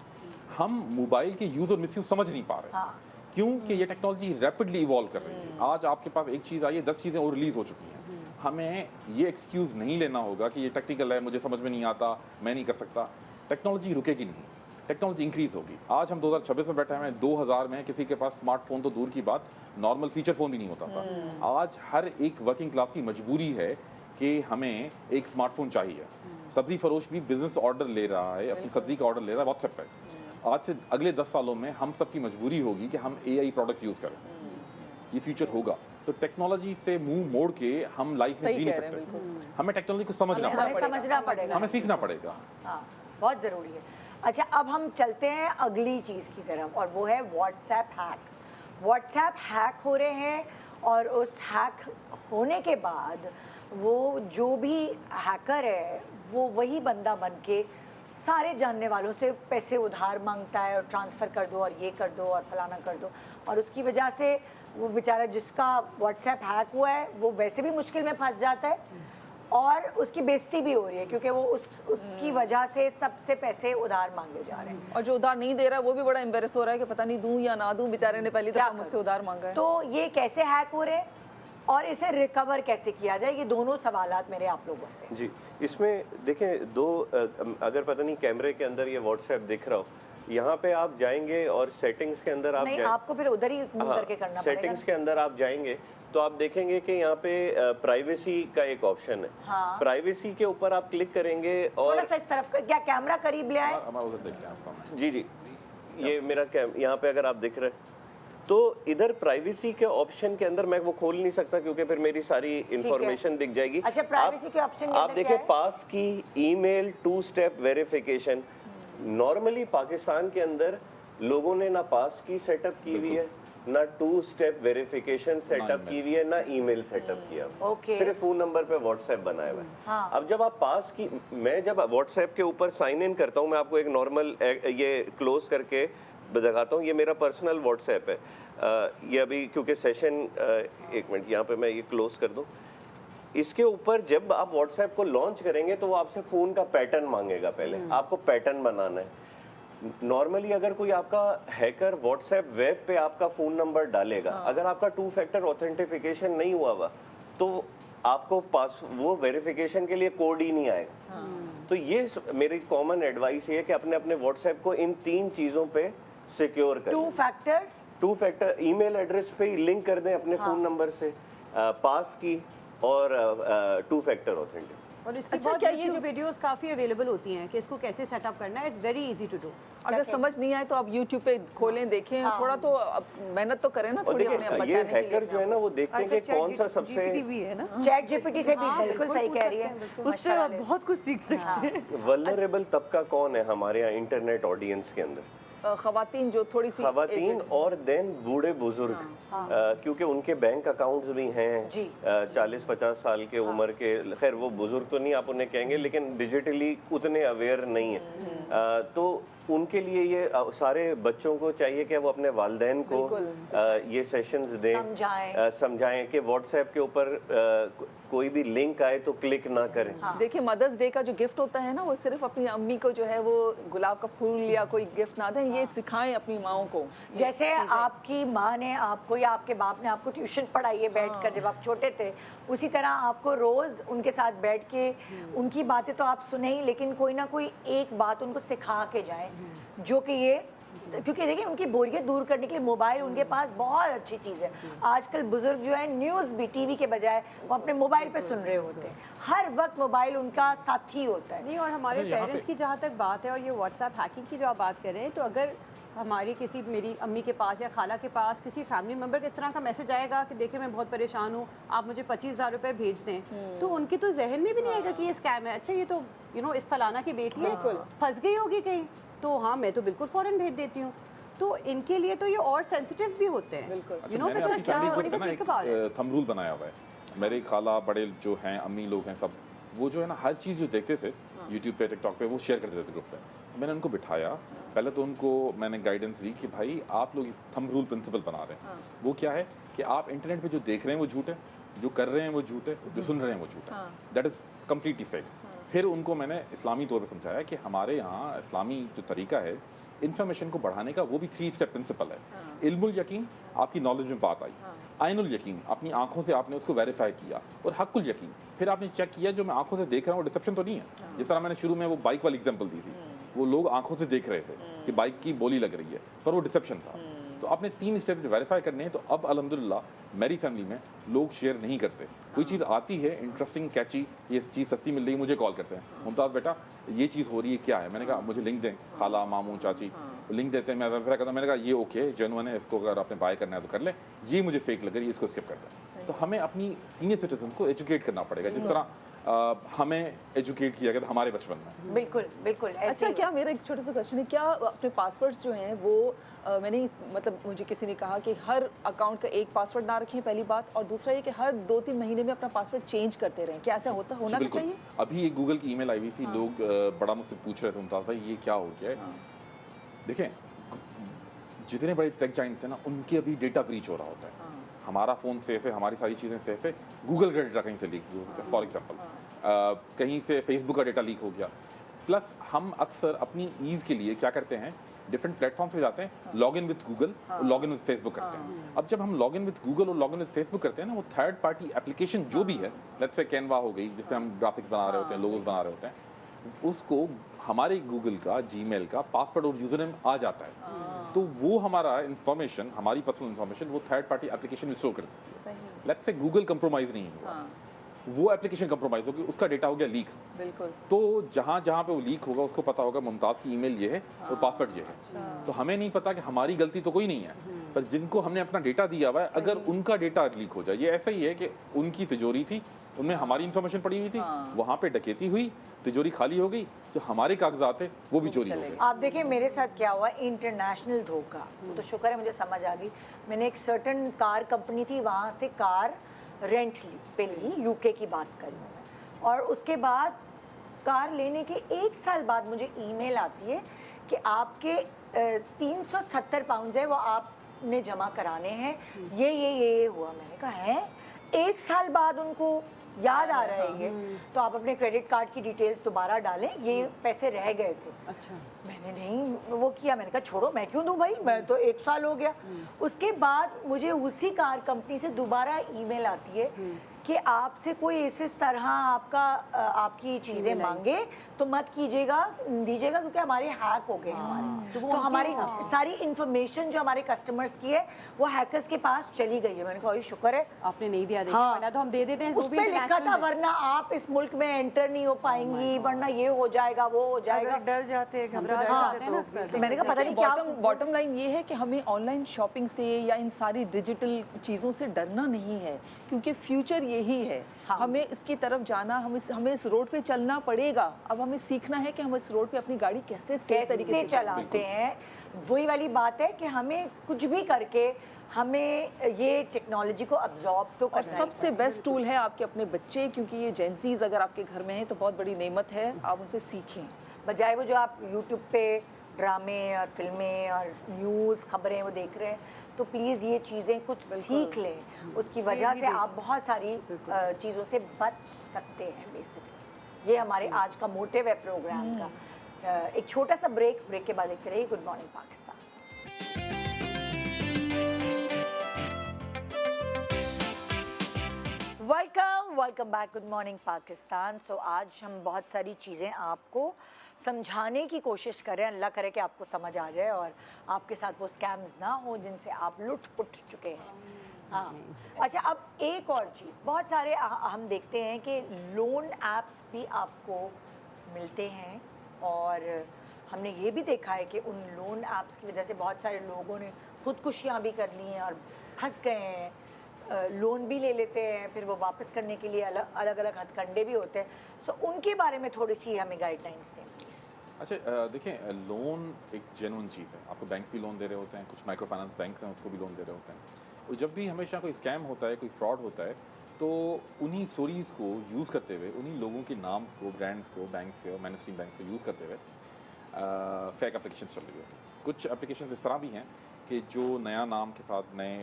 हम मोबाइल के यूज़ और मिसयूज़ समझ नहीं पा रहे। हाँ। क्योंकि ये टेक्नोलॉजी रैपिडली इवॉल्व कर रही है। आज आपके पास एक चीज़ आई है, 10 चीज़ें और रिलीज हो चुकी हैं। हमें ये एक्सक्यूज़ नहीं लेना होगा कि ये टेक्निकल है, मुझे समझ में नहीं आता, मैं नहीं कर सकता। टेक्नोलॉजी रुकेगी नहीं, टेक्नोलॉजी इंक्रीज होगी। आज हम 2026 में बैठे हैं, 2000 में किसी के पास स्मार्टफोन तो दूर की बात, नॉर्मल फीचर फ़ोन भी नहीं होता था। आज हर एक वर्किंग क्लास की मजबूरी है कि हमें एक स्मार्टफोन चाहिए। सब्जी फरोश भी बिजनेस ऑर्डर ले रहा है, अपनी सब्जी का ऑर्डर ले रहा है व्हाट्सएप पे। आज से अगले 10 सालों में हम सबकी मजबूरी होगी कि हम AI प्रोडक्ट्स यूज़ करें। ये फ्यूचर होगा। तो टेक्नोलॉजी से मुंह मोड़ के हम लाइफ में जी नहीं सकते। हमें टेक्नोलॉजी को समझना हमें पड़ेगा, समझना पड़ेगा, हमें सीखना पड़ेगा। हाँ, बहुत ज़रूरी है। अच्छा, अब हम चलते हैं अगली चीज़ की तरफ और वो है व्हाट्सएप हैक। व्हाट्सएप हैक हो रहे हैं और उस हैक होने के बाद वो जो भी हैकर है वो वही बंदा बन के सारे जानने वालों से पैसे उधार मांगता है और ट्रांसफ़र कर दो और ये कर दो और फलाना कर दो, और उसकी वजह से वो बेचारा जिसका व्हाट्सएप हैक हुआ है वो वैसे भी मुश्किल में फंस जाता है और उसकी बेइज्जती भी हो रही है क्योंकि वो उसकी वजह से सबसे पैसे उधार मांगे जा रहे हैं। और जो उधार नहीं दे रहा है वो भी बड़ा एम्बेरस हो रहा है कि पता नहीं दूं या ना दूं, बेचारे ने पहली क्या दफा मुझसे उधार मांगा है। तो ये कैसे हैक हो रहे हैं और इसे रिकवर कैसे किया जाए, ये दोनों सवालात मेरे आप लोगों से। जी, इसमें देखें दो अगर पता नहीं कैमरे के अंदर ये व्हाट्सएप दिख रहा हो, यहाँ पे आप जाएंगे और सेटिंग्स के अंदर आप नहीं, आपको फिर उधर ही मूव करके करना पड़ेगा। सेटिंग्स के अंदर आप जाएंगे तो आप देखेंगे कि यहाँ पे प्राइवेसी का एक ऑप्शन है। हाँ। प्राइवेसी के ऊपर आप क्लिक करेंगे और थोड़ा सा इस तरफ क्या कैमरा करीब ले आए। हमारा उधर देखते हैं आपका। जी जी, ये मेरा यहाँ पे अगर आप दिख रहे हैं तो इधर प्राइवेसी के ऑप्शन के अंदर मैं वो खोल नहीं सकता क्योंकि फिर मेरी सारी इंफॉर्मेशन दिख जाएगी। अच्छा, प्राइवेसी के ऑप्शन के आप अंदर देखिए क्या है? पास की email 2 step verification. Normally Pakistan के अंदर लोगों ने ना पास की सेटअप की हुई है, ना 2 स्टेप वेरिफिकेशन सेटअप की हुई है, ना ईमेल सेटअप किया हुआ है। ओके। सिर्फ फोन नंबर पे व्हाट्सएप बनाया हुआ है। हाँ। अब जब आप पास की, मैं जब व्हाट्सएप के ऊपर साइन इन करता हूँ, मैं आपको एक नॉर्मल ये क्लोज करके दिखाता हूँ। ये मेरा पर्सनल व्हाट्सएप है। ये अभी क्योंकि सेशन एक मिनट यहाँ पे मैं ये क्लोज कर दूँ। इसके ऊपर जब आप व्हाट्सएप को लॉन्च करेंगे तो वो आपसे फ़ोन का पैटर्न मांगेगा। पहले आपको पैटर्न बनाना है। नॉर्मली अगर कोई आपका हैकर व्हाट्सएप वेब पे आपका फ़ोन नंबर डालेगा, अगर आपका 2 फैक्टर ऑथेंटिफिकेशन नहीं हुआ हुआ तो आपको पास वो वेरिफिकेशन के लिए कोड ही नहीं आएगा। तो ये मेरी कॉमन एडवाइस ये है कि अपने अपने व्हाट्सएप को इन 3 चीज़ों पे सिक्योर करें। 2 फैक्टर ईमेल एड्रेस पे ही लिंक कर दें अपने फ़ोन नंबर से, पास की और 2 फैक्टर ऑथेंटिक। और इसके अच्छा, बाद क्या ये ये जो जो वीडियोस काफ़ी अवेलेबल होती हैं कि इसको कैसे सेटअप करना है, it's very easy to do. अगर समझ नहीं आए तो आप YouTube पे खोलें, देखें, थोड़ा तो अब मेहनत तो करें ना और थोड़ी अपने देखिए ये बचाने के हैकर लिए। जो है ना वो देखते हैं कि कौन सा सबसे भी है ना, चैट जीपीटी से भी बिल्कुल सही कह रही है, उससे आप बहुत कुछ सीख सकते हैं। वल्नरेबल तबका कौन है हमारे यहाँ इंटरनेट ऑडियंस के अंदर? खवातीन जो थोड़ी सी खवातीन और देन बूढ़े बुजुर्ग, क्योंकि उनके बैंक अकाउंट्स भी हैं 40-50 साल के उम्र के। खैर वो बुजुर्ग तो नहीं आप उन्हें कहेंगे, लेकिन डिजिटली उतने अवेयर नहीं है। तो उनके लिए ये सारे बच्चों को चाहिए कि वो अपने वालिदैन को ये सेशंस दें, समझाएं कि व्हाट्सएप के ऊपर कोई भी लिंक आए तो क्लिक ना करें। देखिए मदर्स डे का जो गिफ्ट होता है ना, वो सिर्फ अपनी अम्मी को जो है वो गुलाब का फूल या कोई गिफ्ट ना दें, ये सिखाएं अपनी माओं को। जैसे आपकी माँ ने आपको या आपके बाप ने आपको ट्यूशन पढ़ाई है बैठ कर जब आप छोटे थे, उसी तरह आपको रोज़ उनके साथ बैठ के उनकी बातें तो आप सुने ही, लेकिन कोई ना कोई एक बात उनको सिखा के जाएं जो कि ये, क्योंकि देखिए उनकी बोरियत दूर करने के लिए मोबाइल उनके पास बहुत अच्छी चीज़ है। आजकल बुजुर्ग जो है न्यूज़ भी टीवी के बजाय वो अपने मोबाइल पे सुन रहे होते हैं, हर वक्त मोबाइल उनका साथी होता है। नहीं, और हमारे पेरेंट्स की जहाँ तक बात है और ये व्हाट्सएप हैकिंग की जो आप बात कर रहे हैं, तो अगर हमारी किसी मेरी अम्मी के पास या खाला के पास किसी फैमिली मेम्बर के इस तरह का मैसेज आएगा कि देखिए मैं बहुत परेशान हूँ, आप मुझे 25,000 रुपये भेज दें, तो उनकी तो जहन में भी नहीं आएगा कि ये स्कैम है। अच्छा ये तो इस फलाना की बेटी है, फंस गई होगी कहीं, तो हाँ मैं तो बिल्कुल फ़ौरन भेज देती हूँ। तो इनके लिए तो ये और सेंसिटिव भी होते हैं। थंब रूल बनाया हुआ है। मेरे खाला बड़े जो हैं अम्मी लोग हैं सब, वो जो है ना हर चीज़ जो देखते थे यूट्यूब पे टिकटॉक पे वो शेयर करते थे ग्रुप पे। मैंने उनको बिठाया, पहले तो उनको मैंने गाइडेंस दी कि भाई आप लोग थंब रूल प्रिंसिपल बना रहे हैं। वो क्या है कि आप इंटरनेट पे जो देख रहे हैं वो झूठ है, जो कर रहे हैं वो झूठ है, जो सुन रहे हैं वो झूठ है। That is completely fake. फिर उनको मैंने इस्लामी तौर पे समझाया कि हमारे यहाँ इस्लामी जो तरीका है इन्फॉर्मेशन को बढ़ाने का वो भी 3 स्टेप प्रिंसिपल है। इल्मुल यकीन, आपकी नॉलेज में बात आई। आइनुल यकीन, अपनी आंखों से आपने उसको वेरीफाई किया। और हक्कुल यकीन, फिर आपने चेक किया जो मैं आंखों से देख रहा हूँ वो डिसेप्शन तो नहीं है। जिस तरह मैंने शुरू में वो बाइक वाली एग्जांपल दी थी, वो लोग आंखों से देख रहे थे कि बाइक की बोली लग रही है, पर वो डिसेप्शन था। तो आपने 3 स्टेप वेरीफाई करने हैं। तो अब अल्हम्दुलिल्लाह मेरी फैमिली में लोग शेयर नहीं करते। कोई चीज़ आती है इंटरेस्टिंग, कैची, ये चीज़ सस्ती मिल रही है, मुझे कॉल करते हैं, मुमताज़ बेटा ये चीज़ हो रही है, क्या है? मैंने कहा मुझे लिंक दें, खाला मामू चाची लिंक देते हैं, मैं वेरीफाई करता हूँ। मैंने कहा ये ओके जेन्युइन है, इसको अगर आपने बाय करना है तो कर ले, ये मुझे फेक लग रही है, इसको स्किप कर दें। तो हमें अपनी सीनियर सिटीजन को एजुकेट करना पड़ेगा, जिस तरह हमें एजुकेट किया गया था हमारे बचपन में। बिल्कुल बिल्कुल ऐसे अच्छा, ही क्या मेरा एक छोटा सा क्वेश्चन है, क्या अपने पासवर्ड्स जो हैं वो मतलब मुझे किसी ने कहा कि हर अकाउंट का एक पासवर्ड ना रखें, पहली बात, और दूसरा ये कि हर 2-3 महीने में अपना पासवर्ड चेंज करते रहें, क्या ऐसा होना बिल्कुल। चाहिए? अभी एक गूगल की ईमेल आई हुई थी, लोग बड़ा मुझसे पूछ रहे थे मुमताज़ भाई ये क्या हो गया है। देखें, जितने बड़े टेक जाइंट थे ना, उनके अभी डेटा ब्रीच हो रहा होता है। हमारा फ़ोन सेफ है, हमारी सारी चीज़ें सेफ है, गूगल का डेटा कहीं से लीक हो सकता है। फॉर एग्जांपल कहीं से फेसबुक का डेटा लीक हो गया। प्लस हम अक्सर अपनी ईज़ के लिए क्या करते हैं, डिफरेंट प्लेटफॉर्म्स पे जाते हैं, लॉग इन विद गूगल और लॉग इन विद फेसबुक करते हैं। अब जब हम लॉग इन विद गूगल और लॉग इन विद फेसबुक करते हैं ना, वो थर्ड पार्टी एप्लीकेशन जो भी है, लेट्स से कैनवा हो गई जिसपे हम ग्राफिक्स बना रहे होते हैं, लोगोस बना रहे होते हैं, उसको हमारे गूगल का, जीमेल का पासवर्ड और यूजर नेम आ जाता है। तो वो हमारा इन्फॉर्मेशन, हमारी पर्सनल इन्फॉर्मेशन वो थर्ड पार्टी एप्लीकेशन में स्टोर कर देती है। लेट्स से गूगल कंप्रोमाइज नहीं हुआ, वो एप्लीकेशन कंप्रोमाइज होगी, उसका डेटा हो गया लीक। बिल्कुल। तो जहाँ जहाँ पे वो लीक होगा उसको पता होगा मुमताज़ की ईमेल ये है और पासवर्ड ये है। तो हमें नहीं पता कि हमारी गलती तो कोई नहीं है, पर जिनको हमने अपना डेटा दिया हुआ है, अगर उनका डेटा लीक हो जाए, ये ऐसा ही है कि उनकी तिजोरी थी, उनमें हमारी इन्फॉर्मेशन पड़ी हुई थी, वहाँ पे डकैती हुई, तिजोरी खाली हो गई, जो हमारे कागजात है वो भी चोरी हो गए। आप देखिए मेरे साथ क्या हुआ, इंटरनेशनल धोखा। वो तो शुक्र है मुझे समझ आ गई। मैंने एक सर्टन कार कंपनी थी, वहाँ से कार रेंट पे ली, यूके की बात करी हूँ मैं, और उसके बाद कार लेने के 1 साल बाद मुझे ईमेल आती है कि आपके 370 पाउंड है वो आपने जमा कराने हैं, ये हुआ। मैंने कहा है, 1 साल बाद उनको याद आ रहा है ये, तो आप अपने क्रेडिट कार्ड की डिटेल्स दोबारा डालें, ये पैसे रह गए थे। अच्छा। मैंने नहीं वो किया, मैंने कहा छोड़ो, मैं क्यों दूं भाई, मैं तो 1 साल हो गया। उसके बाद मुझे उसी कार कंपनी से दोबारा ईमेल आती है कि आपसे कोई इस तरह आपकी चीज़ें मांगे तो मत दीजिएगा क्योंकि हमारे हैक हो गए हैं हमारे। तो हमारी सारी इन्फॉर्मेशन जो हमारे कस्टमर्स की है वो हैकर्स के पास चली गई है। मैंने कहा ये शुक्र है आपने नहीं दिया, देखिए वरना तो हम दे देते हैं। उस पे लिखा था वरना आप इस मुल्क में एंटर नहीं हो पाएंगी, वरना ये हो जाएगा वो हो जाएगा। अगर डर जाते हैं, घबरा हाँ, जाते हैं तो मैंने कहा पता नहीं क्या। बॉटम लाइन ये है कि हमें ऑनलाइन शॉपिंग से या इन सारी डिजिटल चीज़ों से डरना नहीं है, क्योंकि फ्यूचर यही है। हमें इसकी तरफ जाना, हमें इस रोड पे चलना पड़ेगा। अब हमें सीखना है कि हम इस रोड पे अपनी गाड़ी कैसे तरीके से चलाते हैं। वही वाली बात है कि हमें कुछ भी करके हमें ये टेक्नोलॉजी को अब्जॉर्ब तो और करना सबसे बेस्ट टूल है आपके अपने बच्चे, क्योंकि ये जेंसीज अगर आपके घर में हैं तो बहुत बड़ी नेमत है, आप उनसे सीखें। बजाय वो जो आप यूट्यूब पे ड्रामे और फिल्में और न्यूज़ खबरें वो देख रहे हैं, तो प्लीज़ ये चीज़ें कुछ सीख लें। उसकी वजह से आप बहुत सारी चीज़ों से बच सकते हैं। बेसिकली ये हमारे आज का मोटिव है प्रोग्राम का। एक छोटा सा ब्रेक के बाद देखते रहिए good morning Pakistan. Welcome back, good morning Pakistan. So आज हम बहुत सारी चीज़ें आपको समझाने की कोशिश करें, अल्लाह करे कि आपको समझ आ जाए और आपके साथ वो स्कैम्स ना हो जिनसे आप लुट पुट चुके हैं। हाँ, अच्छा, अब एक और चीज़, बहुत सारे हम देखते हैं कि लोन ऐप्स भी आपको मिलते हैं और हमने ये भी देखा है कि उन लोन ऐप्स की वजह से बहुत सारे लोगों ने खुदकुशियाँ भी कर ली हैं और फंस गए हैं। लोन भी ले लेते हैं, फिर वो वापस करने के लिए अलग अलग हथकंडे भी होते हैं। सो उनके बारे में थोड़ी सी हमें गाइडलाइंस दें प्लीज़। अच्छा, देखें, लोन एक जेन्युइन चीज़ है। आपको बैंक्स भी लोन दे रहे होते हैं, कुछ माइक्रो फाइनेंस बैंक्स हैं उसको भी लोन दे रहे होते हैं। और जब भी हमेशा कोई स्कैम होता है, कोई फ्रॉड होता है, तो उन्हीं स्टोरीज़ को यूज़ करते हुए, उन्हीं लोगों के नाम्स को, ब्रांड्स को, बैंक्स के और मेनस्ट्रीम बैंक्स को यूज़ करते हुए फेक एप्लीकेशन चल रही होती है। कुछ एप्लीकेशन इस तरह भी हैं कि जो नया नाम के साथ, नए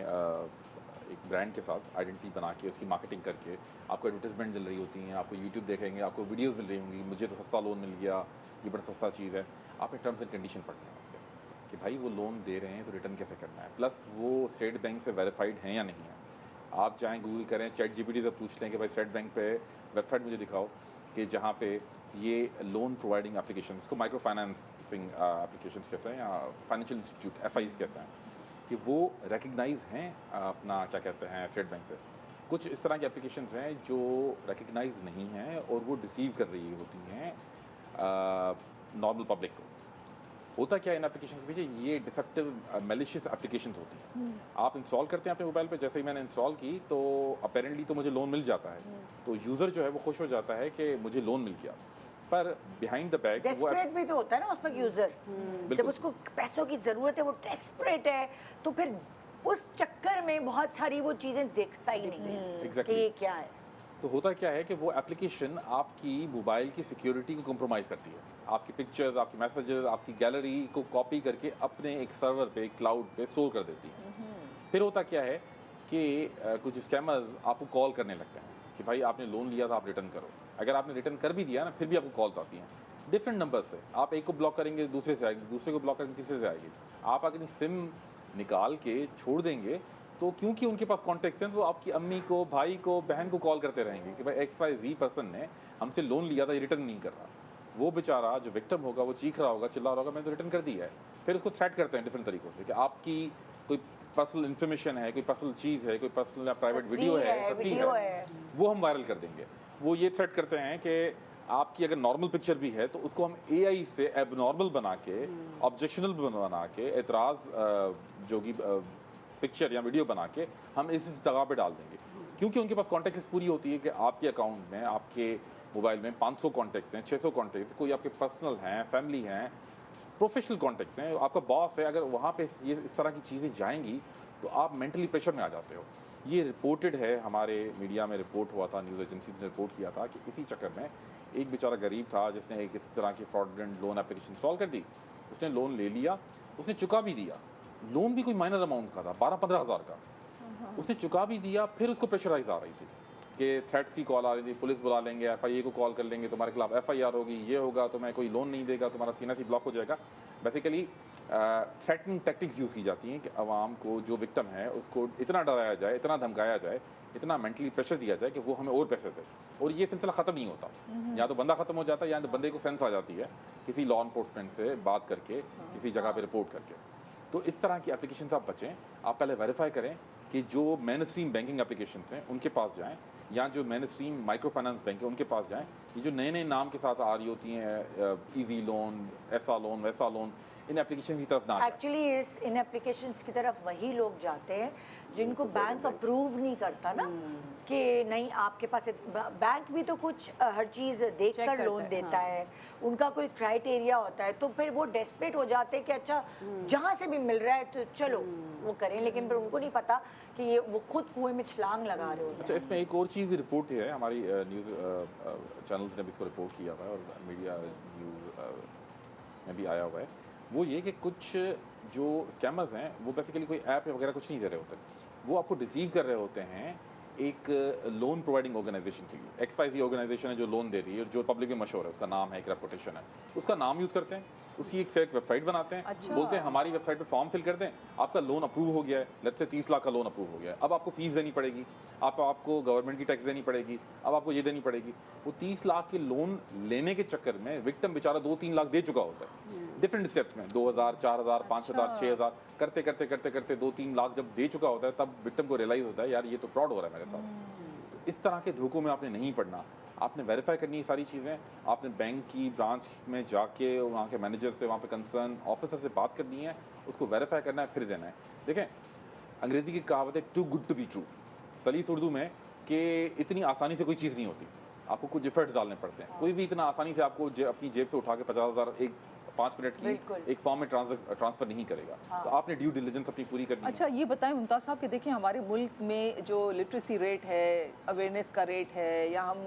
एक ब्रांड के साथ आइडेंटिटी बना के उसकी मार्केटिंग करके आपको एडवर्टाइजमेंट मिल रही होती हैं। आपको यूट्यूब देखेंगे, आपको वीडियोस मिल रही होंगी, मुझे तो सस्ता लोन मिल गया, ये बड़ा सस्ता चीज़ है। आपने टर्म्स एंड कंडीशन पढ़ने हैं उसके, कि भाई वो लोन दे रहे हैं तो रिटर्न कैसे करना है, प्लस वो स्टेट बैंक से वेरीफाइड हैं या नहीं है। आप जाएँ गूगल करें, चैट जीपीटी से पूछ लें कि भाई स्टेट बैंक पे वेबसाइट मुझे दिखाओ कि जहाँ पे ये लोन प्रोवाइडिंग एप्लीकेशन, इसको माइक्रो फाइनेंसिंग एप्लीकेशन कहते हैं या फाइनेंशियल इंस्टीट्यूट FIs कहते हैं, कि वो रिकग्नाइज हैं अपना क्या कहते हैं स्टेट बैंक से। कुछ इस तरह की एप्लीकेशंस हैं जो रिकग्नाइज नहीं हैं और वो डिसीव कर रही होती हैं नॉर्मल पब्लिक को। होता क्या है इन एप्लीकेशन के पीछे, ये डिसेप्टिव मैलिशियस एप्लीकेशंस होती हैं। आप इंस्टॉल करते हैं अपने मोबाइल पे, जैसे ही मैंने इंस्टॉल की तो अपेरेंटली तो मुझे लोन मिल जाता है, तो यूज़र जो है वो खुश हो जाता है कि मुझे लोन मिल गया, पर बिहाइंड द बैक वो डेस्परेट भी तो होता है ना उस वक्त यूजर, जब उसको पैसों की जरूरत है, वो डेस्परेट है, तो फिर उस चक्कर में बहुत सारी वो चीजें देखता ही नहीं है कि Exactly. ये क्या है। तो होता क्या है कि वो एप्लीकेशन आपकी मोबाइल की सिक्योरिटी को कॉम्प्रोमाइज़ करती है। आपकी पिक्चर्स, आपकी मैसेजेस, आपकी गैलरी को कॉपी करके अपने एक सर्वर पे, क्लाउड पे स्टोर कर देती है। फिर होता क्या है कि कुछ स्कैमर्स आपको कॉल करने लगते हैं कि भाई आपने लोन लिया था, आप रिटर्न करो। अगर आपने रिटर्न कर भी दिया ना, फिर भी आपको कॉल्स आती हैं डिफरेंट नंबर से। आप एक को ब्लॉक करेंगे, दूसरे से आएगी, दूसरे को ब्लॉक करेंगे, तीसरे से आएगी। आप अगर सिम निकाल के छोड़ देंगे तो क्योंकि उनके पास कॉन्टेक्ट हैं, तो आपकी अम्मी को, भाई को, बहन को कॉल करते रहेंगे कि भाई XYZ पर्सन ने हमसे लोन लिया था, ये रिटर्न नहीं कर रहा। वो बेचारा जो विक्टिम होगा वो चीख रहा होगा, चिल्ला रहा होगा, मैंने तो रिटर्न कर दिया है। फिर उसको थ्रेट करते हैं डिफरेंट तरीक़ों से कि आपकी कोई पर्सनल इन्फॉर्मेशन है, कोई पर्सनल चीज़ है, कोई पर्सनल या प्राइवेट वीडियो है, तस्वीर है, वो हम वायरल कर देंगे। वो ये थ्रेट करते हैं कि आपकी अगर नॉर्मल पिक्चर भी है तो उसको हम AI से एबनॉर्मल बना के, ऑब्जेक्शनल बना के, एतराज़ जो कि पिक्चर या वीडियो बना के हम इस जगह पे डाल देंगे। क्योंकि उनके पास कॉन्टेक्ट्स पूरी होती है कि आपके अकाउंट में, आपके मोबाइल में 500 कॉन्टेक्ट्स हैं, 600 कॉन्टेक्ट्स, कोई आपके पर्सनल हैं, फैमिली हैं, प्रोफेशनल कॉन्टेक्ट्स हैं, आपका बॉस है। अगर वहाँ पे ये इस तरह की चीज़ें जाएंगी तो आप मेंटली प्रेशर में आ जाते हो। ये रिपोर्टेड है, हमारे मीडिया में रिपोर्ट हुआ था, न्यूज़ एजेंसी ने रिपोर्ट किया था कि इसी चक्कर में एक बेचारा गरीब था जिसने एक इस तरह की फ्रॉडलेंट लोन एप्लीकेशन इंस्टॉल कर दी। उसने लोन ले लिया, उसने चुका भी दिया। लोन भी कोई माइनर अमाउंट का था, 12-15 हज़ार का। उसने चुका भी दिया, फिर उसको प्रेशराइज आ रही थी कि थ्रेट्स की कॉल आ रही थी, पुलिस बुला लेंगे, FIA को कॉल कर लेंगे, तुम्हारे खिलाफ FIR होगी, ये होगा, तुम्हें कोई लोन नहीं देगा, तुम्हारा CNC ब्लॉक हो जाएगा। बेसिकली थ्रेटनिंग टैक्टिक्स यूज़ की जाती हैं कि आवाम को, जो विक्टिम है, उसको इतना डराया जाए, इतना धमकाया जाए, इतना मेंटली प्रेशर दिया जाए कि वो हमें और पैसे दे, और ये सिलसिला ख़त्म नहीं होता। या तो बंदा ख़त्म हो जाता है या तो बंदे को सेंस आ जाती है किसी लॉ इन्फोर्समेंट से बात करके, किसी जगह पर रिपोर्ट करके। तो इस तरह की एप्लीकेशन से आप बचें। आप पहले वेरीफाई करें कि जो मेन स्ट्रीम बैंकिंग एप्लीकेशन हैं उनके पास जाएं, या जो main stream micro finance bank है उनके पास जाएं। ये जो नए नए नाम के साथ आ रही होती हैं, ईजी लोन, ऐसा लोन, वैसा लोन, इन एप्लीकेशन की तरफ ना जाएं। एक्चुअली इन एप्लीकेशंस की तरफ वही लोग जाते हैं जिनको बैंक अप्रूव नहीं करता ना, कि नहीं आपके पास बैंक भी तो कुछ हर चीज़ देख Check कर करता लोन है, देता है, उनका कोई क्राइटेरिया होता है, तो फिर वो डेस्परेट हो जाते हैं कि अच्छा जहाँ से भी मिल रहा है तो चलो वो करें, लेकिन फिर उनको नहीं पता कि ये वो खुद कुएं में छलांग लगा रहे होते अच्छा, हैं। इसमें एक और चीज़ भी रिपोर्ट है, हमारी न्यूज़ चैनल्स ने भी इसको रिपोर्ट किया हुआ है और मीडिया न्यूज़ में भी आया हुआ है। वो ये कि कुछ जो स्कैमर्स हैं वो बेसिकली कोई ऐप वगैरह कुछ नहीं दे रहे होते, वो आपको डिसीव कर रहे होते हैं एक लोन प्रोवाइडिंग ऑर्गेनाइजेशन के लिए। XYZ ऑर्गेनाइजेशन है जो लोन दे रही है, जो पब्लिक में मशहूर है, उसका नाम है, एक रेपुटेशन है, उसका नाम यूज़ करते हैं, उसकी एक फेक वेबसाइट बनाते हैं। अच्छा। बोलते हैं हमारी वेबसाइट पे फॉर्म फिल कर दें, आपका लोन अप्रूव हो गया है, लेट्स से 30 लाख का लोन अप्रूव हो गया है, अब आपको फीस देनी पड़ेगी, आपको गवर्नमेंट की टैक्स देनी पड़ेगी, अब आपको ये देनी पड़ेगी। वो 30 लाख के लोन लेने के चक्कर में विक्टिम बेचारा 2-3 लाख दे चुका होता है डिफरेंट स्टेप्स में, 2000, 4000, 5000, 6000 करते करते करते करते 2-3 लाख जब दे चुका होता है, तब विक्टिम को रियलाइज़ होता है यार ये तो फ्रॉड हो रहा है मेरे साथ। तो इस तरह के धोखों में आपने नहीं पड़ना। आपने वेरीफाई करनी है सारी चीज़ें, आपने बैंक की ब्रांच में जाके वहाँ के मैनेजर से, वहाँ पे कंसर्न ऑफिसर से बात करनी है, उसको वेरीफाई करना है, फिर देना है। देखें, अंग्रेज़ी की कहावत है too good to be true, सलीस उर्दू में, कि इतनी आसानी से कोई चीज़ नहीं होती, आपको कुछ एफर्ट्स डालने पड़ते हैं। कोई भी इतना आसानी से आपको अपनी जेब से उठा के 50,000 एक 5 मिनट की एक फॉर्म में ट्रांसफ़र नहीं करेगा। तो आपने ड्यू डिलिजेंस अपनी पूरी करनी है। अच्छा, ये बताएं मुमताज़ साहब कि देखिए हमारे मुल्क में जो लिटरेसी रेट है, अवेयरनेस का रेट है, या हम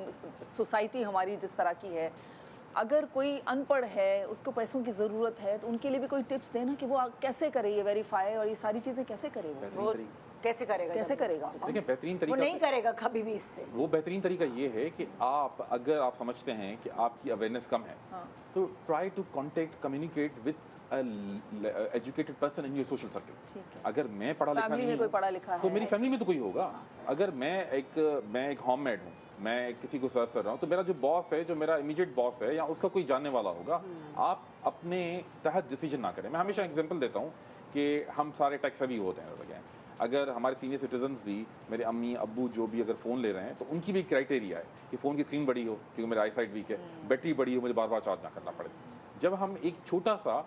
सोसाइटी हमारी जिस तरह की है, अगर कोई अनपढ़ है, उसको पैसों की ज़रूरत है, तो उनके लिए भी कोई टिप्स देना कि वो कैसे करे ये वेरीफाई और ये सारी चीज़ें कैसे करे वो? कैसे करेगा? कैसे करेगा? देखिए बेहतरीन वो तरीका नहीं करेगा कभी भी इससे। वो बेहतरीन तरीका ये है कि आप अगर आप समझते हैं कि आपकी अवेयरनेस कम है तो try to contact communicate with educated person in your social circle. ठीक है। अगर मैं पढ़ा लिखा फैमिली नहीं में कोई हूँ, पढ़ा लिखा तो है, मेरी फैमिली में तो कोई होगा। अगर मैं एक होममेड हूँ, मैं किसी को सर्व कर रहा हूँ, तो मेरा जो बॉस है, जो मेरा इमीडिएट बॉस है या उसका कोई जानने वाला होगा, आप अपने तहत डिसीजन ना करें। मैं हमेशा एग्जांपल देता हूँ कि हम सारे टैक्स सभी होते हैं, अगर हमारे सीनियर सिटीजन्स भी, मेरे अम्मी अब्बू जो भी अगर फ़ोन ले रहे हैं, तो उनकी भी क्राइटेरिया है कि फ़ोन की स्क्रीन बड़ी हो क्योंकि मेरा आई साइट वीक है, बैटरी बड़ी हो, मुझे बार बार चार्ज ना करना पड़े। जब हम एक छोटा सा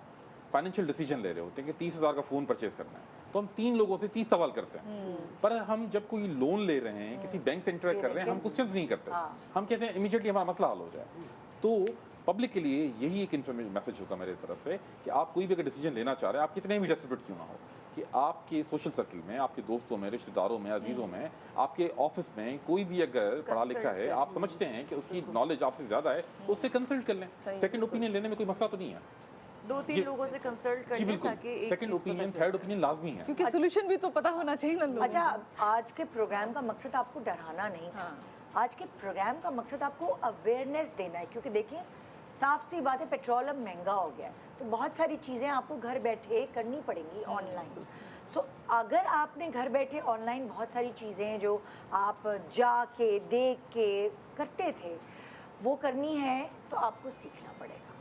फाइनेंशियल डिसीजन ले रहे होते हैं कि 30,000 का फ़ोन परचेज करना है, तो हम 3 लोगों से 30 सवाल करते हैं। पर हम जब कोई लोन ले रहे हैं, किसी बैंक से इंटरेक्ट कर रहे हैं, हम क्वेश्चंस नहीं करते। हम कहते हैं इमीडिएटली हमारा मसला हल हो जाए। तो पब्लिक के लिए यही एक इन्फॉर्मेशन मैसेज होगा मेरी तरफ से कि आप कोई भी अगर डिसीजन लेना चाह रहे हैं, आप कितने भी डेस्परेट क्यों ना हो, कि आपके सोशल सर्कल में, आपके दोस्तों में, रिश्तेदारों में, अजीज़ों में, आपके ऑफिस में कोई भी अगर पढ़ा लिखा है, आप समझते हैं कि उसकी नॉलेज आपसे ज़्यादा है, तो उससे कंसल्ट कर लें। सेकंड ओपिनियन लेने में कोई मसला तो नहीं है। 2-3 लोगों से कंसल्ट कर जी लें बिल्कुल, ताकि एक सेकंड चीज़ पता ओपिनियन, चले। थर्ड ओपिनियन लाजमी है। क्योंकि सोल्यूशन भी तो पता होना चाहिए ना लोगों को। अच्छा, आज के प्रोग्राम का मकसद आपको डराना नहीं था। आज के प्रोग्राम का मकसद आपको अवेयरनेस देना है, क्योंकि देखिए साफ सी बात है, पेट्रोल अब महंगा हो गया है, तो बहुत सारी चीज़ें आपको घर बैठे करनी पड़ेंगी ऑनलाइन। सो अगर आपने घर बैठे ऑनलाइन बहुत सारी चीज़ें जो आप जाके देख के करते थे वो करनी है, तो आपको सीखना पड़ेगा,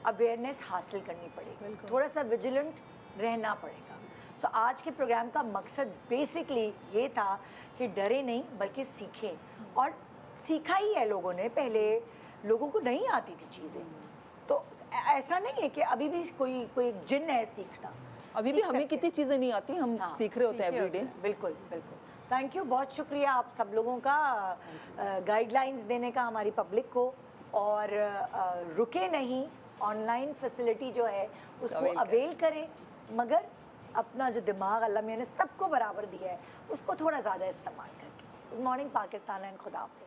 अवेयरनेस हासिल करनी पड़ेगी, थोड़ा सा विजिलेंट रहना पड़ेगा। सो आज के प्रोग्राम का मकसद बेसिकली ये था कि डरे नहीं बल्कि सीखें, और सीखा ही है लोगों ने। पहले लोगों को नहीं आती थी चीज़ें, तो ऐसा नहीं है कि अभी भी कोई जिन है सीखना। अभी भी हमें कितनी चीज़ें नहीं आती, हम सीख रहे होते हैं एवरीडे। बिल्कुल बिल्कुल। थैंक यू, बहुत शुक्रिया आप सब लोगों का गाइडलाइंस देने का हमारी पब्लिक को, और रुके नहीं, ऑनलाइन फैसिलिटी जो है उसको अवेल करें, मगर अपना जो दिमाग अल्लाह मियां ने सबको बराबर दिया है उसको थोड़ा ज़्यादा इस्तेमाल करके। गुड मॉर्निंग पाकिस्तान एंड खुदा हाफिज़।